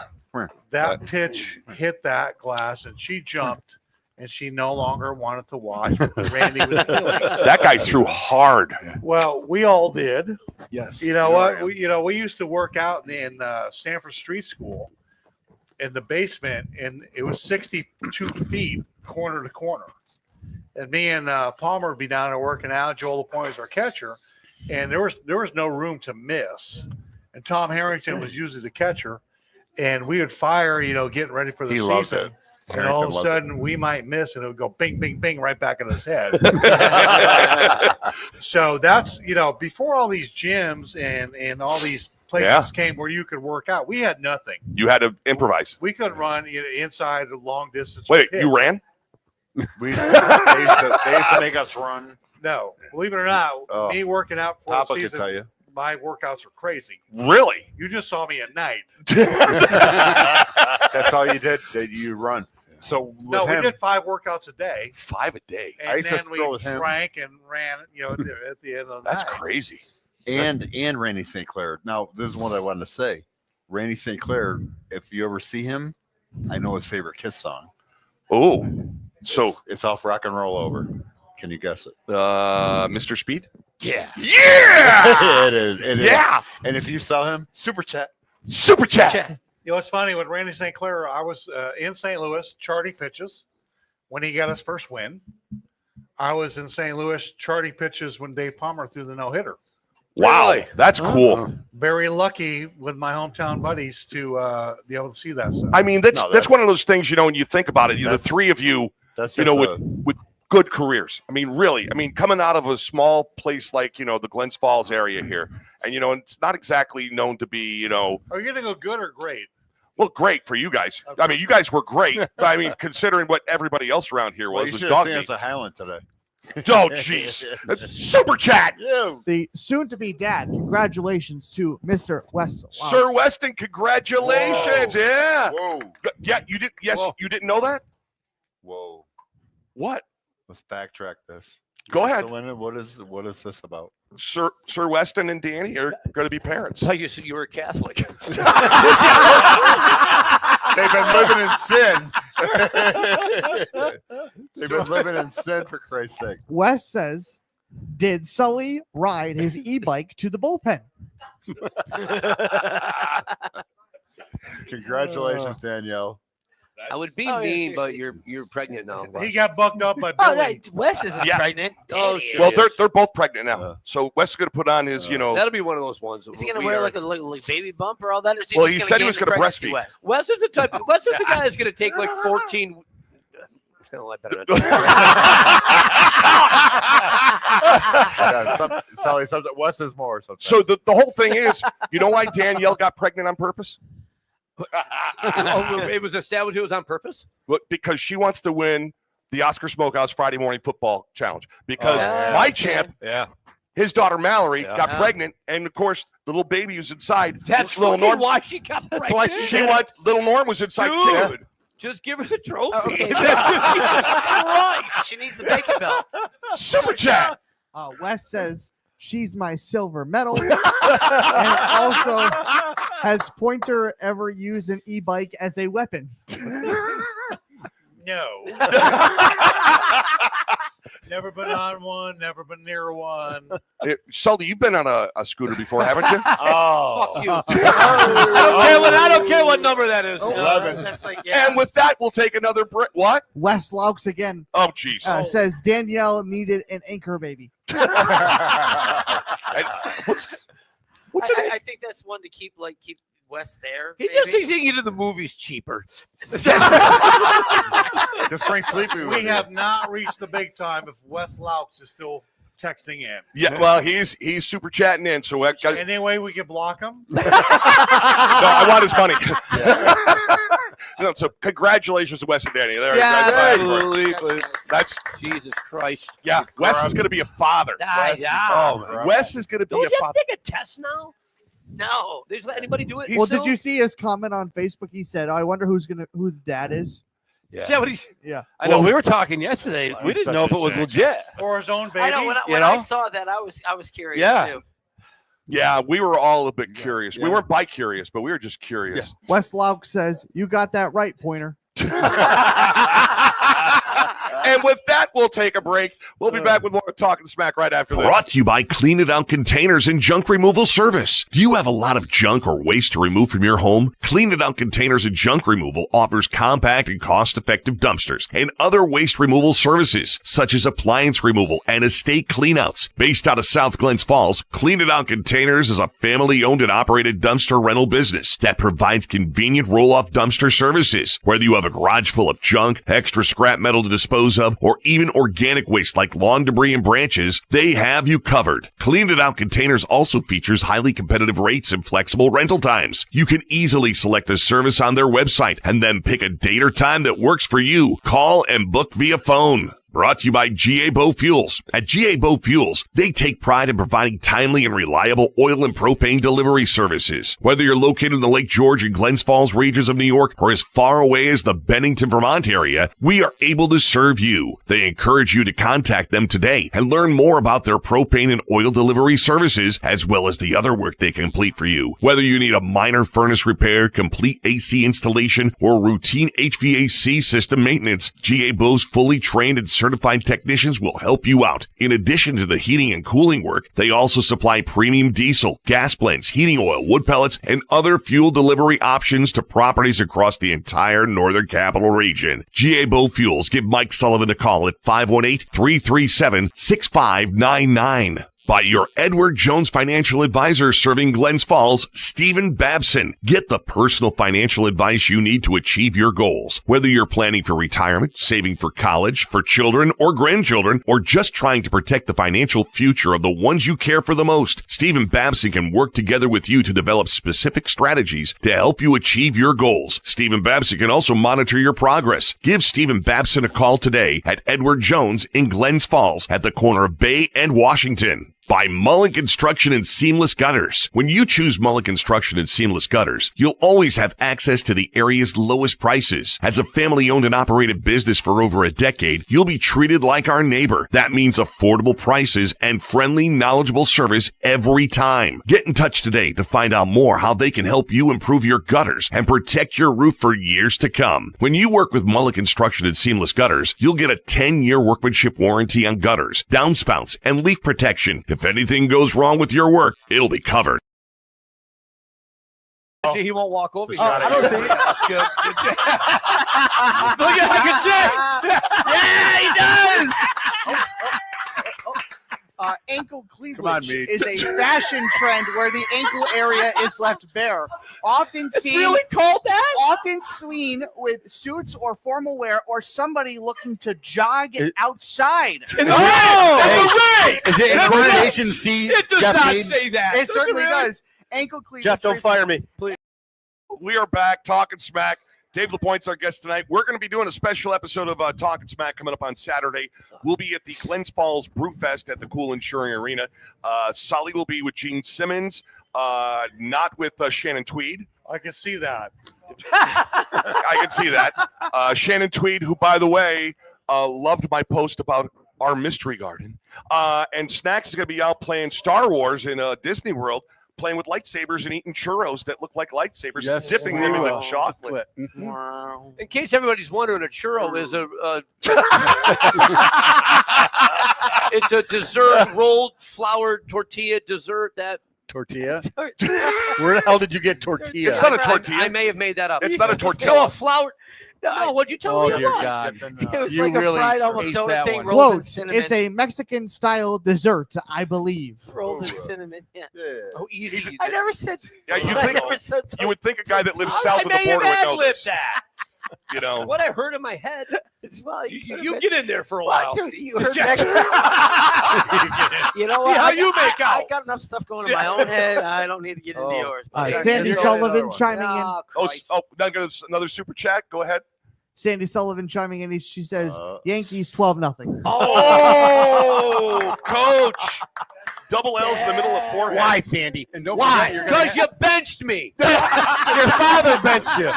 Speaker 11: That pitch hit that glass, and she jumped, and she no longer wanted to watch what Randy was doing.
Speaker 1: That guy threw hard.
Speaker 11: Well, we all did.
Speaker 2: Yes.
Speaker 11: You know what? We used to work out in Stanford Street School in the basement, and it was 62 feet corner to corner. And me and Palmer would be down there working out. Joel LaPoint was our catcher, and there was no room to miss. And Tom Harrington was usually the catcher, and we would fire, getting ready for the
Speaker 2: He loved
Speaker 11: season.
Speaker 2: it.
Speaker 11: And all of a
Speaker 2: Harrington loved
Speaker 11: sudden, we might miss, and it would go bing, bing, bing right back in his head. So that's, before all these gyms and all these places came where you could work out, we had nothing.
Speaker 1: You had to improvise.
Speaker 11: We could run inside a long distance.
Speaker 1: Wait,
Speaker 11: pitch.
Speaker 1: you ran?
Speaker 2: they used to make us run.
Speaker 11: No, believe it or not,
Speaker 2: Oh.
Speaker 11: me working out for
Speaker 2: Papa
Speaker 11: the
Speaker 2: could
Speaker 11: season,
Speaker 2: tell you.
Speaker 11: my workouts are crazy.
Speaker 1: Really?
Speaker 11: You just saw me at night.
Speaker 2: That's all you did. That you run. So with
Speaker 11: No, we
Speaker 2: him,
Speaker 11: did 5 workouts a day.
Speaker 1: 5 a day.
Speaker 11: And
Speaker 2: I used to
Speaker 11: then we
Speaker 2: throw with him.
Speaker 11: drank and ran, at the end of the
Speaker 1: That's
Speaker 11: night.
Speaker 1: crazy.
Speaker 2: and Randy St. Clair. Now, this is what I wanted to say. Randy St. Clair, if you ever see him, I know his favorite Kiss song.
Speaker 1: Oh, so
Speaker 2: It's off Rock and Roll Over. Can you guess it?
Speaker 1: Mr. Speed?
Speaker 2: Yeah.
Speaker 1: Yeah.
Speaker 2: It is. It is.
Speaker 1: Yeah.
Speaker 2: And if you saw him, super chat.
Speaker 1: Super chat.
Speaker 11: You know, it's funny with Randy St. Clair. I was in St. Louis charting pitches when he got his first win. I was in St. Louis charting pitches when Dave Palmer threw the no-hitter.
Speaker 1: Wow, that's cool.
Speaker 11: Very lucky with my hometown buddies to be able to see that stuff.
Speaker 1: I mean, that's one of those things, when you think about it, the
Speaker 2: That's-
Speaker 1: three of you,
Speaker 2: That's
Speaker 1: with good careers. I mean, really, coming out of a small place like, the Glens Falls area here, and, it's not exactly known to be,
Speaker 11: Are you going to go good or great?
Speaker 1: well, great for you guys. I mean, you guys were great. I mean, considering what everybody else around here
Speaker 2: well,
Speaker 1: was
Speaker 2: you
Speaker 1: was
Speaker 2: should have
Speaker 1: dog
Speaker 2: seen
Speaker 1: meat.
Speaker 2: us at Highland today.
Speaker 1: Oh, jeez. Super chat.
Speaker 2: Yeah.
Speaker 5: The soon-to-be dad. Congratulations to Mr. West.
Speaker 1: Sir Weston, congratulations.
Speaker 2: Whoa.
Speaker 1: Yeah.
Speaker 2: Whoa.
Speaker 1: Yeah, you did. Yes,
Speaker 2: Whoa.
Speaker 1: you didn't know that?
Speaker 2: Whoa.
Speaker 1: What?
Speaker 2: Let's backtrack this.
Speaker 1: Go ahead.
Speaker 2: So, Linda, what is this about?
Speaker 1: Sir Weston and Danny are going to be parents.
Speaker 9: I thought you said you were a Catholic.
Speaker 2: They've been living in sin. They've been living in sin, for Christ's sake.
Speaker 5: Wes says, Did Sully ride his e-bike to the bullpen?
Speaker 2: Congratulations, Danielle.
Speaker 9: I would be
Speaker 10: Oh, yeah,
Speaker 9: mean, but
Speaker 10: seriously.
Speaker 9: you're pregnant now.
Speaker 11: He got bucked up by
Speaker 10: Oh,
Speaker 11: Billy.
Speaker 10: no, Wes isn't
Speaker 1: Yeah.
Speaker 10: pregnant.
Speaker 9: Oh,
Speaker 10: Danny
Speaker 9: shit.
Speaker 1: Well,
Speaker 10: is.
Speaker 1: they're both pregnant now. So Wes is going to put on his,
Speaker 9: That'll be one of those ones.
Speaker 10: Is he gonna wear like a baby bump or all that? Or is
Speaker 1: Well,
Speaker 10: just
Speaker 1: he
Speaker 10: gonna
Speaker 1: said he
Speaker 10: gain
Speaker 1: was
Speaker 10: the
Speaker 1: gonna
Speaker 10: pregnancy,
Speaker 1: breastfeed.
Speaker 10: Wes?
Speaker 9: Wes is the type. Wes is the guy that's going to take like 14. No, I better not.
Speaker 12: Sally, Wes is more. Sometimes.
Speaker 1: So the whole thing is, you know why Danielle got pregnant on purpose?
Speaker 9: It was established it was on purpose.
Speaker 1: Because she wants to win the Oscar Smokehouse Friday Morning Football Challenge. Because my champ, his daughter Mallory, got pregnant, and of course the little baby was inside.
Speaker 9: That's
Speaker 1: little
Speaker 9: fucking
Speaker 1: Norm.
Speaker 9: why she got pregnant.
Speaker 1: That's why she wants little Norm was inside.
Speaker 9: Dude, just give her the trophy.
Speaker 10: Okay.
Speaker 9: Right.
Speaker 10: She needs the bacon belt.
Speaker 1: Super chat.
Speaker 5: Wes says she's my silver medal, and also has Pointer ever used an e-bike as a weapon?
Speaker 11: No. Never been on one, never been near one.
Speaker 1: Sully, you've been on a scooter before, haven't you?
Speaker 9: Fuck you. I don't care what number that is.
Speaker 11: 11.
Speaker 10: That's like,
Speaker 1: And with that, we'll take another break. What?
Speaker 5: Wes Laux again
Speaker 1: Oh, jeez.
Speaker 5: says Danielle needed an anchor baby.
Speaker 1: What's
Speaker 10: I think that's one to keep Wes there.
Speaker 9: He just thinks he can get to the movies cheaper.
Speaker 12: Just bring Sleepy with
Speaker 11: We
Speaker 12: you.
Speaker 11: have not reached the big time if Wes Laux is still texting in.
Speaker 1: Yeah, well, he's super chatting in, so I got.
Speaker 11: Any way we can block him?
Speaker 1: No, I want his money. No, so congratulations to Wes and Danny. There,
Speaker 9: Absolutely.
Speaker 1: That's
Speaker 9: Jesus Christ.
Speaker 1: yeah. Wes is going to be a father. Wes is going to be
Speaker 9: Don't
Speaker 1: a
Speaker 9: you have
Speaker 1: father.
Speaker 9: to take a test now? No. There's let anybody do it?
Speaker 5: Well, did you see his comment on Facebook? He said, "I wonder who the dad is."
Speaker 9: Is that what he's?
Speaker 5: Yeah.
Speaker 3: I know we were talking yesterday. We didn't know if it was legit.
Speaker 11: For his own baby?
Speaker 10: I know when I saw that, I was curious too.
Speaker 1: Yeah, we were all a bit curious. We weren't bike curious, but we were just curious.
Speaker 5: Wes Laux says, "You got that right, Pointer."
Speaker 1: And with that, we'll take a break. We'll be back with more Talkin Smack right after this.
Speaker 7: Brought to you by Clean It Out Containers and Junk Removal Service. Do you have a lot of junk or waste to remove from your home? Clean It Out Containers and Junk Removal offers compact and cost-effective dumpsters and other waste removal services, such as appliance removal and estate cleanouts. Based out of South Glens Falls, Clean It Out Containers is a family-owned and operated dumpster rental business that provides convenient roll-off dumpster services. Whether you have a garage full of junk, extra scrap metal to dispose of, or even organic waste like lawn debris and branches, they have you covered. Clean It Out Containers also features highly competitive rates and flexible rental times. You can easily select a service on their website and then pick a date or time that works for you. Call and book via phone. Brought to you by GA Bove Fuels. At GA Bove Fuels, they take pride in providing timely and reliable oil and propane delivery services. Whether you're located in the Lake George and Glens Falls regions of New York or as far away as the Bennington, Vermont area, we are able to serve you. They encourage you to contact them today and learn more about their propane and oil delivery services, as well as the other work they complete for you. Whether you need a minor furnace repair, complete AC installation, or routine HVAC system maintenance, GA Bove's fully trained and certified technicians will help you out. In addition to the heating and cooling work, they also supply premium diesel, gas blends, heating oil, wood pellets, and other fuel delivery options to properties across the entire Northern Capital Region. GA Bove Fuels. Give Mike Sullivan a call at 518-337-6599. By your Edward Jones financial advisor serving Glens Falls, Stephen Babson. Get the personal financial advice you need to achieve your goals. Whether you're planning for retirement, saving for college, for children or grandchildren, or just trying to protect the financial future of the ones you care for the most, Stephen Babson can work together with you to develop specific strategies to help you achieve your goals. Stephen Babson can also monitor your progress. Give Stephen Babson a call today at Edward Jones in Glens Falls at the corner of Bay and Washington. by Mullen Construction and Seamless Gutters. When you choose Mullen Construction and Seamless Gutters, you'll always have access to the area's lowest prices. As a family-owned and operated business for over a decade, you'll be treated like our neighbor. That means affordable prices and friendly, knowledgeable service every time. Get in touch today to find out more how they can help you improve your gutters and protect your roof for years to come. When you work with Mullen Construction and Seamless Gutters, you'll get a 10-year workmanship warranty on gutters, downspouts, and leaf protection. If anything goes wrong with your work, it'll be covered.
Speaker 9: Actually, he won't walk over.
Speaker 12: I don't see it. That's good.
Speaker 9: Look at how good shit. Yeah, he does.
Speaker 5: Ankle
Speaker 12: Come on,
Speaker 5: cleavage
Speaker 12: Mead.
Speaker 5: is a fashion trend where the ankle area is left bare. Often
Speaker 9: It's
Speaker 5: seen,
Speaker 9: really called that?
Speaker 5: often seen with suits or formal wear, or somebody looking to jog outside.
Speaker 9: That's right.
Speaker 12: Is it
Speaker 9: That's
Speaker 12: Coronation
Speaker 9: right.
Speaker 12: C?
Speaker 9: It does
Speaker 12: Jeff
Speaker 9: not
Speaker 12: Mead?
Speaker 9: say that.
Speaker 5: It certainly
Speaker 9: really?
Speaker 5: does. Ankle cleavage.
Speaker 12: Jeff, don't fire me, please.
Speaker 1: We are back talking smack. Dave LaPoint's our guest tonight. We're going to be doing a special episode of Talkin Smack coming up on Saturday. We'll be at the Glens Falls Brewfest at the Cool Insuring Arena. Sully will be with Gene Simmons, not with Shannon Tweed.
Speaker 11: I can see that.
Speaker 1: I can see that. Shannon Tweed, who, by the way, loved my post about our mystery garden. And Snacks is going to be out playing Star Wars in Disney World, playing with lightsabers and eating churros that look like lightsabers,
Speaker 4: Yes,
Speaker 1: dipping
Speaker 4: we
Speaker 1: them into
Speaker 4: will.
Speaker 1: chocolate.
Speaker 5: Wow.
Speaker 9: In case everybody's wondering, a churro is it's a dessert rolled flour tortilla dessert that
Speaker 4: Tortilla? Where the hell did you get tortilla?
Speaker 1: It's not a tortilla.
Speaker 9: I may have made that up.
Speaker 1: It's not a
Speaker 9: No,
Speaker 1: tortilla.
Speaker 9: a flour. No, what'd you tell me?
Speaker 4: Oh,
Speaker 9: it
Speaker 4: dear
Speaker 9: was?
Speaker 4: God.
Speaker 10: It was
Speaker 4: You
Speaker 10: like
Speaker 4: really
Speaker 10: a fried almost
Speaker 4: aced
Speaker 10: donut
Speaker 4: that
Speaker 10: thing
Speaker 4: one.
Speaker 10: rolled in
Speaker 5: Quote,
Speaker 10: cinnamon.
Speaker 5: it's a Mexican style dessert, I believe.
Speaker 10: rolled in cinnamon. Yeah.
Speaker 9: Oh, easy.
Speaker 10: I never said.
Speaker 1: Yeah, you
Speaker 10: I
Speaker 1: think
Speaker 10: never said.
Speaker 1: you would think a guy that lives
Speaker 9: I
Speaker 1: south of the
Speaker 9: may have
Speaker 1: border would know
Speaker 9: ad-libbed
Speaker 1: this.
Speaker 9: that.
Speaker 1: You know,
Speaker 9: What I heard in my head.
Speaker 10: Well,
Speaker 9: You get in there for a while.
Speaker 10: Dude, you heard
Speaker 9: Yeah.
Speaker 10: You know
Speaker 9: See
Speaker 10: what?
Speaker 9: how
Speaker 10: I
Speaker 9: you
Speaker 10: got-
Speaker 9: make out.
Speaker 10: I got enough stuff going in my own head. I don't need to get into
Speaker 4: Oh.
Speaker 10: yours.
Speaker 5: Sandy
Speaker 10: You're
Speaker 5: Sullivan
Speaker 10: right.
Speaker 5: chiming in.
Speaker 10: Oh,
Speaker 1: oh,
Speaker 10: Christ.
Speaker 1: another super chat. Go ahead.
Speaker 5: Sandy Sullivan chiming in. She says, Yankees 12-0.
Speaker 9: Oh,
Speaker 1: Coach. Double L's in the middle of forehead.
Speaker 12: Why, Sandy?
Speaker 4: And don't
Speaker 12: Why?
Speaker 4: forget, you're gonna
Speaker 9: because you benched me.
Speaker 12: Your father benched you.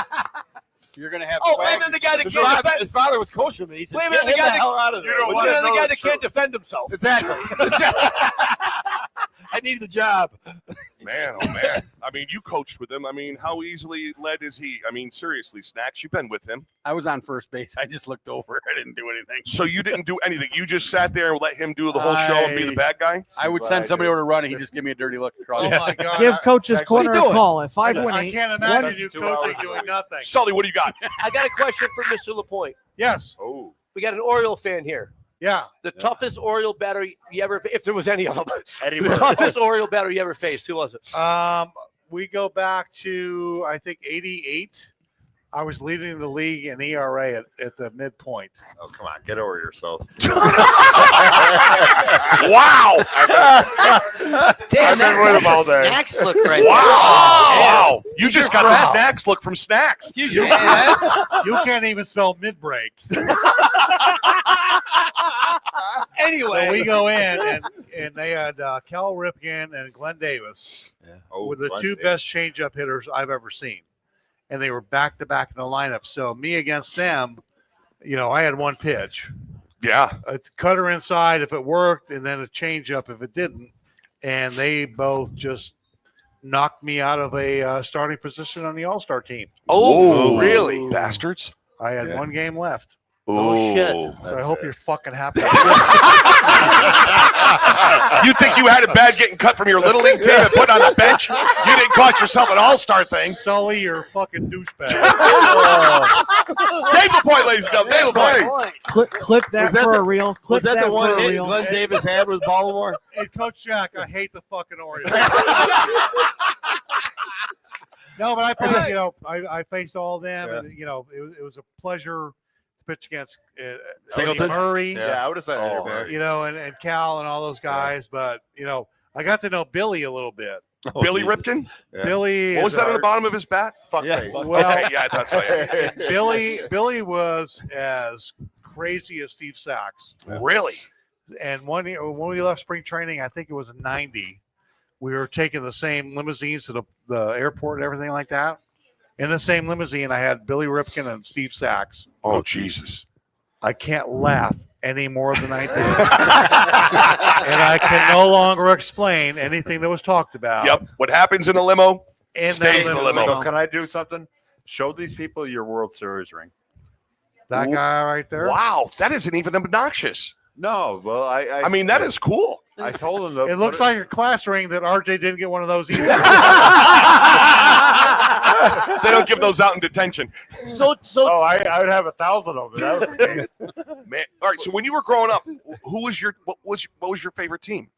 Speaker 4: You're gonna have.
Speaker 9: Oh,
Speaker 4: swag.
Speaker 9: and then the guy that
Speaker 12: His
Speaker 9: can't
Speaker 12: father,
Speaker 9: defend.
Speaker 12: his father was coaching me. He said,
Speaker 9: Wait a minute,
Speaker 12: "Get
Speaker 9: the guy
Speaker 12: him
Speaker 9: that-
Speaker 12: hell out of there."
Speaker 1: You don't
Speaker 9: What's
Speaker 1: want
Speaker 9: the
Speaker 1: to
Speaker 9: other
Speaker 1: know
Speaker 9: guy
Speaker 1: the
Speaker 9: that can't
Speaker 1: truth.
Speaker 9: defend himself?
Speaker 12: Exactly. I needed the job.
Speaker 1: Man, oh man. I mean, you coached with him. I mean, how easily led is he? I mean, seriously, Snacks, you've been with him.
Speaker 4: I was on first base. I just looked over. I didn't do anything.
Speaker 1: So you didn't do anything. You just sat there and let him do the whole show and be the bad guy?
Speaker 4: I would send somebody over to run, and he'd just give me a dirty look across.
Speaker 11: Oh my God!
Speaker 5: Give Coach's
Speaker 12: What are you
Speaker 5: Corner a
Speaker 12: doing?
Speaker 5: call at
Speaker 11: I
Speaker 5: 518.
Speaker 11: can't imagine you coaching doing nothing.
Speaker 1: Sully, what do you got?
Speaker 9: I got a question for Mr. LaPoint.
Speaker 11: Yes.
Speaker 12: Oh.
Speaker 9: We got an Oriole fan here.
Speaker 11: Yeah.
Speaker 9: The toughest Oriole batter you ever, if there was any of them,
Speaker 12: Eddie
Speaker 9: the
Speaker 12: Murray.
Speaker 9: toughest Oriole batter you ever faced. Who was it?
Speaker 11: We go back to I think '88. I was leading the league in ERA at the midpoint.
Speaker 12: Oh, come on. Get over yourself.
Speaker 1: Wow.
Speaker 10: Damn,
Speaker 12: I've been with him all day.
Speaker 10: Snacks look right.
Speaker 1: Wow. You just got the Snacks look from Snacks.
Speaker 11: You can't even spell mid-break.
Speaker 9: Anyway,
Speaker 11: So we go in, and they had Cal Ripken and Glenn Davis were the
Speaker 12: Glenn
Speaker 11: two
Speaker 12: Davis.
Speaker 11: best changeup hitters I've ever seen. And they were back-to-back in the lineup. So me against them, I had one pitch.
Speaker 1: Yeah.
Speaker 11: A cutter inside if it worked, and then a changeup if it didn't. And they both just knocked me out of a starting position on the All-Star team.
Speaker 9: oh, really?
Speaker 1: Bastards.
Speaker 11: I had one game left.
Speaker 9: Oh, shit.
Speaker 11: So I hope you're fucking happy.
Speaker 1: You think you had it bad getting cut from your little league team and put on the bench? You didn't cost yourself an all-star thing.
Speaker 11: Sully, you're a fucking douchebag.
Speaker 1: Dave LaPoint, ladies and gentlemen. Dave LaPoint.
Speaker 5: Clip that,
Speaker 12: Was that
Speaker 5: for
Speaker 12: the-
Speaker 5: a reel. Clip
Speaker 12: Was that the one
Speaker 5: for a
Speaker 12: hit
Speaker 5: reel.
Speaker 12: Glenn Davis had with Baltimore?
Speaker 11: Hey, Coach Jack, I hate the fucking Orioles. No, but I played, I faced all of them, and, it was a pleasure to pitch against Eddie
Speaker 12: Singleton?
Speaker 11: Murray,
Speaker 12: Yeah, I would have said Eddie Murray.
Speaker 11: and Cal and all those guys. But, I got to know Billy a little bit.
Speaker 1: Billy Ripken?
Speaker 12: Yeah.
Speaker 11: Billy
Speaker 1: What was
Speaker 11: is
Speaker 1: that on
Speaker 11: our-
Speaker 1: the bottom of his bat?
Speaker 12: Fuck Yeah. face.
Speaker 11: Well,
Speaker 1: Okay, yeah, that's how
Speaker 11: Billy was as crazy as Steve Sachs.
Speaker 1: Really?
Speaker 11: And one year when we left spring training, I think it was in '90. We were taking the same limousines to the airport and everything like that. In the same limousine, I had Billy Ripken and Steve Sachs.
Speaker 1: Oh, Jesus.
Speaker 11: I can't laugh any more than I did. And I can no longer explain anything that was talked about.
Speaker 1: Yep. What happens in the limo stays in the limo.
Speaker 12: So can I do something? Show these people your World Series ring.
Speaker 11: That guy right there.
Speaker 1: Wow. That isn't even obnoxious.
Speaker 12: No, well,
Speaker 1: I mean, that is cool.
Speaker 12: I told him that
Speaker 11: It looks like a class ring that RJ didn't get one of those either.
Speaker 1: They don't give those out in detention.
Speaker 9: So
Speaker 12: Oh, I would have 1,000 of them. That was the case.
Speaker 1: Man. All right. So when you were growing up, what was your favorite team?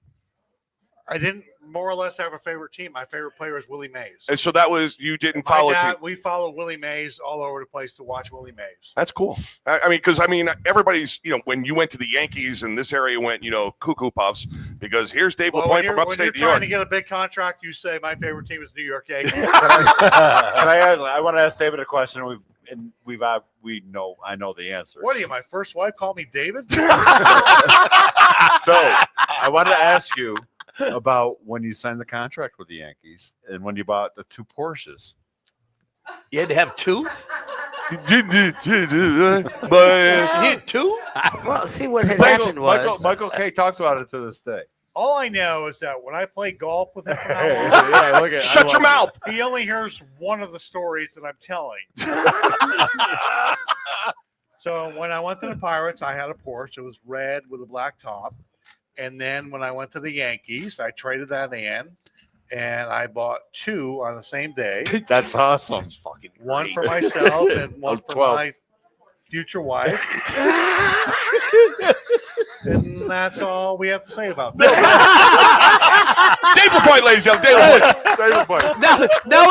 Speaker 11: I didn't more or less have a favorite team. My favorite player was Willie Mays.
Speaker 1: And so that was you didn't
Speaker 11: My
Speaker 1: follow a
Speaker 11: dad,
Speaker 1: team.
Speaker 11: we followed Willie Mays all over the place to watch Willie Mays.
Speaker 1: That's cool. I mean, because everybody's when you went to the Yankees and this area went cuckoo puffs because here's Dave LaPoint from
Speaker 11: When
Speaker 1: upstate
Speaker 11: you're
Speaker 1: New
Speaker 11: trying
Speaker 1: York.
Speaker 11: to get a big contract, you say my favorite team is New York Yankees.
Speaker 12: I want to ask David a question. I know the answer.
Speaker 11: What are you, my first wife? Call me David.
Speaker 12: So I wanted to ask you about when you signed the contract with the Yankees and when you bought the 2 Porsches.
Speaker 9: you had to have 2?
Speaker 1: But
Speaker 9: You need 2?
Speaker 10: Well, see what had happened was
Speaker 12: Michael K talks about it to this day.
Speaker 11: All I know is that when I play golf with him, from now on,
Speaker 12: Yeah, look at-
Speaker 1: shut your mouth.
Speaker 11: he only hears one of the stories that I'm telling. So when I went to the Pirates, I had a Porsche. It was red with a black top. And then when I went to the Yankees, I traded that in, and I bought 2 on the same day.
Speaker 12: That's awesome.
Speaker 9: Fucking
Speaker 11: One for
Speaker 9: great.
Speaker 11: myself and one for
Speaker 12: 12.
Speaker 11: my future wife. And that's all we have to say about that.
Speaker 1: Dave LaPoint, ladies and gentlemen. Dave LaPoint.
Speaker 9: Now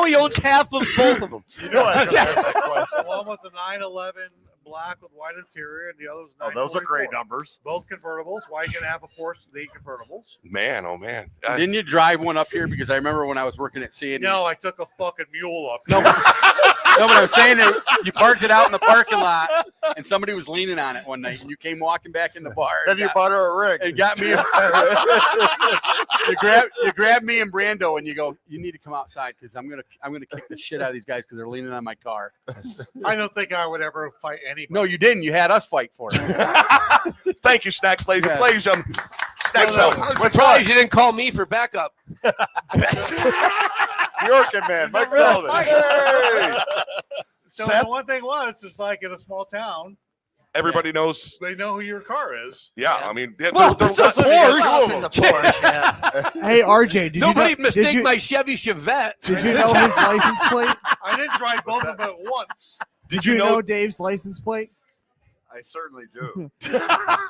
Speaker 9: he owns half of both of them.
Speaker 12: You know I was gonna ask that question.
Speaker 11: One was a 911 black with white interior, and the other was
Speaker 12: Oh, those are great
Speaker 11: 944.
Speaker 12: numbers.
Speaker 11: Both convertibles. Why you gonna have a Porsche with 8 convertibles?
Speaker 1: Man, oh man.
Speaker 4: Didn't you drive one up here? Because I remember when I was working at C&D.
Speaker 11: No, I took a fucking mule up.
Speaker 4: No, but I was saying that you parked it out in the parking lot, and somebody was leaning on it one night, and you came walking back in the bar.
Speaker 12: Then you bought her a ring.
Speaker 4: And got me. You grabbed me and Brando, and you go, "You need to come outside because I'm gonna kick the shit out of these guys because they're leaning on my car."
Speaker 11: I don't think I would ever fight anybody.
Speaker 4: No, you didn't. You had us fight for it.
Speaker 1: Thank you, Snacks, ladies and gentlemen. Snacks,
Speaker 9: I'm surprised you didn't call me for backup.
Speaker 12: Yorkin man, Mike Sullivan. Hey!
Speaker 11: So
Speaker 1: Seth?
Speaker 11: the one thing was, is like in a small town,
Speaker 1: everybody knows.
Speaker 11: they know who your car is.
Speaker 1: Yeah, I mean,
Speaker 9: Well,
Speaker 1: they're-
Speaker 9: it's a
Speaker 1: they're-
Speaker 9: Porsche.
Speaker 10: it's a Porsche. Yeah.
Speaker 5: Hey, RJ, did
Speaker 9: Nobody
Speaker 5: you know,
Speaker 9: mistake
Speaker 5: did you,
Speaker 9: my Chevy Chevette.
Speaker 5: did you know his license plate?
Speaker 11: I didn't drive both of them at once.
Speaker 5: Did you know Dave's license plate?
Speaker 12: I certainly do.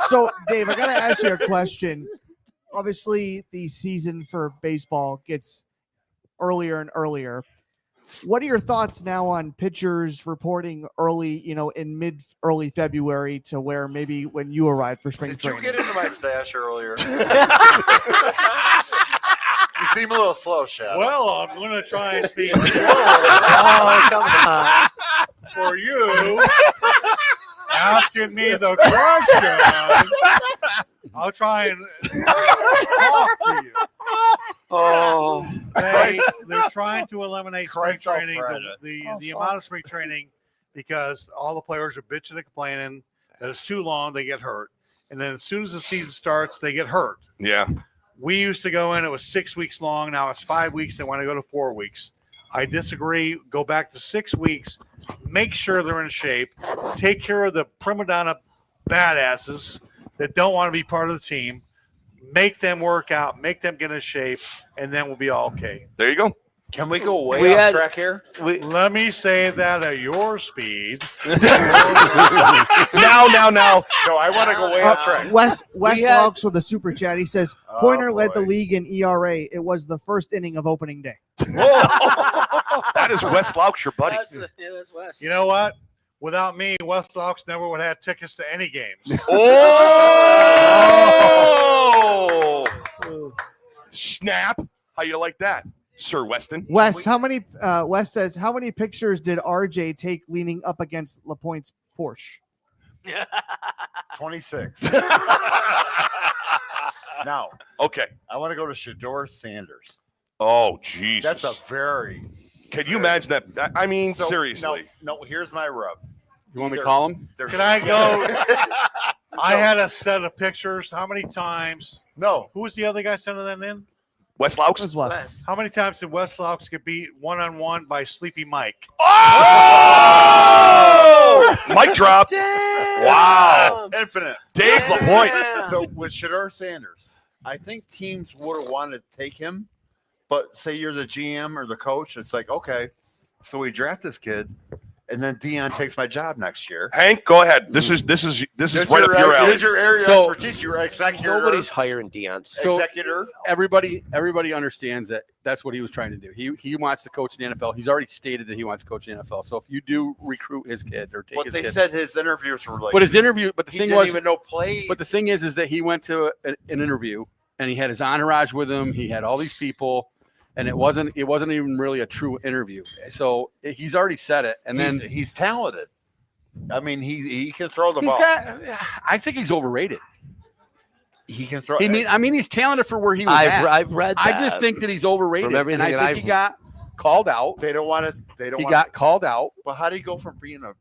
Speaker 5: So, Dave, I got to ask you a question. Obviously, the season for baseball gets earlier and earlier. What are your thoughts now on pitchers reporting early, in early February to where maybe when you arrived for spring
Speaker 12: Did you
Speaker 5: training?
Speaker 12: get into my stash earlier? You seem a little slow, Shadow.
Speaker 11: Well, I'm going to try and speak
Speaker 10: Oh, come on.
Speaker 11: for you. Asking me the question. I'll try and talk to you.
Speaker 9: Oh,
Speaker 11: They're trying to eliminate spring
Speaker 12: Christ
Speaker 11: training,
Speaker 12: Alfred.
Speaker 11: the amount of spring training, because all the players are bitching and complaining that it's too long, they get hurt. And then as soon as the season starts, they get hurt.
Speaker 1: Yeah.
Speaker 11: We used to go in, it was 6 weeks long. Now it's 5 weeks. They want to go to 4 weeks. I disagree. Go back to 6 weeks. Make sure they're in shape. Take care of the prima donna badasses that don't want to be part of the team. Make them work out. Make them get in shape, and then we'll be all okay.
Speaker 1: There you go.
Speaker 12: Can we go way off track here?
Speaker 11: Let me say that at your speed.
Speaker 1: Now.
Speaker 12: No, I want to go way off track.
Speaker 5: Wes Laux with a super chat. He says
Speaker 12: Oh,
Speaker 5: Pointer led the
Speaker 12: boy.
Speaker 5: league in ERA. It was the first inning of opening day.
Speaker 1: That is Wes Laux, your buddy.
Speaker 10: That's Wes.
Speaker 11: You know what? Without me, Wes Sox never would have had tickets to any games.
Speaker 1: Oh! Snap. How you like that, Sir Weston?
Speaker 5: Wes, Wes says, how many pictures did RJ take leaning up against LaPointe's Porsche?
Speaker 12: 26. Now,
Speaker 1: Okay.
Speaker 12: I want to go to Shador Sanders.
Speaker 1: Oh, Jesus.
Speaker 12: That's a very.
Speaker 1: Can you imagine that? I mean,
Speaker 12: So,
Speaker 1: seriously.
Speaker 12: No, here's my rub.
Speaker 4: You want me to call him?
Speaker 11: Can I go? I had a set of pictures. How many times?
Speaker 12: No.
Speaker 11: Who was the other guy sending them in?
Speaker 1: Wes Laux?
Speaker 5: Where's Wes?
Speaker 11: How many times did Wes Laux get beat one-on-one by Sleepy Mike?
Speaker 1: Oh! Mic drop. Wow.
Speaker 12: Infinite.
Speaker 1: Dave LaPointe.
Speaker 12: So with Shador Sanders, I think teams would have wanted to take him, but say you're the GM or the coach, it's like, okay, so we draft this kid, and then Dion takes my job next year.
Speaker 1: Hank, go ahead. This is right up your alley.
Speaker 12: Here's your area
Speaker 4: So-
Speaker 12: of expertise. You're executor.
Speaker 9: Nobody's hiring Dion.
Speaker 4: So-
Speaker 12: executor.
Speaker 4: Everybody understands that that's what he was trying to do. He wants to coach the NFL. He's already stated that he wants to coach the NFL. So if you do recruit his kid or take
Speaker 12: But
Speaker 4: his
Speaker 12: they
Speaker 4: kid,
Speaker 12: said his interviews were like.
Speaker 4: but his interview, but the
Speaker 12: he
Speaker 4: thing
Speaker 12: didn't
Speaker 4: was,
Speaker 12: even know plays.
Speaker 4: but the thing is that he went to an interview and he had his entourage with him. He had all these people, and it wasn't even really a true interview. So he's already said it, and then
Speaker 12: he's talented. I mean, he can throw the
Speaker 4: he's
Speaker 12: ball.
Speaker 4: I think he's overrated.
Speaker 12: He can throw.
Speaker 4: I mean, he's talented for where he was at.
Speaker 9: I've read that.
Speaker 4: I just think that he's overrated,
Speaker 9: From everything
Speaker 4: and I
Speaker 9: that
Speaker 4: think
Speaker 9: I've-
Speaker 4: he got called out.
Speaker 12: They don't want to. They don't.
Speaker 4: He
Speaker 12: want
Speaker 4: got called out.
Speaker 12: But how do you go from being a?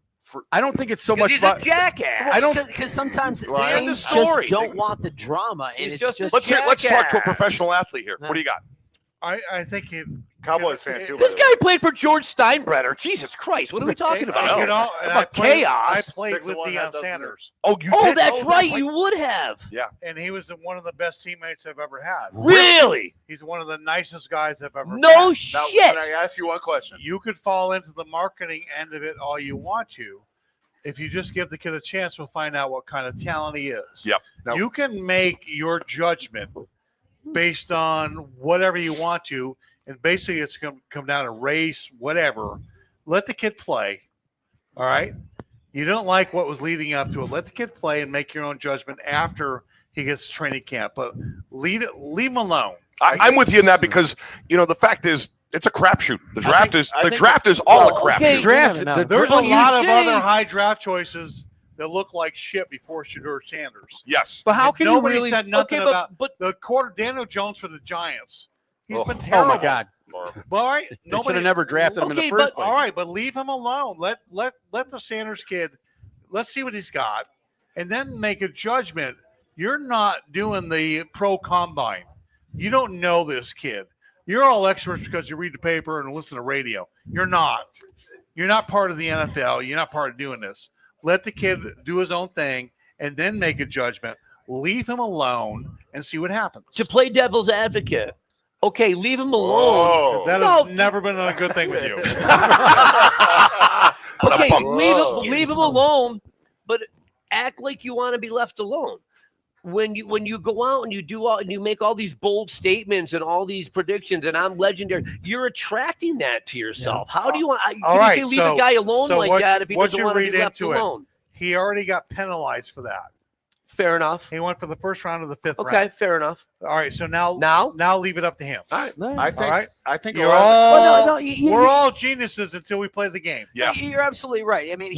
Speaker 4: I don't think it's so much
Speaker 9: He's
Speaker 4: about.
Speaker 9: a jackass.
Speaker 4: I don't.
Speaker 10: because sometimes
Speaker 12: Right.
Speaker 10: the
Speaker 9: End of
Speaker 10: teams
Speaker 9: story.
Speaker 10: just don't want the drama, and
Speaker 9: He's
Speaker 10: it's
Speaker 9: just
Speaker 10: just
Speaker 9: a
Speaker 1: Let's talk to a
Speaker 9: jackass.
Speaker 1: professional athlete here. What do you got?
Speaker 11: I think it.
Speaker 12: Cowboys fan too.
Speaker 9: This guy played for George Steinbrenner. Jesus Christ, what are we talking about?
Speaker 11: You know, and
Speaker 9: About
Speaker 11: I
Speaker 9: chaos.
Speaker 11: played
Speaker 12: 6-1
Speaker 11: with Deion
Speaker 12: that doesn't
Speaker 11: Sanders,
Speaker 1: Oh, you
Speaker 9: Oh,
Speaker 1: did?
Speaker 9: that's right.
Speaker 1: like-
Speaker 9: You would have.
Speaker 11: and he was one of the best teammates I've ever had.
Speaker 9: Really?
Speaker 11: He's one of the nicest guys I've ever
Speaker 9: No
Speaker 11: met.
Speaker 12: Now,
Speaker 9: shit.
Speaker 12: can I ask you one question?
Speaker 11: You could fall into the marketing end of it all you want to. If you just give the kid a chance, we'll find out what kind of talent he is.
Speaker 1: Yep.
Speaker 12: Now-
Speaker 11: You can make your judgment based on whatever you want to, and basically it's going to come down to race, whatever. Let the kid play. All right. You don't like what was leading up to it. Let the kid play and make your own judgment after he gets to training camp. But leave him alone.
Speaker 1: I'm with you in that because the fact is it's a crapshoot. The draft is all a crapshoot.
Speaker 9: okay.
Speaker 4: Draft.
Speaker 11: There's a
Speaker 9: Well, you
Speaker 11: lot of
Speaker 9: say-
Speaker 11: other high draft choices that look like shit before Shador Sanders.
Speaker 1: Yes.
Speaker 4: But how
Speaker 11: And
Speaker 4: can you
Speaker 11: nobody
Speaker 4: really?
Speaker 11: said nothing
Speaker 9: Okay,
Speaker 11: about
Speaker 9: but
Speaker 11: the quarter Daniel Jones for the Giants. He's been
Speaker 4: Oh
Speaker 11: terrible.
Speaker 4: my God!
Speaker 11: But all right,
Speaker 4: They should
Speaker 11: nobody
Speaker 4: have never drafted him in
Speaker 9: Okay,
Speaker 4: the first
Speaker 9: but-
Speaker 4: place.
Speaker 11: all right, but leave him alone. Let the Sanders kid. Let's see what he's got, and then make a judgment. You're not doing the pro combine. You don't know this kid. You're all experts because you read the paper and listen to radio. You're not. You're not part of the NFL. You're not part of doing this. Let the kid do his own thing and then make a judgment. Leave him alone and see what happens.
Speaker 9: to play devil's advocate, okay, leave him alone.
Speaker 12: Oh.
Speaker 11: That
Speaker 9: No.
Speaker 11: has never been a good thing with you.
Speaker 9: Okay,
Speaker 1: Ba-dum-bum.
Speaker 9: leave him alone, but act like you want to be left alone. When you go out and you make all these bold statements and all these predictions, and I'm legendary, you're attracting that to yourself. How do you want? Can
Speaker 11: All
Speaker 9: you
Speaker 11: right,
Speaker 9: say leave
Speaker 11: so-
Speaker 9: a guy alone
Speaker 11: so
Speaker 9: like
Speaker 11: what-
Speaker 9: that if he
Speaker 11: what
Speaker 9: doesn't
Speaker 11: you
Speaker 9: want to
Speaker 11: read
Speaker 9: be left
Speaker 11: into it?
Speaker 9: alone?
Speaker 11: He already got penalized for that.
Speaker 9: Fair enough.
Speaker 11: He went for the first round of the fifth
Speaker 9: Okay,
Speaker 11: round.
Speaker 9: fair enough.
Speaker 11: All right, so now leave it up to him.
Speaker 12: I think.
Speaker 11: All right.
Speaker 12: I think.
Speaker 11: You're
Speaker 12: a lot of
Speaker 11: all,
Speaker 9: Well, no, you-
Speaker 11: we're all geniuses until we play the game.
Speaker 1: Yeah.
Speaker 10: You're absolutely right. I mean,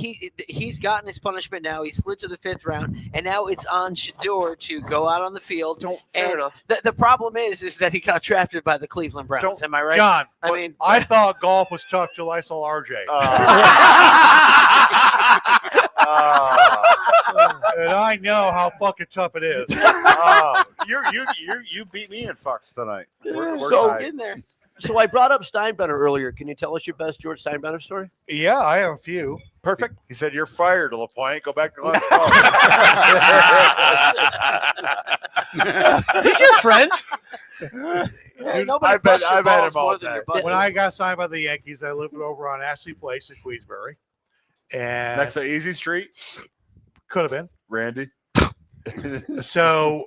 Speaker 10: he's gotten his punishment now. He slid to the fifth round, and now it's on Shador to go out on the field.
Speaker 9: Fair
Speaker 10: And
Speaker 9: enough.
Speaker 10: the problem is that he got drafted by the Cleveland Browns. Am I right?
Speaker 11: John,
Speaker 10: I mean,
Speaker 11: I thought golf was tough till I saw RJ. And I know how fucking tough it is.
Speaker 12: You beat me in fucks tonight. We're
Speaker 9: So-
Speaker 12: tied.
Speaker 10: in there.
Speaker 9: So I brought up Steinbrenner earlier. Can you tell us your best George Steinbrenner story?
Speaker 11: Yeah, I have a few.
Speaker 9: Perfect.
Speaker 12: He said, "You're fired, LaPoint. Go back to Glens Falls."
Speaker 9: He's your friend.
Speaker 10: Nobody
Speaker 12: I bet
Speaker 10: busts your
Speaker 12: him
Speaker 10: balls
Speaker 12: all
Speaker 10: more than
Speaker 12: day.
Speaker 10: your butt.
Speaker 11: When I got signed by the Yankees, I lived over on Ashley Place in Queensbury. And
Speaker 12: Next to Easy Street,
Speaker 11: could have been.
Speaker 12: Randy.
Speaker 11: So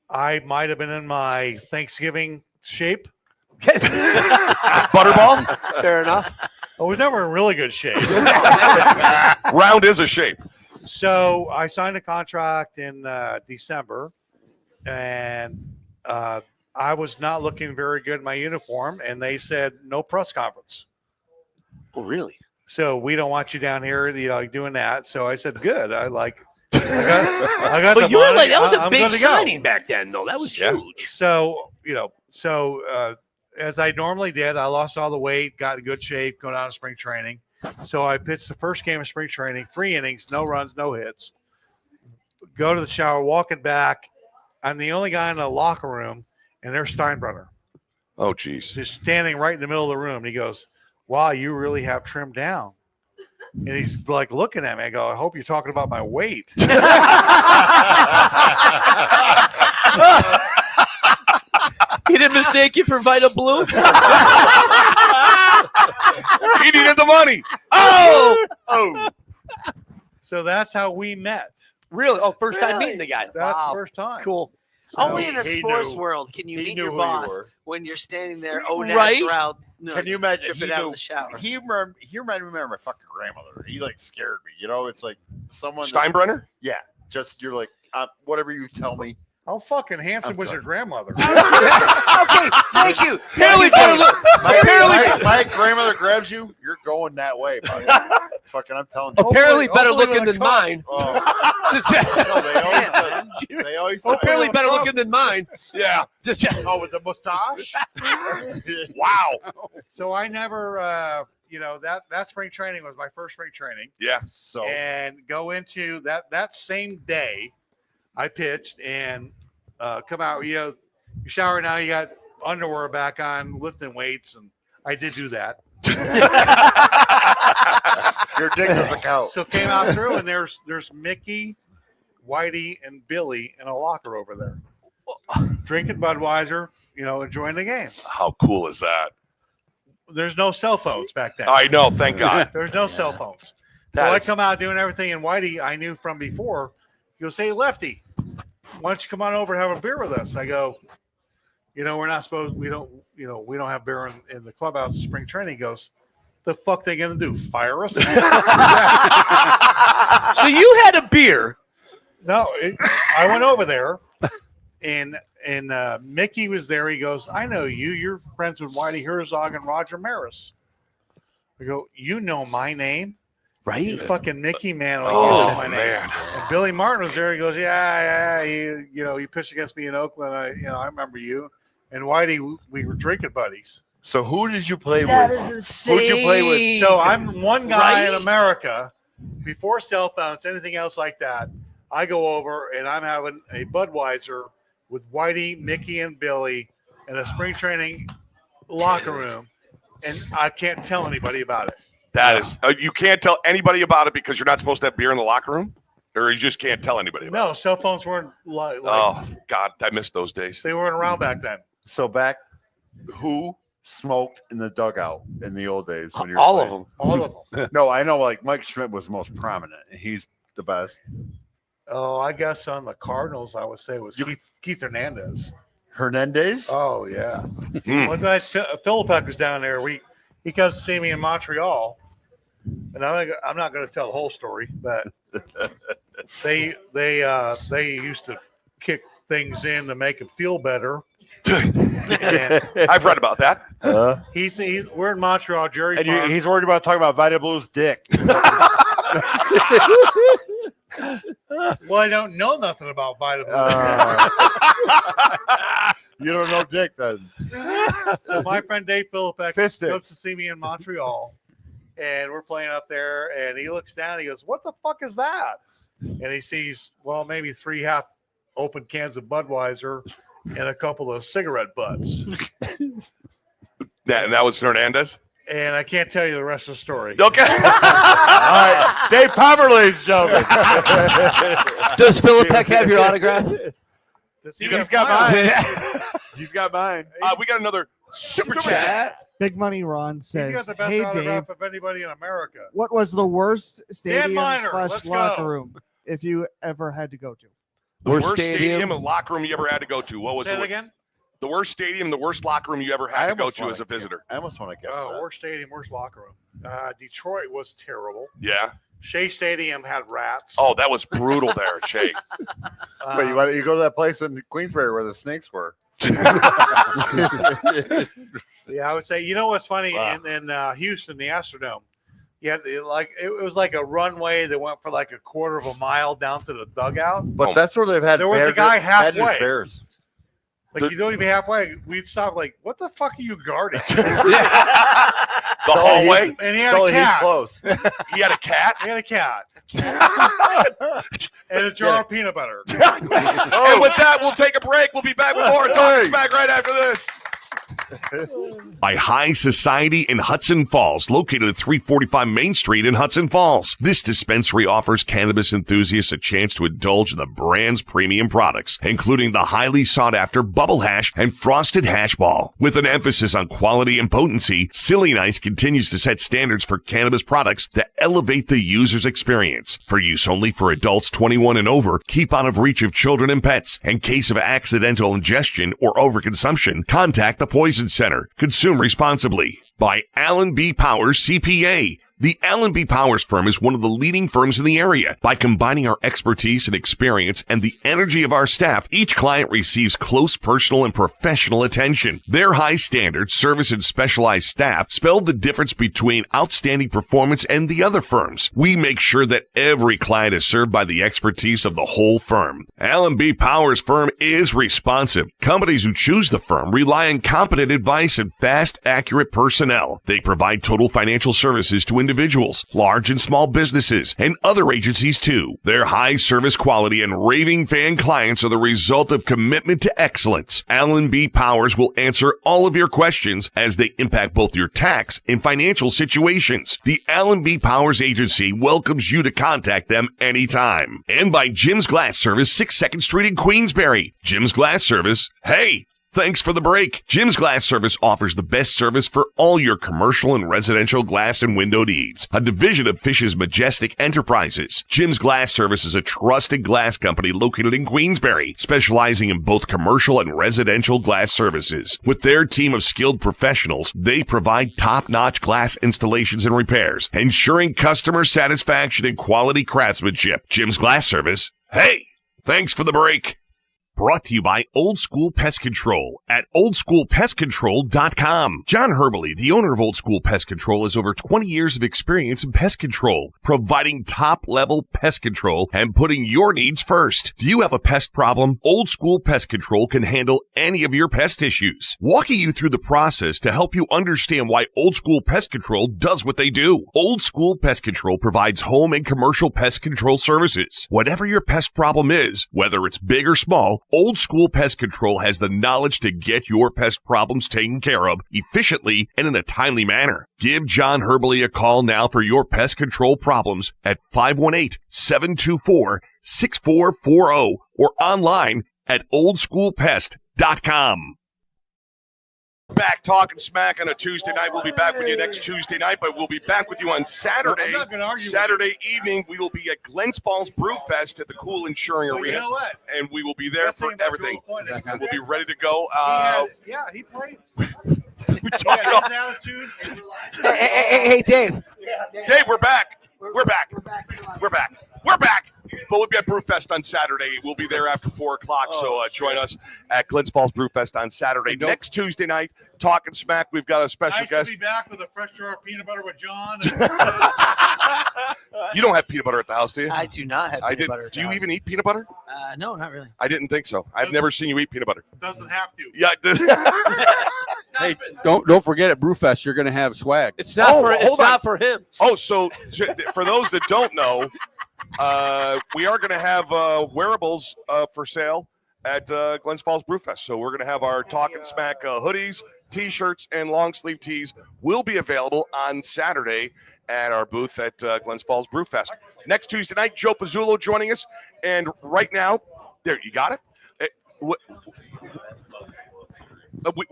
Speaker 11: I might have been in my Thanksgiving shape.
Speaker 1: Butterball?
Speaker 9: Fair enough.
Speaker 11: I was never in really good shape.
Speaker 1: Round is a shape.
Speaker 11: So I signed a contract in December, and I was not looking very good in my uniform, and they said no press conference.
Speaker 9: Oh, really?
Speaker 11: So we don't want you down here, like doing that. So I said, good. I got
Speaker 9: But
Speaker 11: the
Speaker 9: you were
Speaker 11: money.
Speaker 9: like, that was a
Speaker 11: I'm
Speaker 9: big
Speaker 11: good to go.
Speaker 9: signing back then, though. That was huge.
Speaker 11: So, as I normally did, I lost all the weight, got in good shape, going out of spring training. So I pitched the first game of spring training, 3 innings, no runs, no hits. Go to the shower, walking back. I'm the only guy in the locker room, and there's Steinbrenner.
Speaker 1: Oh, geez.
Speaker 11: Just standing right in the middle of the room. And he goes, wow, you really have trimmed down. And he's like looking at me. I go, I hope you're talking about my weight.
Speaker 9: He didn't mistake you for Vita Blue?
Speaker 1: He needed the money. Oh.
Speaker 11: So that's how we met.
Speaker 9: Really? Oh, first time meeting the guy.
Speaker 11: That's
Speaker 9: Wow.
Speaker 11: the first time.
Speaker 9: Cool.
Speaker 10: Only in the
Speaker 12: he
Speaker 10: sports
Speaker 12: knew-
Speaker 10: world can you
Speaker 12: he
Speaker 10: meet
Speaker 12: knew
Speaker 10: your
Speaker 12: who you
Speaker 10: boss
Speaker 12: were.
Speaker 10: when you're standing there au
Speaker 9: Right?
Speaker 10: natural.
Speaker 12: Can you imagine?
Speaker 10: Dripping
Speaker 12: He
Speaker 10: out
Speaker 12: knew-
Speaker 10: of the shower.
Speaker 12: He reminded me of my fucking grandmother. He like scared me. It's like someone.
Speaker 1: Steinbrenner?
Speaker 12: Yeah, just you're like whatever you tell me.
Speaker 11: How fucking handsome
Speaker 12: I'm
Speaker 11: was
Speaker 12: sorry.
Speaker 11: your grandmother?
Speaker 10: Okay, thank you.
Speaker 9: Apparently better look.
Speaker 12: My grandmother grabs you, you're going that way, buddy. Fucking, I'm telling you.
Speaker 9: Apparently better
Speaker 11: hopefully
Speaker 9: looking
Speaker 11: with a
Speaker 9: than
Speaker 11: cut.
Speaker 9: mine.
Speaker 12: They always say,
Speaker 9: Apparently better looking than mine.
Speaker 1: Yeah.
Speaker 12: oh, with the mustache.
Speaker 1: Wow.
Speaker 11: So I never, that spring training was my first spring training.
Speaker 1: Yeah.
Speaker 12: So
Speaker 11: And go into that same day, I pitched and come out. You shower now. You got underwear back on, lifting weights, and I did do that.
Speaker 12: your dick doesn't count.
Speaker 11: So came out through, and there's Mickey, Whitey, and Billy in a locker over there, drinking Budweiser. Enjoying the game.
Speaker 1: How cool is that?
Speaker 11: There's no cell phones back then.
Speaker 1: I know. Thank God.
Speaker 11: There's no cell phones. So
Speaker 1: That
Speaker 11: I
Speaker 1: is-
Speaker 11: come out doing everything, and Whitey, I knew from before. He goes, hey, Lefty, why don't you come on over and have a beer with us? I go, we're not supposed, we don't have beer in the clubhouse in spring training. He goes, the fuck they gonna do? Fire us?
Speaker 9: So you had a beer.
Speaker 11: No, I went over there, and Mickey was there. He goes, I know you. You're friends with Whitey Herzog and Roger Maris. I go, you know my name?
Speaker 9: Right?
Speaker 11: You fucking Mickey, man. Like,
Speaker 1: Oh,
Speaker 11: you know my name.
Speaker 1: man.
Speaker 11: And Billy Martin was there. He goes, yeah. He pitched against me in Oakland. I remember you. And Whitey, we were drinking buddies.
Speaker 12: So who did you play
Speaker 10: That
Speaker 12: with?
Speaker 10: is insane.
Speaker 12: Who'd you play with?
Speaker 11: So I'm one guy in
Speaker 9: Right?
Speaker 11: America, before cell phones, anything else like that. I go over and I'm having a Budweiser with Whitey, Mickey, and Billy in a spring training locker room, and I can't tell anybody about it.
Speaker 1: That is, you can't tell anybody about it because you're not supposed to have beer in the locker room, or you just can't tell anybody about
Speaker 11: No, cell phones weren't like
Speaker 1: it. Oh God, I miss those days.
Speaker 11: they weren't around back then.
Speaker 12: So back, who smoked in the dugout in the old days? When you were
Speaker 9: All of
Speaker 12: playing?
Speaker 9: them.
Speaker 11: All of them.
Speaker 12: No, I know. Like Mike Schmidt was most prominent, and he's the best.
Speaker 11: Oh, I guess on the Cardinals, I would say it was Keith Hernandez.
Speaker 12: Hernandez.
Speaker 11: Oh yeah.
Speaker 1: Hmm.
Speaker 11: One night Philippek was down there. He comes to see me in Montreal, and I'm not going to tell the whole story, but they used to kick things in to make him feel better. And
Speaker 1: I've read about that.
Speaker 11: we're in Montreal, Jerry.
Speaker 12: And
Speaker 11: Park.
Speaker 12: he's worried about talking about Vita Blue's dick.
Speaker 11: Well, I don't know nothing about vitamin.
Speaker 12: You don't know dick then.
Speaker 11: So my friend Dave Philippek
Speaker 12: Fist dick.
Speaker 11: comes to see me in Montreal, and we're playing up there, and he looks down, he goes, what the fuck is that? And he sees, well, maybe 3 half open cans of Budweiser and a couple of cigarette butts.
Speaker 1: That was Hernandez.
Speaker 11: And I can't tell you the rest of the story.
Speaker 1: Okay.
Speaker 12: All right, Dave Palmer, ladies and gentlemen.
Speaker 9: Does Philippek have your autograph?
Speaker 11: Does he
Speaker 12: He's
Speaker 11: have
Speaker 12: got
Speaker 11: mine?
Speaker 12: mine. He's got mine.
Speaker 1: We got another super chat.
Speaker 5: Big Money Ron
Speaker 11: He's
Speaker 5: says,
Speaker 11: got the best
Speaker 5: "Hey Dave,
Speaker 11: autograph of anybody in America.
Speaker 5: what was the worst stadium
Speaker 11: Minor,
Speaker 5: slash
Speaker 11: let's
Speaker 5: locker
Speaker 11: go.
Speaker 5: room if you ever had to go to?"
Speaker 1: The worst stadium and locker room you ever had to go to. What was
Speaker 11: Say it
Speaker 1: it?
Speaker 11: again?
Speaker 1: The worst stadium, the worst locker room you ever had to go to as a visitor.
Speaker 12: I almost want to guess
Speaker 11: Oh,
Speaker 12: that.
Speaker 11: worst stadium, worst locker room. Detroit was terrible.
Speaker 1: Yeah.
Speaker 11: Shea Stadium had rats.
Speaker 1: Oh, that was brutal there, Shay.
Speaker 12: But you go to that place in Queensbury where the snakes were.
Speaker 11: Yeah, I would say, you know what's funny?
Speaker 12: Wow.
Speaker 11: In Houston, the Astrodome, Yeah, it was like a runway that went for like a quarter of a mile down to the dugout.
Speaker 12: But that's where they've had.
Speaker 11: There was a guy halfway.
Speaker 12: Bears.
Speaker 11: Like you don't even halfway. We'd stop. Like, what the fuck are you guarding?
Speaker 1: The hallway.
Speaker 11: And he had a cat.
Speaker 12: He's close.
Speaker 1: He had a cat.
Speaker 11: He had a cat. And a jar of peanut butter.
Speaker 1: And with that, we'll take a break. We'll be back with more Talkin Smack right after this.
Speaker 7: By High Society in Hudson Falls, located at 345 Main Street in Hudson Falls. This dispensary offers cannabis enthusiasts a chance to indulge in the brand's premium products, including the highly sought-after Bubble Hash and Frosted Hash Ball. With an emphasis on quality and potency, Silly Nice continues to set standards for cannabis products that elevate the user's experience. For use only for adults 21 and over, keep out of reach of children and pets. In case of accidental ingestion or overconsumption, contact the Poison Center. Consume responsibly. By B Powers CPA. The B Powers firm is one of the leading firms in the area. By combining our expertise and experience and the energy of our staff, each client receives close personal and professional attention. Their high standards, service, and specialized staff spell the difference between outstanding performance and the other firms. We make sure that every client is served by the expertise of the whole firm. B Powers firm is responsive. Companies who choose the firm rely on competent advice and fast, accurate personnel. They provide total financial services to individuals, large and small businesses, and other agencies too. Their high service quality and raving fan clients are the result of commitment to excellence. B Powers will answer all of your questions as they impact both your tax and financial situations. The B Powers Agency welcomes you to contact them anytime. And by Jim's Glass Service, 6 2nd Street in Queensbury. Jim's Glass Service, hey! Thanks for the break. Jim's Glass Service offers the best service for all your commercial and residential glass and window needs. A division of Fish's Majestic Enterprises. Jim's Glass Service is a trusted glass company located in Queensbury, specializing in both commercial and residential glass services. With their team of skilled professionals, they provide top-notch glass installations and repairs, ensuring customer satisfaction and quality craftsmanship. Jim's Glass Service, hey! Thanks for the break. Brought to you by Old School Pest Control at oldschoolpestcontrol.com. John Herbley, the owner of Old School Pest Control, has over 20 years of experience in pest control, providing top-level pest control and putting your needs first. Do you have a pest problem? Old School Pest Control can handle any of your pest issues, walking you through the process to help you understand why Old School Pest Control does what they do. Old School Pest Control provides home and commercial pest control services. Whatever your pest problem is, whether it's big or small, Old School Pest Control has the knowledge to get your pest problems taken care of efficiently and in a timely manner. Give John Herbley a call now for your pest control problems at 518-724-6440 or online at oldschoolpest.com.
Speaker 1: Back Talkin Smack on a Tuesday night. We'll be back with you next Tuesday night, but we'll be back with you on Saturday.
Speaker 11: I'm not gonna argue
Speaker 1: Saturday evening, we will be at Glens Falls Brewfest at the Cool Insuring Arena.
Speaker 11: You know what?
Speaker 1: And we will be there
Speaker 11: Best
Speaker 1: for
Speaker 11: thing about
Speaker 1: everything.
Speaker 11: Joel Point is
Speaker 1: And we'll be ready to go.
Speaker 11: he played.
Speaker 1: We
Speaker 11: He
Speaker 1: talk
Speaker 11: had
Speaker 1: it all.
Speaker 11: his attitude.
Speaker 10: Hey, Dave.
Speaker 1: Dave, we're back. We're back. We're back. We're back. But we'll be at Brewfest on Saturday. We'll be there after 4 o'clock. So join us at Glens Falls Brewfest on Saturday. Next Tuesday night, Talkin Smack. We've got a special
Speaker 11: Nice
Speaker 1: guest.
Speaker 11: to be back with a fresh jar of peanut butter with John.
Speaker 1: You don't have peanut butter at the house, do you?
Speaker 10: I do not have peanut butter.
Speaker 1: Do you even eat peanut butter?
Speaker 10: No, not really.
Speaker 1: I didn't think so. I've never seen you eat peanut butter.
Speaker 11: Doesn't have to.
Speaker 1: Yeah.
Speaker 4: Hey, don't forget at Brewfest you're going to have swag.
Speaker 9: It's not
Speaker 1: Oh,
Speaker 9: for
Speaker 1: hold
Speaker 9: it's
Speaker 1: on.
Speaker 9: not for him.
Speaker 1: Oh, so for those that don't know, we are going to have wearables for sale at Glens Falls Brewfest. So we're going to have our Talkin Smack hoodies, T-shirts, and long sleeve tees will be available on Saturday at our booth at Glens Falls Brewfest. Next Tuesday night, Joe Pizzullo joining us. And right now, there, you got it?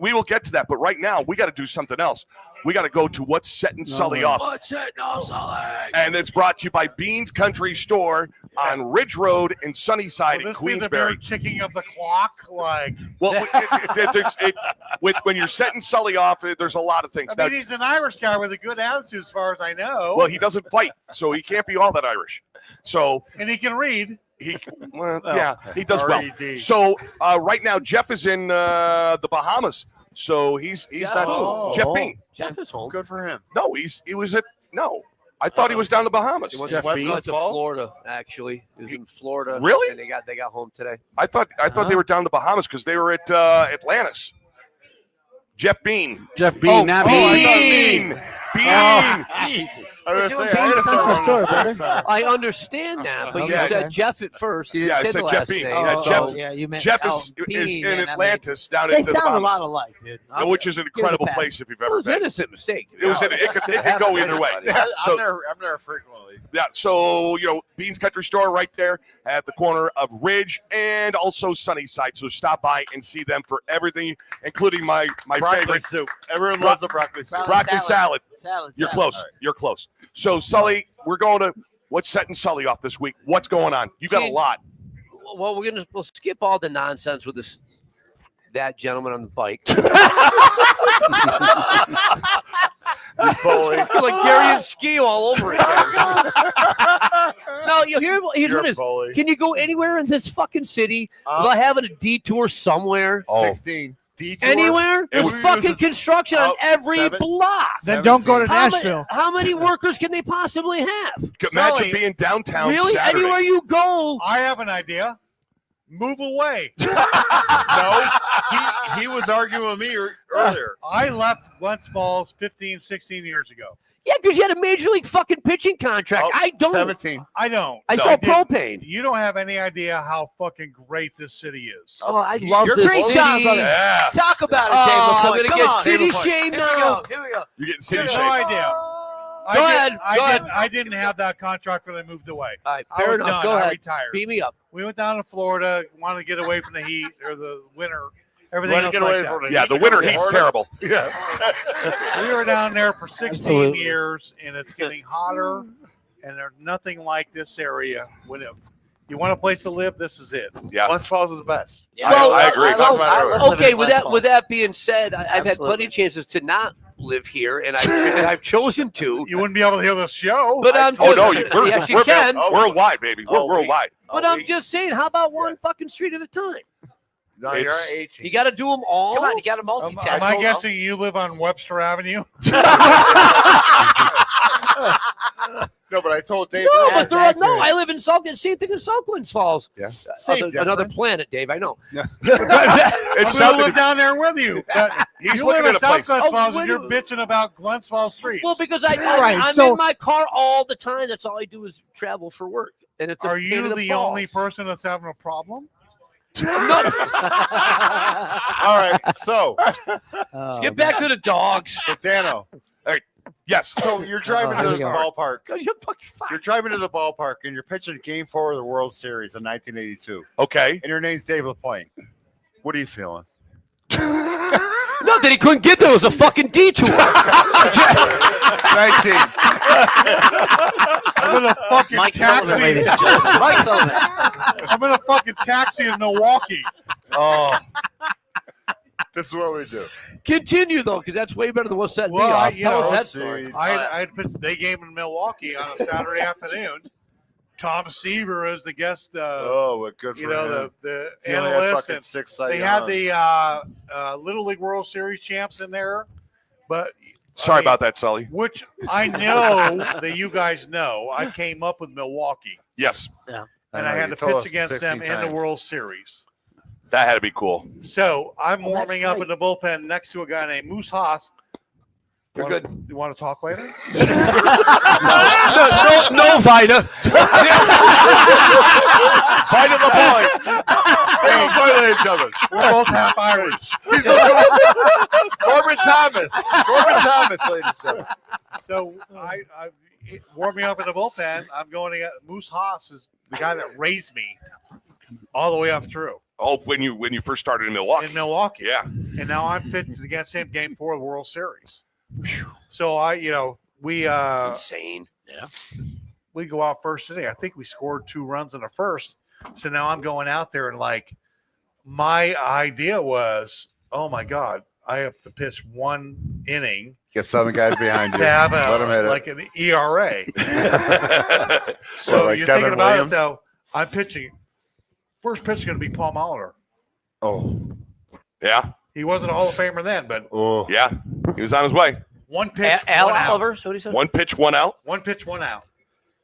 Speaker 1: We will get to that, but right now we got to do something else. We got to go to What's Setting Sully Off.
Speaker 9: What's Setting Off Sully?
Speaker 1: And it's brought to you by Beans Country Store on Ridge Road in Sunnyside in
Speaker 11: Will this be the very
Speaker 1: Queensbury.
Speaker 11: ticking of the clock? Like,
Speaker 1: Well, when you're setting Sully off, there's a lot of things.
Speaker 11: I mean, he's an Irish guy with a good attitude, as far as I know.
Speaker 1: Well, he doesn't fight, so he can't be all that Irish. So
Speaker 11: and he can read.
Speaker 1: Yeah, he does well.
Speaker 11: R.E.D..
Speaker 1: So right now, Jeff is in the Bahamas. So he's not
Speaker 9: Oh.
Speaker 1: Jeff Bean.
Speaker 9: Jeff is home.
Speaker 12: Good for him.
Speaker 1: No, he was at no. I thought he was down in the Bahamas.
Speaker 9: He went
Speaker 4: Jeff
Speaker 9: to,
Speaker 4: Bean?
Speaker 9: went to Florida, actually. He was in Florida.
Speaker 1: Really?
Speaker 9: And they got home today.
Speaker 1: I thought they were down in the Bahamas because they were at Atlantis. Jeff Bean.
Speaker 4: Jeff Bean, not
Speaker 1: Bean. Bean.
Speaker 12: Jesus.
Speaker 10: We're doing Bean's country store, brother.
Speaker 9: I understand that, but
Speaker 1: Yeah.
Speaker 9: you said Jeff at first. You didn't
Speaker 1: Yeah, I
Speaker 9: say
Speaker 1: said
Speaker 9: the
Speaker 1: Jeff
Speaker 9: last
Speaker 1: Bean.
Speaker 9: name.
Speaker 1: Yeah,
Speaker 9: So-
Speaker 10: Yeah, you meant
Speaker 1: Jeff is
Speaker 10: Bean,
Speaker 1: in
Speaker 10: man,
Speaker 1: Atlantis down
Speaker 10: They
Speaker 1: into the
Speaker 10: sound a
Speaker 1: Bahamas,
Speaker 10: lot alike, dude.
Speaker 1: which is an incredible place if you've
Speaker 9: It
Speaker 1: ever
Speaker 9: was an
Speaker 1: been.
Speaker 9: innocent mistake.
Speaker 1: It was. It could go either way. So,
Speaker 12: I'm there frequently.
Speaker 1: yeah. So Bean's Country Store right there at the corner of Ridge and also Sunnyside. So stop by and see them for everything, including my
Speaker 12: Broccoli
Speaker 1: favorite
Speaker 12: soup. Everyone loves a broccoli soup.
Speaker 1: broccoli salad.
Speaker 10: Salad.
Speaker 1: You're close. You're close. So Sully, we're going to what's setting Sully off this week? What's going on? You got a lot.
Speaker 9: Well, we'll skip all the nonsense with that gentleman on the bike.
Speaker 12: Bully.
Speaker 9: Like Gary and Ski all over again. No, here's what
Speaker 12: You're
Speaker 9: it
Speaker 12: a
Speaker 9: is.
Speaker 12: bully.
Speaker 9: Can you go anywhere in this fucking city without having a detour somewhere?
Speaker 12: 16. Detour.
Speaker 9: Anywhere? There's
Speaker 12: It
Speaker 9: fucking
Speaker 12: was-
Speaker 9: construction on every
Speaker 12: 7.
Speaker 9: block.
Speaker 5: Then don't go to
Speaker 9: How
Speaker 5: Nashville.
Speaker 9: How many workers can they possibly have?
Speaker 1: Imagine
Speaker 11: Sully,
Speaker 1: being downtown
Speaker 9: Really?
Speaker 1: Saturday.
Speaker 9: Anywhere you go.
Speaker 11: I have an idea. Move away.
Speaker 12: No, he was arguing with me earlier.
Speaker 11: I left Glens Falls 15, 16 years ago.
Speaker 9: Yeah, because you had a major league fucking pitching contract.
Speaker 12: Oh,
Speaker 9: I don't.
Speaker 12: 17.
Speaker 11: I don't.
Speaker 9: I
Speaker 11: No,
Speaker 9: saw
Speaker 11: didn't.
Speaker 9: propane.
Speaker 11: You don't have any idea how fucking great this city is.
Speaker 9: Oh, I love
Speaker 12: You're
Speaker 9: this
Speaker 10: great
Speaker 9: city.
Speaker 10: job, brother.
Speaker 1: Yeah.
Speaker 10: Talk about it,
Speaker 9: Oh,
Speaker 10: Dave
Speaker 9: I'm
Speaker 10: LaPointe.
Speaker 9: gonna
Speaker 10: Come
Speaker 9: get
Speaker 10: on.
Speaker 9: city
Speaker 12: LaPointe.
Speaker 9: shame
Speaker 10: Here we
Speaker 9: now.
Speaker 10: go. Here we go.
Speaker 1: You're getting
Speaker 11: You
Speaker 1: city
Speaker 11: have
Speaker 1: shape.
Speaker 11: no idea.
Speaker 9: Go ahead.
Speaker 11: I didn't have that contract when I moved away.
Speaker 9: All right,
Speaker 11: I
Speaker 9: fair
Speaker 11: was
Speaker 9: enough.
Speaker 11: done.
Speaker 9: Go
Speaker 11: I
Speaker 9: ahead.
Speaker 11: retired.
Speaker 9: Beat me up.
Speaker 11: We went down to Florida, wanted to get away from the heat or the winter. Everything
Speaker 12: Wanted to
Speaker 11: else
Speaker 12: get
Speaker 11: like
Speaker 12: away
Speaker 11: that.
Speaker 12: from the
Speaker 1: Yeah, the winter heat's terrible.
Speaker 12: Yeah.
Speaker 11: We were down there for 16
Speaker 10: Absolutely.
Speaker 11: years, and it's getting hotter, and there's nothing like this area. When you want a place to live, this is it.
Speaker 1: Yeah.
Speaker 12: Glens Falls is the best.
Speaker 10: Yeah,
Speaker 9: Well,
Speaker 1: I agree.
Speaker 12: Talk about it earlier.
Speaker 9: Okay, with that being said, I've had
Speaker 10: Absolutely.
Speaker 9: plenty of chances to not live here, and I've chosen to.
Speaker 11: You wouldn't be able to hear this show.
Speaker 9: But I'm
Speaker 1: Oh
Speaker 9: just,
Speaker 1: no, we're,
Speaker 9: yes, you
Speaker 1: we're
Speaker 9: can.
Speaker 1: worldwide, baby. We're
Speaker 12: Oh, we-
Speaker 1: worldwide.
Speaker 9: But I'm just saying, how about one fucking street at a time?
Speaker 12: No, you're
Speaker 1: It's-
Speaker 12: at 18.
Speaker 9: You got to do them all.
Speaker 10: Come on, you got to multitask.
Speaker 11: Am I guessing you live on Webster Avenue?
Speaker 12: No, but I told Dave.
Speaker 9: No,
Speaker 12: earlier-
Speaker 9: but there are no. I live in South. Same thing in South Glens Falls.
Speaker 1: Yeah.
Speaker 12: Same
Speaker 9: Another
Speaker 12: difference.
Speaker 9: planet, Dave. I know.
Speaker 1: It's
Speaker 11: I'm going to
Speaker 1: something.
Speaker 11: live down there with you. But
Speaker 1: He's
Speaker 11: you
Speaker 1: looking
Speaker 11: live
Speaker 1: at
Speaker 11: in
Speaker 1: a
Speaker 11: South
Speaker 1: place.
Speaker 11: Glens
Speaker 9: Oh,
Speaker 11: Falls,
Speaker 9: wait
Speaker 11: and you're
Speaker 9: a-
Speaker 11: bitching about Glens Falls streets.
Speaker 9: Well, because
Speaker 5: right,
Speaker 9: I'm
Speaker 5: so-
Speaker 9: in my car all the time. That's all I do is travel for work, and it's.
Speaker 11: Are
Speaker 9: pain
Speaker 11: you
Speaker 9: in
Speaker 11: the
Speaker 9: balls.
Speaker 11: only person that's having a problem?
Speaker 12: All right, so
Speaker 9: Get back to the dogs.
Speaker 12: Dano,
Speaker 1: Yes.
Speaker 12: so you're driving
Speaker 10: here
Speaker 12: to
Speaker 10: we
Speaker 12: the
Speaker 10: go.
Speaker 12: ballpark.
Speaker 9: You're fucking fine.
Speaker 12: You're driving to the ballpark, and you're pitching Game 4 of the World Series in 1982,
Speaker 1: Okay.
Speaker 12: and your name's Dave LaPointe. What are you feeling?
Speaker 9: Not that he couldn't get there. It was a fucking detour.
Speaker 12: 19.
Speaker 11: I'm in a fucking
Speaker 10: Mike Sullivan, ladies
Speaker 11: taxi.
Speaker 10: and gentlemen. Mike Sullivan.
Speaker 11: I'm in a fucking taxi in Milwaukee.
Speaker 12: Oh, this is what we do.
Speaker 9: Continue though, because that's way better than what's setting
Speaker 11: Well,
Speaker 9: me off.
Speaker 11: you
Speaker 9: Tell
Speaker 11: know,
Speaker 9: us that
Speaker 12: let's
Speaker 9: story.
Speaker 12: see.
Speaker 11: I had put the day game in Milwaukee on a Saturday afternoon. Tom Seaver is the guest.
Speaker 12: Oh, what good for
Speaker 11: You know,
Speaker 12: him.
Speaker 11: the
Speaker 12: He only had
Speaker 11: analyst.
Speaker 12: fucking
Speaker 11: And
Speaker 12: 6
Speaker 11: they had the Little League World Series champs in there, but
Speaker 1: Sorry
Speaker 11: I mean,
Speaker 1: about that, Sully.
Speaker 11: which I know that you guys know. I came up with Milwaukee,
Speaker 1: Yes,
Speaker 11: and
Speaker 12: know,
Speaker 11: I had
Speaker 12: you
Speaker 11: to
Speaker 12: told
Speaker 11: pitch
Speaker 12: us
Speaker 11: against
Speaker 12: 16
Speaker 11: them in the
Speaker 12: times.
Speaker 11: World Series.
Speaker 1: that had to be cool.
Speaker 11: So I'm
Speaker 10: Oh, that's
Speaker 11: warming up
Speaker 10: right.
Speaker 11: in the bullpen next to a guy named Moose Haas.
Speaker 9: You're
Speaker 11: Wanna-
Speaker 9: good.
Speaker 11: You want to talk later?
Speaker 9: No, Vida.
Speaker 1: Fight at the point.
Speaker 12: They don't play with each other.
Speaker 11: We're both half Irish.
Speaker 12: Corbin Thomas, ladies and gentlemen.
Speaker 11: So I warming up in the bullpen. I'm going to get Moose Haas is the guy that raised me all the way up through
Speaker 1: Oh, when you first started in Milwaukee.
Speaker 11: in Milwaukee.
Speaker 1: Yeah.
Speaker 11: And now I'm pitching against him Game 4 of the World Series. So we
Speaker 9: Insane.
Speaker 11: we go out first today. I think we scored 2 runs in the first. So now I'm going out there and my idea was, oh my God, I have to pitch 1 inning
Speaker 12: Get 7 guys behind you.
Speaker 11: to have
Speaker 12: Let 'em hit it.
Speaker 11: an ERA. So
Speaker 12: Well, like
Speaker 11: you're
Speaker 12: Kevin
Speaker 11: thinking about
Speaker 12: Williams?
Speaker 11: it though. I'm pitching. First pitch is going to be Paul Molitor.
Speaker 12: Oh,
Speaker 1: Yeah.
Speaker 11: He wasn't a Hall of Famer then, but
Speaker 12: oh.
Speaker 1: Yeah. He was on his way.
Speaker 11: One pitch,
Speaker 9: Al
Speaker 11: one out.
Speaker 9: Oliver. So what he said.
Speaker 1: One pitch, one out.
Speaker 11: One pitch, one out.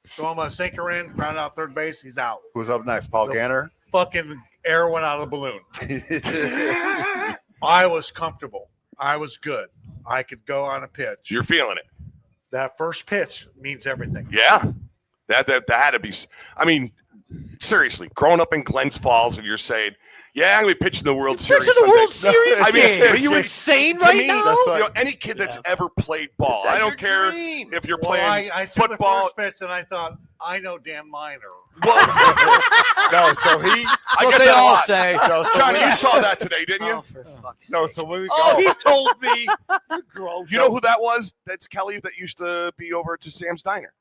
Speaker 11: Throw him a sinker in, ground out third base. He's out.
Speaker 12: Who's up next? Paul
Speaker 11: The-
Speaker 12: Ganner.
Speaker 11: Fucking air went out of the balloon. I was comfortable. I was good. I could go on a pitch.
Speaker 1: You're feeling it.
Speaker 11: That first pitch means everything.
Speaker 1: Yeah. That had to be. I mean, seriously, growing up in Glens Falls, and you're saying, "Yeah, I'm gonna be pitching the World Series."
Speaker 9: Pitching the World
Speaker 1: someday.
Speaker 9: Series
Speaker 1: I mean,
Speaker 9: game. Are
Speaker 1: it's-
Speaker 9: you
Speaker 1: it's-
Speaker 9: insane
Speaker 1: to
Speaker 9: right
Speaker 1: me,
Speaker 9: now?
Speaker 1: you know, any kid that's ever played ball,
Speaker 9: That's
Speaker 1: I don't
Speaker 9: your
Speaker 1: care
Speaker 9: dream.
Speaker 1: if you're
Speaker 11: Well,
Speaker 1: playing
Speaker 11: I threw the
Speaker 1: football.
Speaker 11: first pitch, and I thought, I know Dan Miner.
Speaker 12: No, so he.
Speaker 1: I
Speaker 9: what
Speaker 1: get
Speaker 9: they
Speaker 1: that a
Speaker 9: all
Speaker 1: lot.
Speaker 9: say.
Speaker 12: No, so
Speaker 1: Johnny,
Speaker 12: when-
Speaker 1: you saw that today, didn't you?
Speaker 10: Oh, for fuck's
Speaker 12: No,
Speaker 10: sake.
Speaker 12: so when we go.
Speaker 9: Oh, he told me. You're gross.
Speaker 1: You know who that was? That's Kelly that used to be over to Sam's Diner.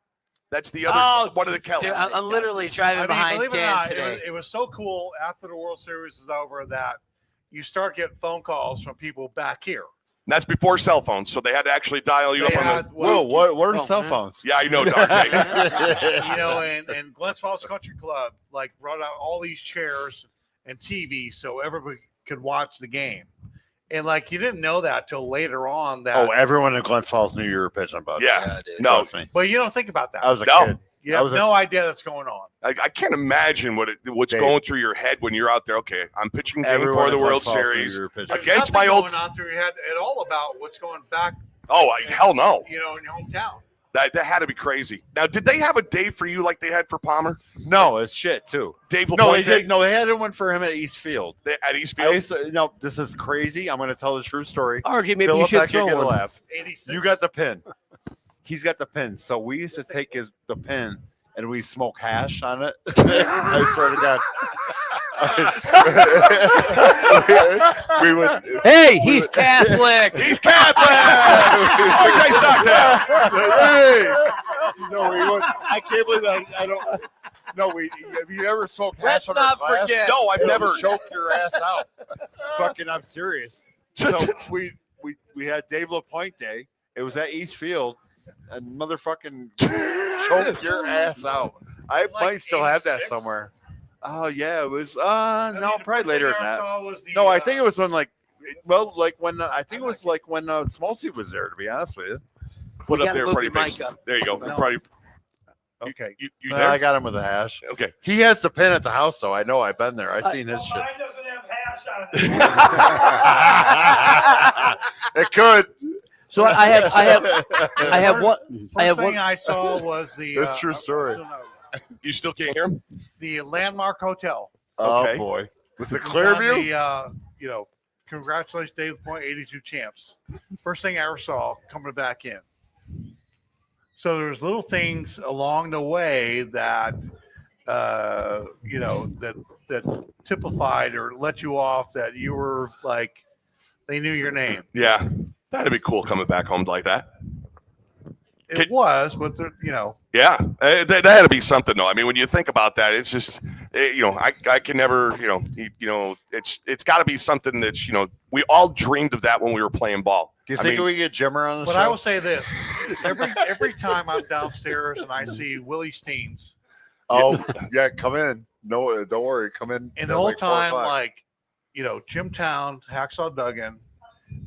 Speaker 1: That's the other one of the Kellys.
Speaker 10: Dude, I'm literally driving
Speaker 11: I mean,
Speaker 10: behind
Speaker 11: believe it or
Speaker 10: Dan
Speaker 11: not,
Speaker 10: today.
Speaker 11: it was so cool after the World Series is over that you start getting phone calls from people back here.
Speaker 1: And that's before cell phones, so they had to actually dial you
Speaker 11: They
Speaker 1: up on
Speaker 11: had,
Speaker 1: the.
Speaker 12: Whoa, what are
Speaker 10: Oh,
Speaker 12: cell
Speaker 10: man.
Speaker 12: phones?
Speaker 1: Yeah, I know, RJ.
Speaker 11: you know, and Glens Falls Country Club like brought out all these chairs and TVs so everybody could watch the game. And like you didn't know that till later on that.
Speaker 12: Oh, everyone in Glen Falls knew you were pitching, bud.
Speaker 1: Yeah, no,
Speaker 12: Trust me.
Speaker 11: But you don't think about that.
Speaker 12: I was a
Speaker 1: No.
Speaker 12: kid.
Speaker 11: You
Speaker 12: I
Speaker 11: have
Speaker 12: was
Speaker 11: no
Speaker 12: a-
Speaker 11: idea that's going on.
Speaker 1: I can't imagine what's
Speaker 12: Dave.
Speaker 1: going through your head when you're out there. Okay, I'm pitching game
Speaker 12: Everyone
Speaker 1: for
Speaker 12: in
Speaker 1: the
Speaker 12: Glen
Speaker 1: World
Speaker 12: Falls knew
Speaker 1: Series
Speaker 12: you were pitching.
Speaker 11: There's
Speaker 1: against
Speaker 11: nothing
Speaker 1: my old.
Speaker 11: going on through your head at all about what's going back.
Speaker 1: Oh, hell no!
Speaker 11: You know, in your hometown.
Speaker 1: That had to be crazy. Now, did they have a day for you like they had for Palmer?
Speaker 12: No, it's shit too.
Speaker 1: Dave
Speaker 12: No,
Speaker 1: LaPointe
Speaker 12: they did. No, they had one for him at Eastfield.
Speaker 1: at Eastfield.
Speaker 12: No, this is crazy. I'm going to tell the true story.
Speaker 9: RJ, maybe
Speaker 12: Philip,
Speaker 9: you should
Speaker 12: I
Speaker 9: throw
Speaker 12: can't get a
Speaker 9: one.
Speaker 12: laugh.
Speaker 11: 86.
Speaker 12: You got the pin. He's got the pin. So we used to take the pin and we smoke hash on it. I swear to God. we would.
Speaker 9: Hey, he's Catholic.
Speaker 1: He's Catholic. RJ Stockdale.
Speaker 12: Hey! No, we would. I can't believe I don't. No, have you ever smoked hash
Speaker 9: Let's
Speaker 12: on
Speaker 9: not
Speaker 12: a glass?
Speaker 9: forget.
Speaker 1: No, I've
Speaker 12: It'll
Speaker 1: never.
Speaker 12: choke your ass out. Fucking, I'm serious. So we had Dave LaPointe Day. It was at Eastfield, and motherfucking choke your ass out. I
Speaker 11: Like
Speaker 12: might still have that
Speaker 11: 86?
Speaker 12: somewhere. Oh yeah, it was.
Speaker 11: I mean,
Speaker 12: No,
Speaker 11: the
Speaker 12: probably
Speaker 11: first
Speaker 12: later
Speaker 11: thing
Speaker 12: than
Speaker 11: I
Speaker 12: that.
Speaker 11: saw was the,
Speaker 12: No, I think it was when I think it was like when Smoltzy was there. To be honest with you.
Speaker 1: Put
Speaker 10: You
Speaker 1: up
Speaker 10: gotta
Speaker 1: there in
Speaker 10: move
Speaker 1: front of
Speaker 10: your
Speaker 1: your face.
Speaker 10: mic up.
Speaker 1: There you go. In
Speaker 10: No.
Speaker 1: front of
Speaker 11: Okay.
Speaker 1: you
Speaker 12: I
Speaker 1: there?
Speaker 12: got him with a hash.
Speaker 1: Okay.
Speaker 12: He has the pin at the house, though. I know. I've been there. I've seen his shit.
Speaker 3: Mine doesn't have hash on it.
Speaker 12: It could.
Speaker 9: So I have one.
Speaker 11: First
Speaker 9: I have
Speaker 11: thing
Speaker 9: one.
Speaker 11: I saw was the.
Speaker 12: That's true story.
Speaker 1: You still can't hear him?
Speaker 11: The Landmark Hotel.
Speaker 1: Okay.
Speaker 12: Oh boy, with the
Speaker 11: It was
Speaker 12: clear
Speaker 11: on
Speaker 12: view.
Speaker 11: The, congratulations, Dave Point, 82 champs. First thing I ever saw coming back in. So there's little things along the way that, that typified or let you off that you were like, they knew your name.
Speaker 1: Yeah. That'd be cool coming back home like that.
Speaker 11: It was, but
Speaker 1: Yeah, that had to be something though. I mean, when you think about that, it's just I can never it's got to be something that's we all dreamed of that when we were playing ball.
Speaker 12: Do you
Speaker 1: I
Speaker 12: think
Speaker 1: mean-
Speaker 12: we get Jimmer on the
Speaker 11: But
Speaker 12: show?
Speaker 11: I will say this: every time I'm downstairs and I see Willie Steens,
Speaker 12: Oh yeah, come in. No, don't worry. Come in.
Speaker 11: and the
Speaker 12: at
Speaker 11: whole
Speaker 12: like 4
Speaker 11: time,
Speaker 12: o'clock.
Speaker 11: like Jim Town, Hacksaw Duggan,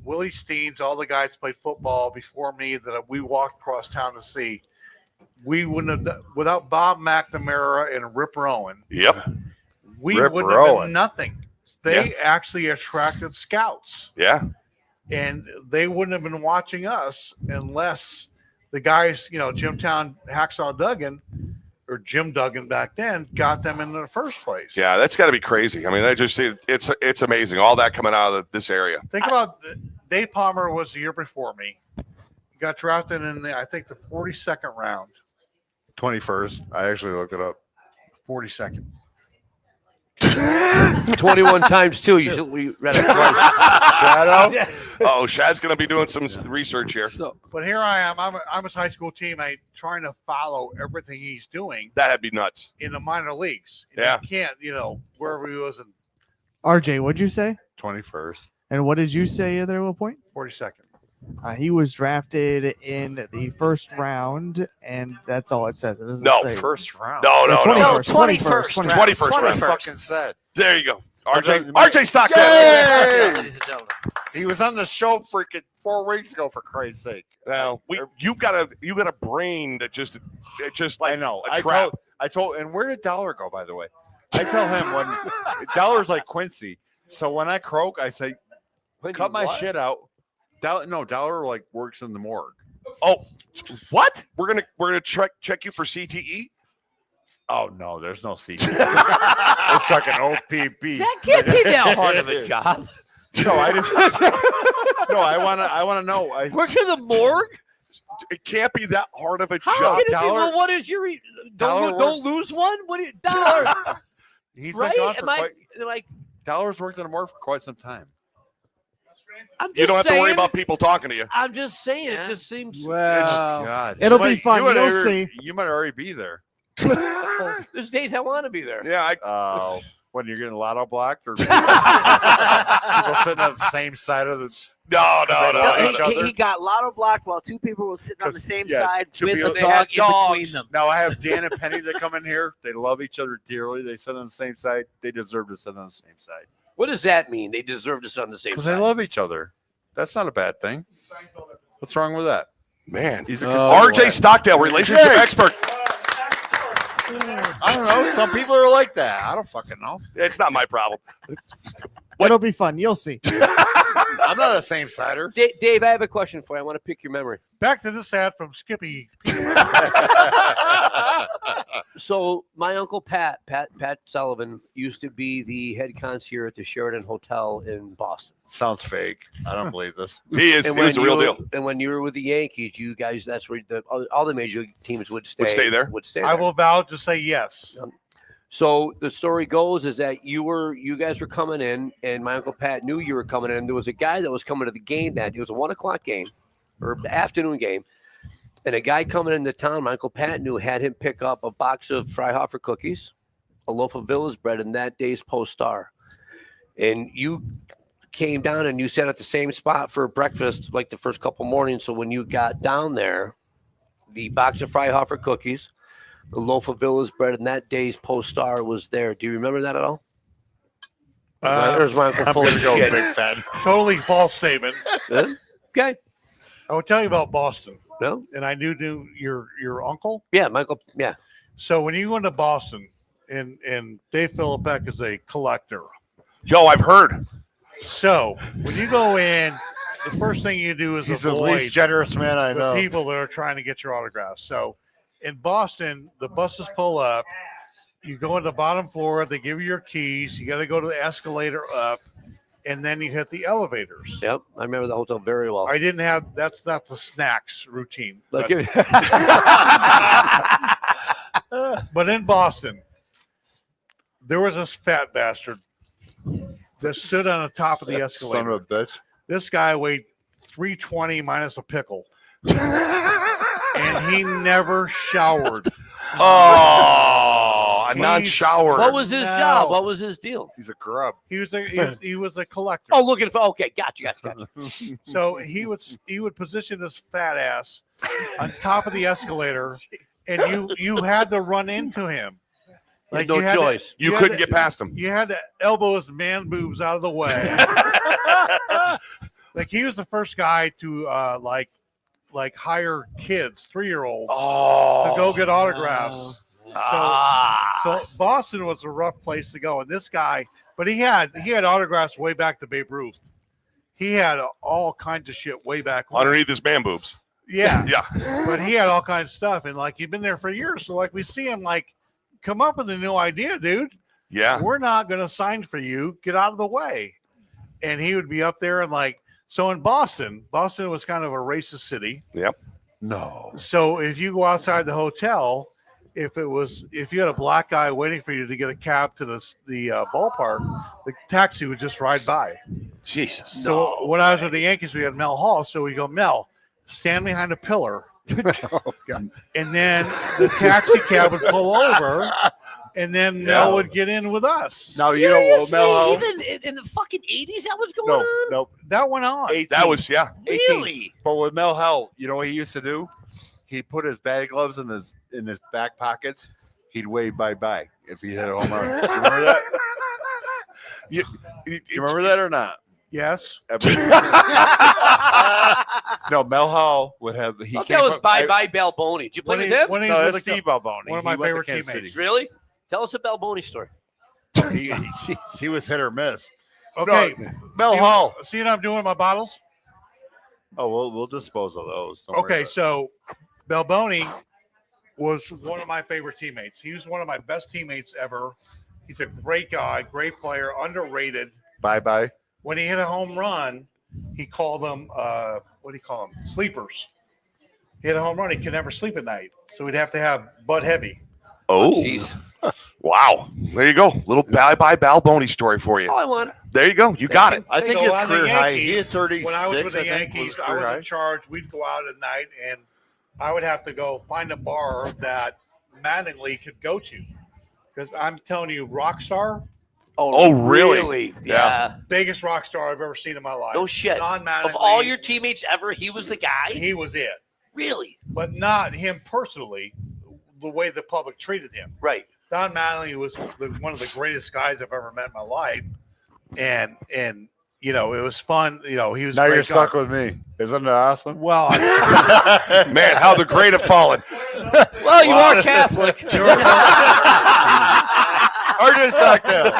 Speaker 11: Willie Steens, all the guys played football before me that we walked across town to see. We wouldn't have without Bob McNamara and Rip Rowan.
Speaker 1: Yep.
Speaker 11: We
Speaker 12: Rip
Speaker 11: wouldn't have
Speaker 12: Rowan.
Speaker 11: been nothing. They actually attracted scouts.
Speaker 1: Yeah.
Speaker 11: And they wouldn't have been watching us unless the guys, Jim Town, Hacksaw Duggan, or Jim Duggan back then, got them in the first place.
Speaker 1: Yeah, that's got to be crazy. I mean, it's amazing. All that coming out of this area.
Speaker 11: Think about Dave Palmer was the year before me. He got drafted in the 42nd round.
Speaker 12: 21st. I actually looked it up.
Speaker 11: 42nd.
Speaker 9: 21 times 2. We read it twice.
Speaker 12: Shadow.
Speaker 1: Oh, Shad's going to be doing some research here.
Speaker 11: But here I am. I'm his high school teammate trying to follow everything he's doing
Speaker 1: That'd be nuts.
Speaker 11: in the minor leagues. And
Speaker 1: Yeah.
Speaker 11: you can't, wherever he was in
Speaker 5: RJ, what'd you say?
Speaker 12: 21st.
Speaker 5: And what did you say there, Will Point?
Speaker 11: 42nd.
Speaker 5: He was drafted in the first round, and that's all it says. It doesn't
Speaker 1: No,
Speaker 5: say.
Speaker 12: First round.
Speaker 1: No, no, no.
Speaker 5: 21st.
Speaker 10: 21st.
Speaker 1: 21st round.
Speaker 12: Fucking said.
Speaker 1: There you go. RJ
Speaker 12: Okay.
Speaker 1: Stockdale.
Speaker 12: Yay!
Speaker 10: Ladies and gentlemen.
Speaker 12: He was on the show freaking 4 weeks ago, for Christ's sake.
Speaker 1: Now you've got a brain that just like
Speaker 12: I know.
Speaker 1: a trap.
Speaker 12: I told, and where did Dollar go, by the way? I tell him when Dollar's like Quincy. So when I croak, I say, cut my shit out. Dollar like works in the morgue.
Speaker 1: Oh, what? We're gonna check you for CTE.
Speaker 12: Oh no, there's no CTE. It's like an OPP.
Speaker 9: That can't be that hard of a job.
Speaker 12: No, I want to know.
Speaker 9: Work in the morgue?
Speaker 1: It can't be that hard of a
Speaker 9: How
Speaker 1: job.
Speaker 9: can it be?
Speaker 12: Dollar-
Speaker 9: Well, what is your
Speaker 12: Dollar
Speaker 9: don't lose one? What do you Dollar?
Speaker 12: He's
Speaker 9: Right?
Speaker 12: been gone for
Speaker 9: Am I like?
Speaker 12: Dollar's worked in the morgue for quite some time.
Speaker 9: I'm just
Speaker 1: You don't have to worry
Speaker 9: saying-
Speaker 1: about people talking to you.
Speaker 9: I'm just saying. It just seems.
Speaker 5: Well,
Speaker 12: God,
Speaker 5: it'll be fun. You'll see.
Speaker 12: You might already be there.
Speaker 9: There's days I want to be there.
Speaker 1: Yeah,
Speaker 12: when you're getting lotto blocked, or people sitting on the same side of the.
Speaker 1: No.
Speaker 10: He got lotto blocked while 2 people were sitting on the same side
Speaker 12: 2
Speaker 10: with
Speaker 12: people-
Speaker 10: a
Speaker 12: they
Speaker 10: dog
Speaker 12: had
Speaker 10: in between
Speaker 12: dogs.
Speaker 10: them.
Speaker 12: Now I have Dan and Penny that come in here. They love each other dearly. They sit on the same side. They deserve to sit on the same side
Speaker 9: What does that mean? They deserve to sit on the same
Speaker 12: because
Speaker 9: side.
Speaker 12: they love each other. That's not a bad thing. What's wrong with that?
Speaker 1: Man,
Speaker 12: He's a
Speaker 1: RJ Stockdale, relationship expert.
Speaker 12: I don't know. Some people are like that. I don't fucking know.
Speaker 1: It's not my problem.
Speaker 5: It'll be fun. You'll see.
Speaker 12: I'm not a same sider.
Speaker 9: Dave, I have a question for you. I want to pick your memory.
Speaker 11: Back to this ad from Skippy.
Speaker 9: So my uncle Pat Sullivan used to be the head concierge at the Sheraton Hotel in Boston.
Speaker 12: Sounds fake. I don't believe this.
Speaker 1: He is. He was the real deal.
Speaker 9: And when you were with the Yankees, you guys, that's where all the major league teams would stay.
Speaker 1: Would stay there.
Speaker 11: I will vow to say yes.
Speaker 9: So the story goes is that you guys were coming in, and my uncle Pat knew you were coming in. And there was a guy that was coming to the game it was a 1:00 game or afternoon game, and a guy coming into town. My uncle Pat knew had him pick up a box of Freihofer cookies, a loaf of Villa's bread, and that day's Post Star. And you came down and you sat at the same spot for breakfast like the first couple mornings. So when you got down there, the box of Freihofer cookies, the loaf of Villa's bread, and that day's Post Star was there. Do you remember that at all? There's my uncle
Speaker 11: I'm
Speaker 9: full
Speaker 11: gonna
Speaker 9: of
Speaker 11: go
Speaker 9: shit.
Speaker 11: big fan. Totally false statement.
Speaker 9: Okay.
Speaker 11: I will tell you about Boston.
Speaker 9: No.
Speaker 11: And I knew your uncle.
Speaker 9: Yeah, Michael. Yeah.
Speaker 11: So when you go into Boston, and Dave Philippek is a collector.
Speaker 1: Yo, I've heard.
Speaker 11: So when you go in, the first thing you do is
Speaker 12: He's the
Speaker 11: avoid
Speaker 12: least generous man I
Speaker 11: the
Speaker 12: know.
Speaker 11: people that are trying to get your autographs. So in Boston, the buses pull up. You go to the bottom floor. They give you your keys. You got to go to the escalator up, and then you hit the elevators.
Speaker 9: Yep, I remember the hotel very well.
Speaker 11: I didn't have. That's not the snacks routine.
Speaker 9: Look,
Speaker 11: But in Boston, there was this fat bastard that stood on the top of the escalator.
Speaker 12: Son of a bitch.
Speaker 11: This guy weighed 320 minus a pickle. And he never showered.
Speaker 1: Oh, a non-shower.
Speaker 9: What was his
Speaker 11: No.
Speaker 9: job? What was his deal?
Speaker 12: He's a grub.
Speaker 11: He was a collector.
Speaker 9: Oh, looking for. Okay, gotcha.
Speaker 11: So he would position this fat ass on top of the escalator, and you had to run into him.
Speaker 9: No
Speaker 11: you had to-
Speaker 9: choice.
Speaker 1: You
Speaker 11: had
Speaker 1: couldn't
Speaker 11: to-
Speaker 1: get past him.
Speaker 11: You had to elbow his man boobs out of the way. Like he was the first guy to like hire kids, 3-year-olds, to go get autographs. So Boston was a rough place to go, and this guy, but he had autographs way back to Babe Ruth. He had all kinds of shit way back when.
Speaker 1: Underneath his man boobs.
Speaker 11: Yeah,
Speaker 1: Yeah.
Speaker 11: but he had all kinds of stuff, and like he'd been there for years. So like we see him like, come up with a new idea, dude.
Speaker 1: Yeah.
Speaker 11: We're not going to sign for you. Get out of the way. And he would be up there and like, so in Boston was kind of a racist city.
Speaker 1: Yep.
Speaker 12: No.
Speaker 11: So if you go outside the hotel, if you had a black guy waiting for you to get a cab to the ballpark, the taxi would just ride by.
Speaker 1: Jesus.
Speaker 11: So when I was with the Yankees, we had Mel Hall. So we go, Mel, stand behind a pillar. And then the taxi cab would pull over, and then Mel would get in with us.
Speaker 12: Now you know what Mel Hall.
Speaker 9: Even in the fucking 80s, that was going on.
Speaker 12: No.
Speaker 11: That went on.
Speaker 12: 18.
Speaker 1: That was, yeah.
Speaker 12: 18.
Speaker 9: Really?
Speaker 12: But with Mel Hell, you know what he used to do? He put his batting gloves in his back pockets. He'd wave bye-bye if he hit a home run. You remember that? You remember that or not?
Speaker 11: Yes.
Speaker 12: No, Mel Hall would have. He
Speaker 9: That
Speaker 12: came
Speaker 9: was
Speaker 12: from-
Speaker 9: Bye Balboni. Did you play with him?
Speaker 11: When he
Speaker 12: No,
Speaker 11: was
Speaker 12: that's
Speaker 11: with the-
Speaker 12: Steve Balboni.
Speaker 11: one of
Speaker 12: He
Speaker 11: my
Speaker 12: went to
Speaker 11: favorite
Speaker 12: Kansas
Speaker 11: teammates.
Speaker 12: City.
Speaker 9: Really? Tell us a Balboni story.
Speaker 12: He was hit or miss.
Speaker 11: Okay.
Speaker 12: Mel
Speaker 11: See
Speaker 12: Hall.
Speaker 11: See what I'm doing with my bottles?
Speaker 12: Oh, we'll dispose of those. Don't worry
Speaker 11: Okay,
Speaker 12: about it.
Speaker 11: so Balboni was one of my favorite teammates. He was one of my best teammates ever. He's a great guy, great player, underrated.
Speaker 12: Bye.
Speaker 11: When he hit a home run, he called them, what do you call them? Sleepers. He hit a home run. He could never sleep at night. So he'd have to have Bud Heavy.
Speaker 1: Oh,
Speaker 9: jeez.
Speaker 1: Wow. There you go. Little bye Balboni story for you.
Speaker 9: All I want.
Speaker 1: There you go. You got it.
Speaker 12: I think
Speaker 11: So
Speaker 12: his
Speaker 11: on the
Speaker 12: career high. He
Speaker 11: Yankees,
Speaker 12: is 36.
Speaker 11: When I was with the
Speaker 12: I think,
Speaker 11: Yankees, I
Speaker 12: career
Speaker 11: was
Speaker 12: high.
Speaker 11: in charge. We'd go out at night, and I would have to go find a bar that Mattingly could go to. Because I'm telling you, Rockstar,
Speaker 1: Oh, really?
Speaker 9: Yeah.
Speaker 11: biggest rock star I've ever seen in my life.
Speaker 9: No shit.
Speaker 11: Non-Mattingly,
Speaker 9: Of all your teammates ever, he was the guy?
Speaker 11: he was it.
Speaker 9: Really?
Speaker 11: But not him personally, the way the public treated him.
Speaker 9: Right.
Speaker 11: Don Mattingly was one of the greatest guys I've ever met in my life. And you know, it was fun. You know, he was a
Speaker 12: Now
Speaker 11: great
Speaker 12: you're
Speaker 11: guy.
Speaker 12: stuck with me. Isn't it awesome?
Speaker 11: Well,
Speaker 1: Man, how the great have fallen.
Speaker 9: Well, you are Catholic.
Speaker 12: Or just stuck there.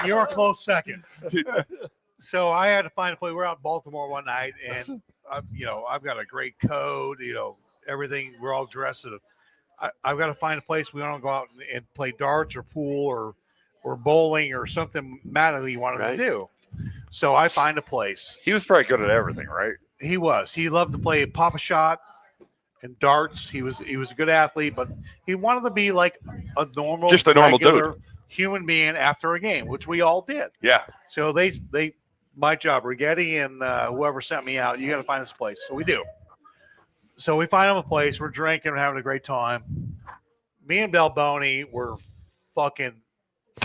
Speaker 11: you're a close second. So I had to find a place. We're out in Baltimore one night, and you know, I've got a great code. You know, everything. We're all dressed. I've got to find a place. We want to go out and play darts or pool or bowling or something Mattingly wanted
Speaker 9: Right.
Speaker 11: to do. So I find a place.
Speaker 12: He was probably good at everything, right?
Speaker 11: He was. He loved to play pop-a-shot and darts. He was a good athlete, but he wanted to be like a normal,
Speaker 1: Just a normal
Speaker 11: regular
Speaker 1: dude.
Speaker 11: human being after a game, which we all did.
Speaker 1: Yeah.
Speaker 11: So my job, Rigetti and whoever sent me out, you got to find this place. So we do. So we find him a place. We're drinking, we're having a great time. Me and Balboni were fucking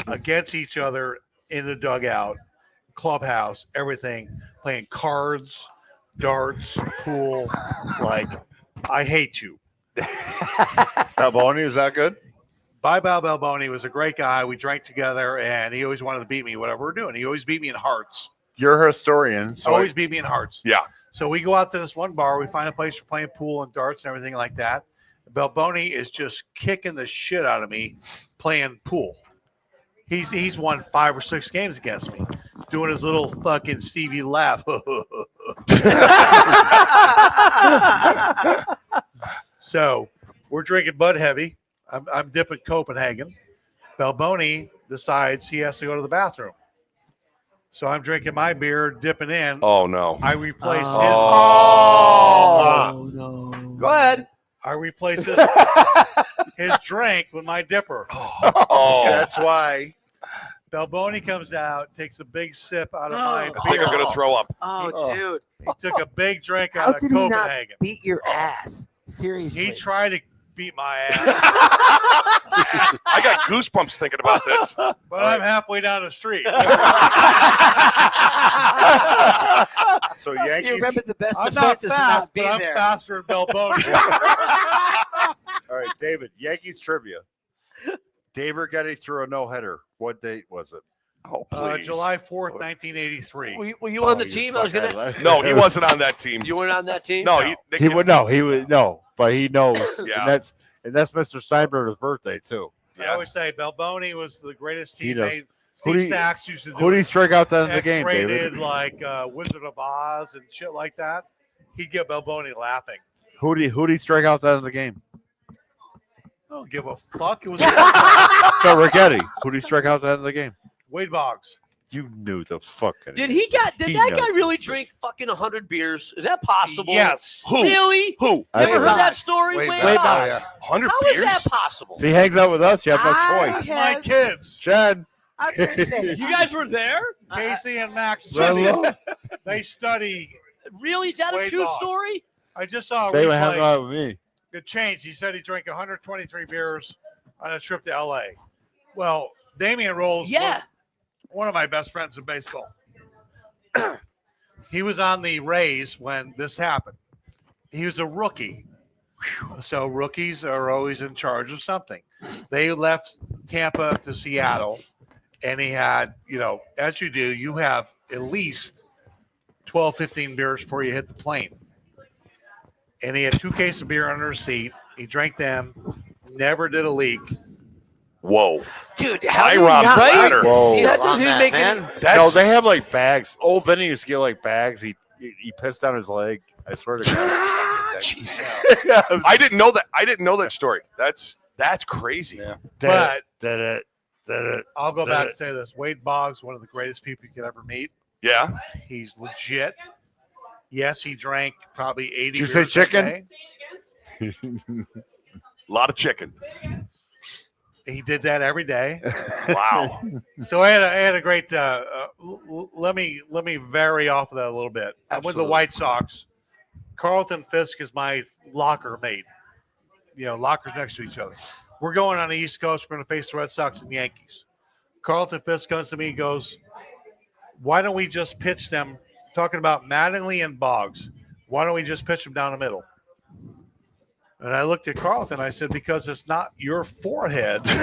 Speaker 11: against each other in the dugout, clubhouse, everything, playing cards, darts, pool. Like, I hate you.
Speaker 12: Balboni, is that good?
Speaker 11: Balboni was a great guy. We drank together, and he always wanted to beat me, whatever we're doing. He always beat me in hearts.
Speaker 12: You're a historian. So
Speaker 11: Always beat me in hearts.
Speaker 1: Yeah.
Speaker 11: So we go out to this one bar. We find a place for playing pool and darts and everything like that. Balboni is just kicking the shit out of me playing pool. He's won 5 or 6 games against me, doing his little fucking Stevie laugh. So we're drinking Bud Heavy. I'm dipping Copenhagen. Balboni decides he has to go to the bathroom. So I'm drinking my beer, dipping in.
Speaker 1: Oh, no.
Speaker 11: I replace his.
Speaker 9: Oh, no. Go ahead.
Speaker 11: I replace his drink with my dipper.
Speaker 1: Oh.
Speaker 12: that's why.
Speaker 11: Balboni comes out, takes a big sip out of
Speaker 10: No.
Speaker 11: my
Speaker 1: I think
Speaker 11: beer.
Speaker 1: I'm going to throw up.
Speaker 10: Oh, dude.
Speaker 11: He took a big drink
Speaker 10: How
Speaker 11: out of
Speaker 10: did he not
Speaker 11: Copenhagen.
Speaker 10: beat your ass? Seriously.
Speaker 11: He tried to beat my ass,
Speaker 1: I got goosebumps thinking about this.
Speaker 11: but I'm halfway down the street.
Speaker 12: So
Speaker 10: You
Speaker 12: Yankees.
Speaker 10: remember the best
Speaker 11: I'm not
Speaker 10: defense is to
Speaker 11: fast,
Speaker 10: not be
Speaker 11: but I'm
Speaker 10: there.
Speaker 11: faster than Balboni.
Speaker 12: All right, David. Yankees trivia. Dave Rigetti threw a no-hitter. What date was it?
Speaker 1: Oh, please.
Speaker 11: July 4th, 1983.
Speaker 9: Were you on the
Speaker 12: you
Speaker 9: team? I was
Speaker 12: fuck,
Speaker 9: gonna.
Speaker 1: No, he wasn't on that team.
Speaker 9: You weren't on that team.
Speaker 1: No,
Speaker 12: He would no. He would no, but he knows.
Speaker 1: Yeah.
Speaker 12: And that's Mr. Steinberg's birthday too.
Speaker 11: I always say Balboni was the greatest
Speaker 12: He does.
Speaker 11: teammate.
Speaker 12: Who do
Speaker 11: Steve
Speaker 12: you-
Speaker 11: Sachs used to do
Speaker 12: Who do you strike out then in the game,
Speaker 11: X-rated
Speaker 12: David?
Speaker 11: like Wizard of Oz and shit like that. He'd get Balboni laughing.
Speaker 12: Who do you strike out then in the game?
Speaker 11: I don't give a fuck. It was
Speaker 12: No, Rigetti. Who do you strike out then in the game?
Speaker 11: Wade Boggs.
Speaker 12: You knew the fucking.
Speaker 9: Did
Speaker 12: He
Speaker 9: that
Speaker 12: knows.
Speaker 9: guy really drink fucking 100 beers? Is that possible?
Speaker 11: Yes.
Speaker 1: Who?
Speaker 9: Really?
Speaker 1: Who?
Speaker 12: I
Speaker 9: Never
Speaker 12: think-
Speaker 9: heard that story?
Speaker 11: Wade
Speaker 9: Wade
Speaker 11: Boggs.
Speaker 9: Boggs.
Speaker 1: 100
Speaker 9: How
Speaker 1: beers?
Speaker 9: is that possible?
Speaker 12: If he hangs out with us, you have no
Speaker 10: I
Speaker 12: choice.
Speaker 11: My
Speaker 10: have-
Speaker 11: kids,
Speaker 12: Jen.
Speaker 10: I was going to say.
Speaker 9: You guys were there?
Speaker 11: Casey and Max,
Speaker 12: Hello.
Speaker 11: they study.
Speaker 9: Really? Is that a
Speaker 11: Wade
Speaker 9: true
Speaker 11: Boggs.
Speaker 9: story?
Speaker 11: I just saw a
Speaker 12: They would hang
Speaker 11: replay.
Speaker 12: out with me.
Speaker 11: It changed. He said he drank 123 beers on a trip to LA. Well, Damian Rolls,
Speaker 9: Yeah.
Speaker 11: one of my best friends in baseball. He was on the Rays when this happened. He was a rookie. So rookies are always in charge of something. They left Tampa to Seattle, and he had, you know, as you do, you have at least 12, 15 beers before you hit the plane. And he had 2 cases of beer under his seat. He drank them, never did a leak.
Speaker 1: Whoa.
Speaker 10: Dude, how
Speaker 1: I
Speaker 10: do you
Speaker 1: robbed
Speaker 10: not
Speaker 1: the
Speaker 10: write
Speaker 1: ladder.
Speaker 10: this seal
Speaker 12: That
Speaker 10: on
Speaker 9: doesn't
Speaker 10: that,
Speaker 9: make
Speaker 10: man?
Speaker 9: any-
Speaker 12: No, they have like bags. Old Vinny used to get like bags. He pissed on his leg. I swear to God.
Speaker 1: Jesus.
Speaker 12: Yeah,
Speaker 1: I didn't know that. I didn't know that story. That's crazy.
Speaker 12: Yeah.
Speaker 11: But
Speaker 12: Did it.
Speaker 11: I'll go back and say this. Wade Boggs, one of the greatest people you could ever meet.
Speaker 1: Yeah.
Speaker 11: He's legit. Yes, he drank probably 80
Speaker 12: Did you say
Speaker 11: beers that
Speaker 12: chicken?
Speaker 11: day.
Speaker 1: A lot of chicken.
Speaker 11: He did that every day.
Speaker 1: Wow.
Speaker 11: So I had a great. Let me vary off of that a little bit. I'm with the
Speaker 9: Absolutely.
Speaker 11: White Sox. Carlton Fisk is my locker mate. You know, lockers next to each other. We're going on the East Coast. We're going to face the Red Sox and Yankees. Carlton Fisk comes to me and goes, "Why don't we just pitch them?" Talking about Mattingly and Boggs. Why don't we just pitch them down the middle? And I looked at Carlton. I said, because it's not your forehead. But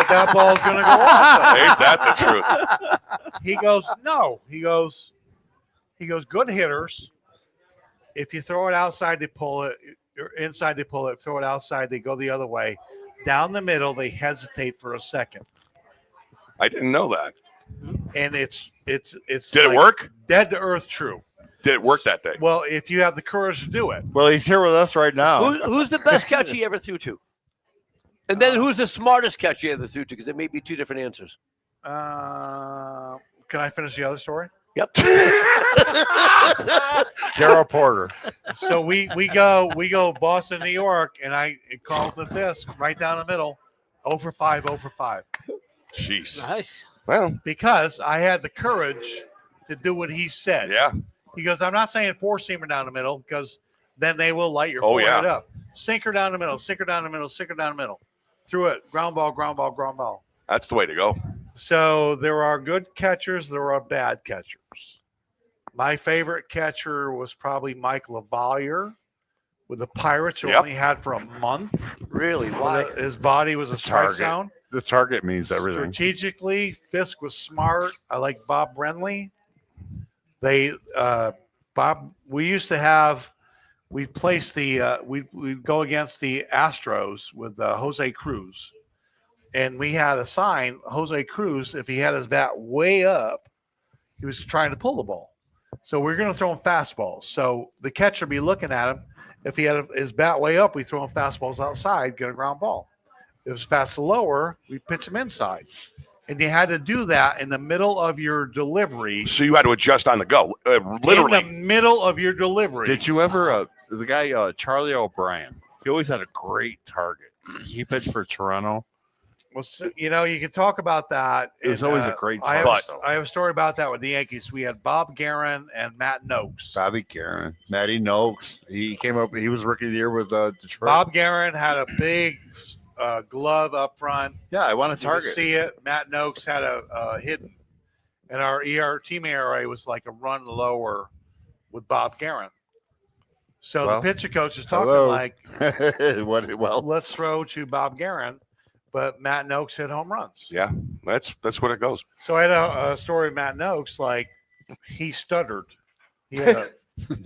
Speaker 11: that ball's going to go off.
Speaker 1: Ain't that the truth?
Speaker 11: He goes, no. He goes, good hitters. If you throw it outside, they pull it. Or inside, they pull it. Throw it outside, they go the other way. Down the middle, they hesitate for a second.
Speaker 1: I didn't know that.
Speaker 11: And it's
Speaker 1: Did it
Speaker 11: like
Speaker 1: work?
Speaker 11: dead to earth true.
Speaker 1: Did it work that day?
Speaker 11: Well, if you have the courage to do it.
Speaker 12: Well, he's here with us right now.
Speaker 9: Who's the best catch he ever threw to? And then who's the smartest catch he ever threw to? Because there may be 2 different answers.
Speaker 11: Can I finish the other story?
Speaker 9: Yep.
Speaker 12: Darryl Porter.
Speaker 11: So we go Boston, New York, and Carlton Fisk right down the middle, 0 for 5, 0 for 5.
Speaker 1: Jeez.
Speaker 10: Nice.
Speaker 1: Well,
Speaker 11: Because I had the courage to do what he said.
Speaker 1: yeah.
Speaker 11: He goes, I'm not saying 4-seamer down the middle because then they will light your
Speaker 1: Oh,
Speaker 11: forehead
Speaker 1: yeah.
Speaker 11: up. Sinker down the middle, sinker down the middle, sinker down the middle. Through it, ground ball, ground ball, ground ball.
Speaker 1: That's the way to go.
Speaker 11: So there are good catchers, there are bad catchers. My favorite catcher was probably Mike LaValliere with the Pirates, who
Speaker 1: Yep.
Speaker 11: only had for a month.
Speaker 9: Really? Why?
Speaker 11: His body was a strike
Speaker 12: target.
Speaker 11: zone.
Speaker 12: The target means everything.
Speaker 11: Strategically, Fisk was smart. I like Bob Brenly. We used to have, we'd go against the Astros with Jose Cruz. And we had a sign, Jose Cruz, if he had his bat way up, he was trying to pull the ball. So we're going to throw him fastballs. So the catcher be looking at him. If he had his bat way up, we throw him fastballs outside, get a ground ball. If his bat's lower, we pitch him inside. And you had to do that in the middle of your delivery.
Speaker 1: So you had to adjust on the go, literally.
Speaker 11: In the middle of your delivery.
Speaker 12: Did you ever, the guy, Charlie O'Brien, he always had a great target. He pitched for Toronto.
Speaker 11: Well, so, you can talk about that.
Speaker 12: It was always a great
Speaker 11: I
Speaker 12: target.
Speaker 11: have a story about that with the Yankees. We had Bob Guerin and Matt Noakes.
Speaker 12: Bobby Guerin, Matty Noakes. He came up. He was rookie of the year with Detroit.
Speaker 11: Bob Guerin had a big glove up front.
Speaker 12: Yeah, I want to
Speaker 11: You could
Speaker 12: target.
Speaker 11: see it. Matt Noakes had a hidden. And our team ERA was like a run lower with Bob Guerin. So
Speaker 12: Well,
Speaker 11: the pitcher coach is talking
Speaker 12: hello.
Speaker 11: like,
Speaker 12: well,
Speaker 11: let's throw to Bob Guerin. But Matt Noakes hit home runs.
Speaker 1: Yeah, that's what it goes.
Speaker 11: So I had a story of Matt Noakes, like he stuttered. He had a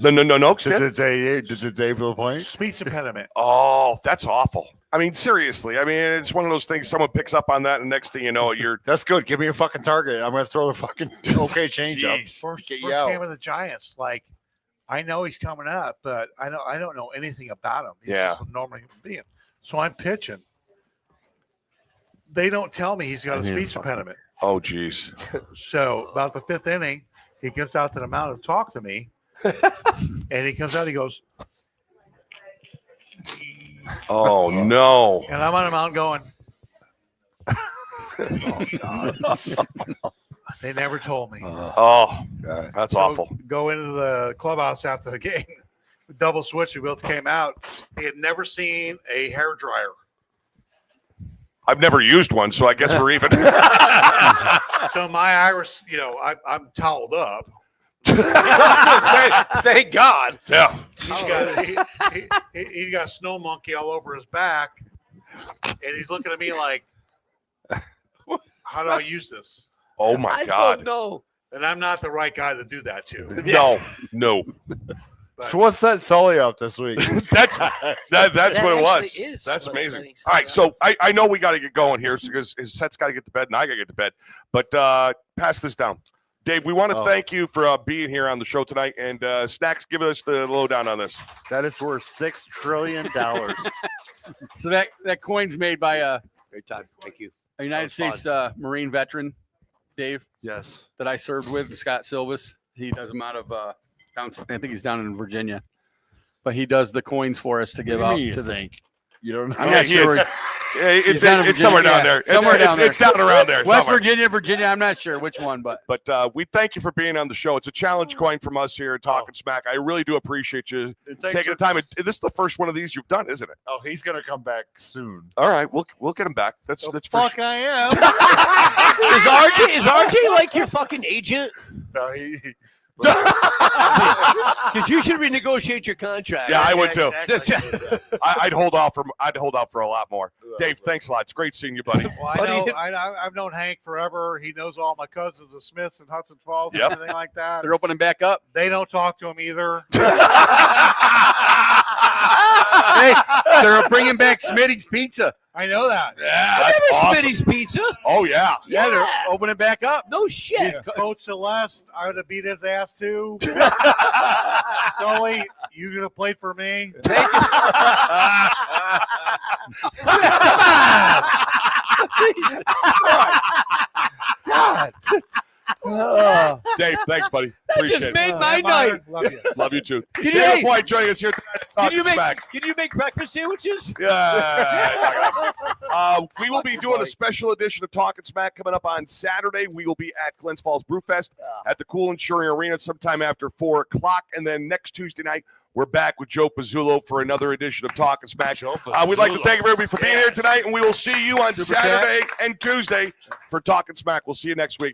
Speaker 1: No,
Speaker 12: did Dave LaPoint?
Speaker 11: speech impediment.
Speaker 1: Oh, that's awful. I mean, seriously. I mean, it's one of those things. Someone picks up on that, and next thing you know, you're.
Speaker 12: That's good. Give me a fucking target. I'm going to throw the fucking okay change up.
Speaker 1: Jeez.
Speaker 11: First
Speaker 12: Get you
Speaker 11: game
Speaker 12: out.
Speaker 11: of the Giants. Like, I know he's coming up, but I don't know anything about him. He's
Speaker 1: Yeah.
Speaker 11: just a normal human being. So I'm pitching. They don't tell me he's got a
Speaker 12: I need a
Speaker 11: speech
Speaker 12: fucking-
Speaker 11: impediment.
Speaker 1: Oh, geez.
Speaker 11: So about the 5th inning, he comes out to the mound to talk to me, and he comes out. He goes,
Speaker 1: Oh no.
Speaker 11: and I'm on the mound going. They never told me.
Speaker 1: Oh, that's
Speaker 11: So
Speaker 1: awful.
Speaker 11: Go into the clubhouse after the game. Double switch. We both came out. He had never seen a hair dryer.
Speaker 1: I've never used one, so I guess we're even.
Speaker 11: So my iris, I'm toweled up.
Speaker 9: Thank God.
Speaker 1: Yeah.
Speaker 11: He's got a snow monkey all over his back, and he's looking at me like, How do I use this?
Speaker 1: Oh my
Speaker 9: I
Speaker 1: God.
Speaker 9: don't know.
Speaker 11: And I'm not the right guy to do that to.
Speaker 1: No.
Speaker 12: So what's that Sully up this week?
Speaker 1: That's what it was.
Speaker 10: actually is
Speaker 1: That's
Speaker 10: what's
Speaker 1: amazing.
Speaker 10: setting
Speaker 1: All right,
Speaker 10: Sully
Speaker 1: so I know we got to get going here because his set's got to get to bed and I got to get to bed. But pass this down. Dave, we want to thank you for being here on the show tonight. And Snacks, give us the lowdown on this.
Speaker 12: That is worth $6 trillion.
Speaker 4: So that coin's made by a
Speaker 9: Great time. Thank you.
Speaker 4: United States Marine veteran, Dave,
Speaker 12: Yes.
Speaker 4: that I served with, Scott Silvis. He does them out of down. I think he's down in Virginia, but he does the coins for us to give out to the.
Speaker 12: You don't know.
Speaker 4: I'm not
Speaker 1: he
Speaker 4: sure.
Speaker 1: is. It's
Speaker 4: down in
Speaker 1: somewhere
Speaker 4: Virginia,
Speaker 1: down there.
Speaker 4: somewhere down there.
Speaker 1: It's down around there.
Speaker 4: West
Speaker 1: somewhere.
Speaker 4: Virginia. I'm not sure which one, but
Speaker 1: We thank you for being on the show. It's a challenge coin from us here at Talkin Smack. I really do appreciate you taking the time. This is the first one of these you've done, isn't it?
Speaker 12: Oh, he's gonna come back soon.
Speaker 1: All right, we'll get him back. That's for
Speaker 11: Fuck, I am.
Speaker 9: Is RJ like your fucking agent?
Speaker 12: No, he
Speaker 9: Because you should renegotiate your contract.
Speaker 1: Yeah, I would too.
Speaker 11: Exactly.
Speaker 1: I'd hold off for a lot more. Dave, thanks a lot. It's great seeing you, buddy.
Speaker 11: Well, I've known Hank forever. He knows all my cousins, the Smiths and Hudson Falls,
Speaker 1: Yep.
Speaker 11: and everything like that.
Speaker 4: they're opening back up.
Speaker 11: They don't talk to him either.
Speaker 4: Hey, they're bringing back Smitty's Pizza.
Speaker 11: I know that.
Speaker 1: Yeah, that's awesome.
Speaker 9: Smitty's Pizza.
Speaker 1: Oh yeah.
Speaker 4: Yeah, they're opening back up.
Speaker 9: No shit.
Speaker 11: If Coach Celeste, I would have beat his ass too. Sully, you gonna play for me? God.
Speaker 1: Dave, thanks, buddy.
Speaker 9: That
Speaker 1: Appreciate
Speaker 9: just
Speaker 1: it.
Speaker 9: made my night.
Speaker 11: Love you.
Speaker 1: Love you too.
Speaker 9: Can you
Speaker 1: Dave
Speaker 9: make-
Speaker 1: LaPoint joining us here tonight at Talkin Smack.
Speaker 9: Can you make breakfast sandwiches?
Speaker 1: Yeah. We will be doing a special edition of Talkin Smack coming up on Saturday. We will be at Glens Falls Brewfest at the Cool Insuring Arena sometime after 4 o'clock. And then next Tuesday night, we're back with Joe Pizzulo for another edition of Talkin Smack. We'd like to thank everybody for being here tonight, and we will see you on Saturday and Tuesday for Talkin Smack. We'll see you next week.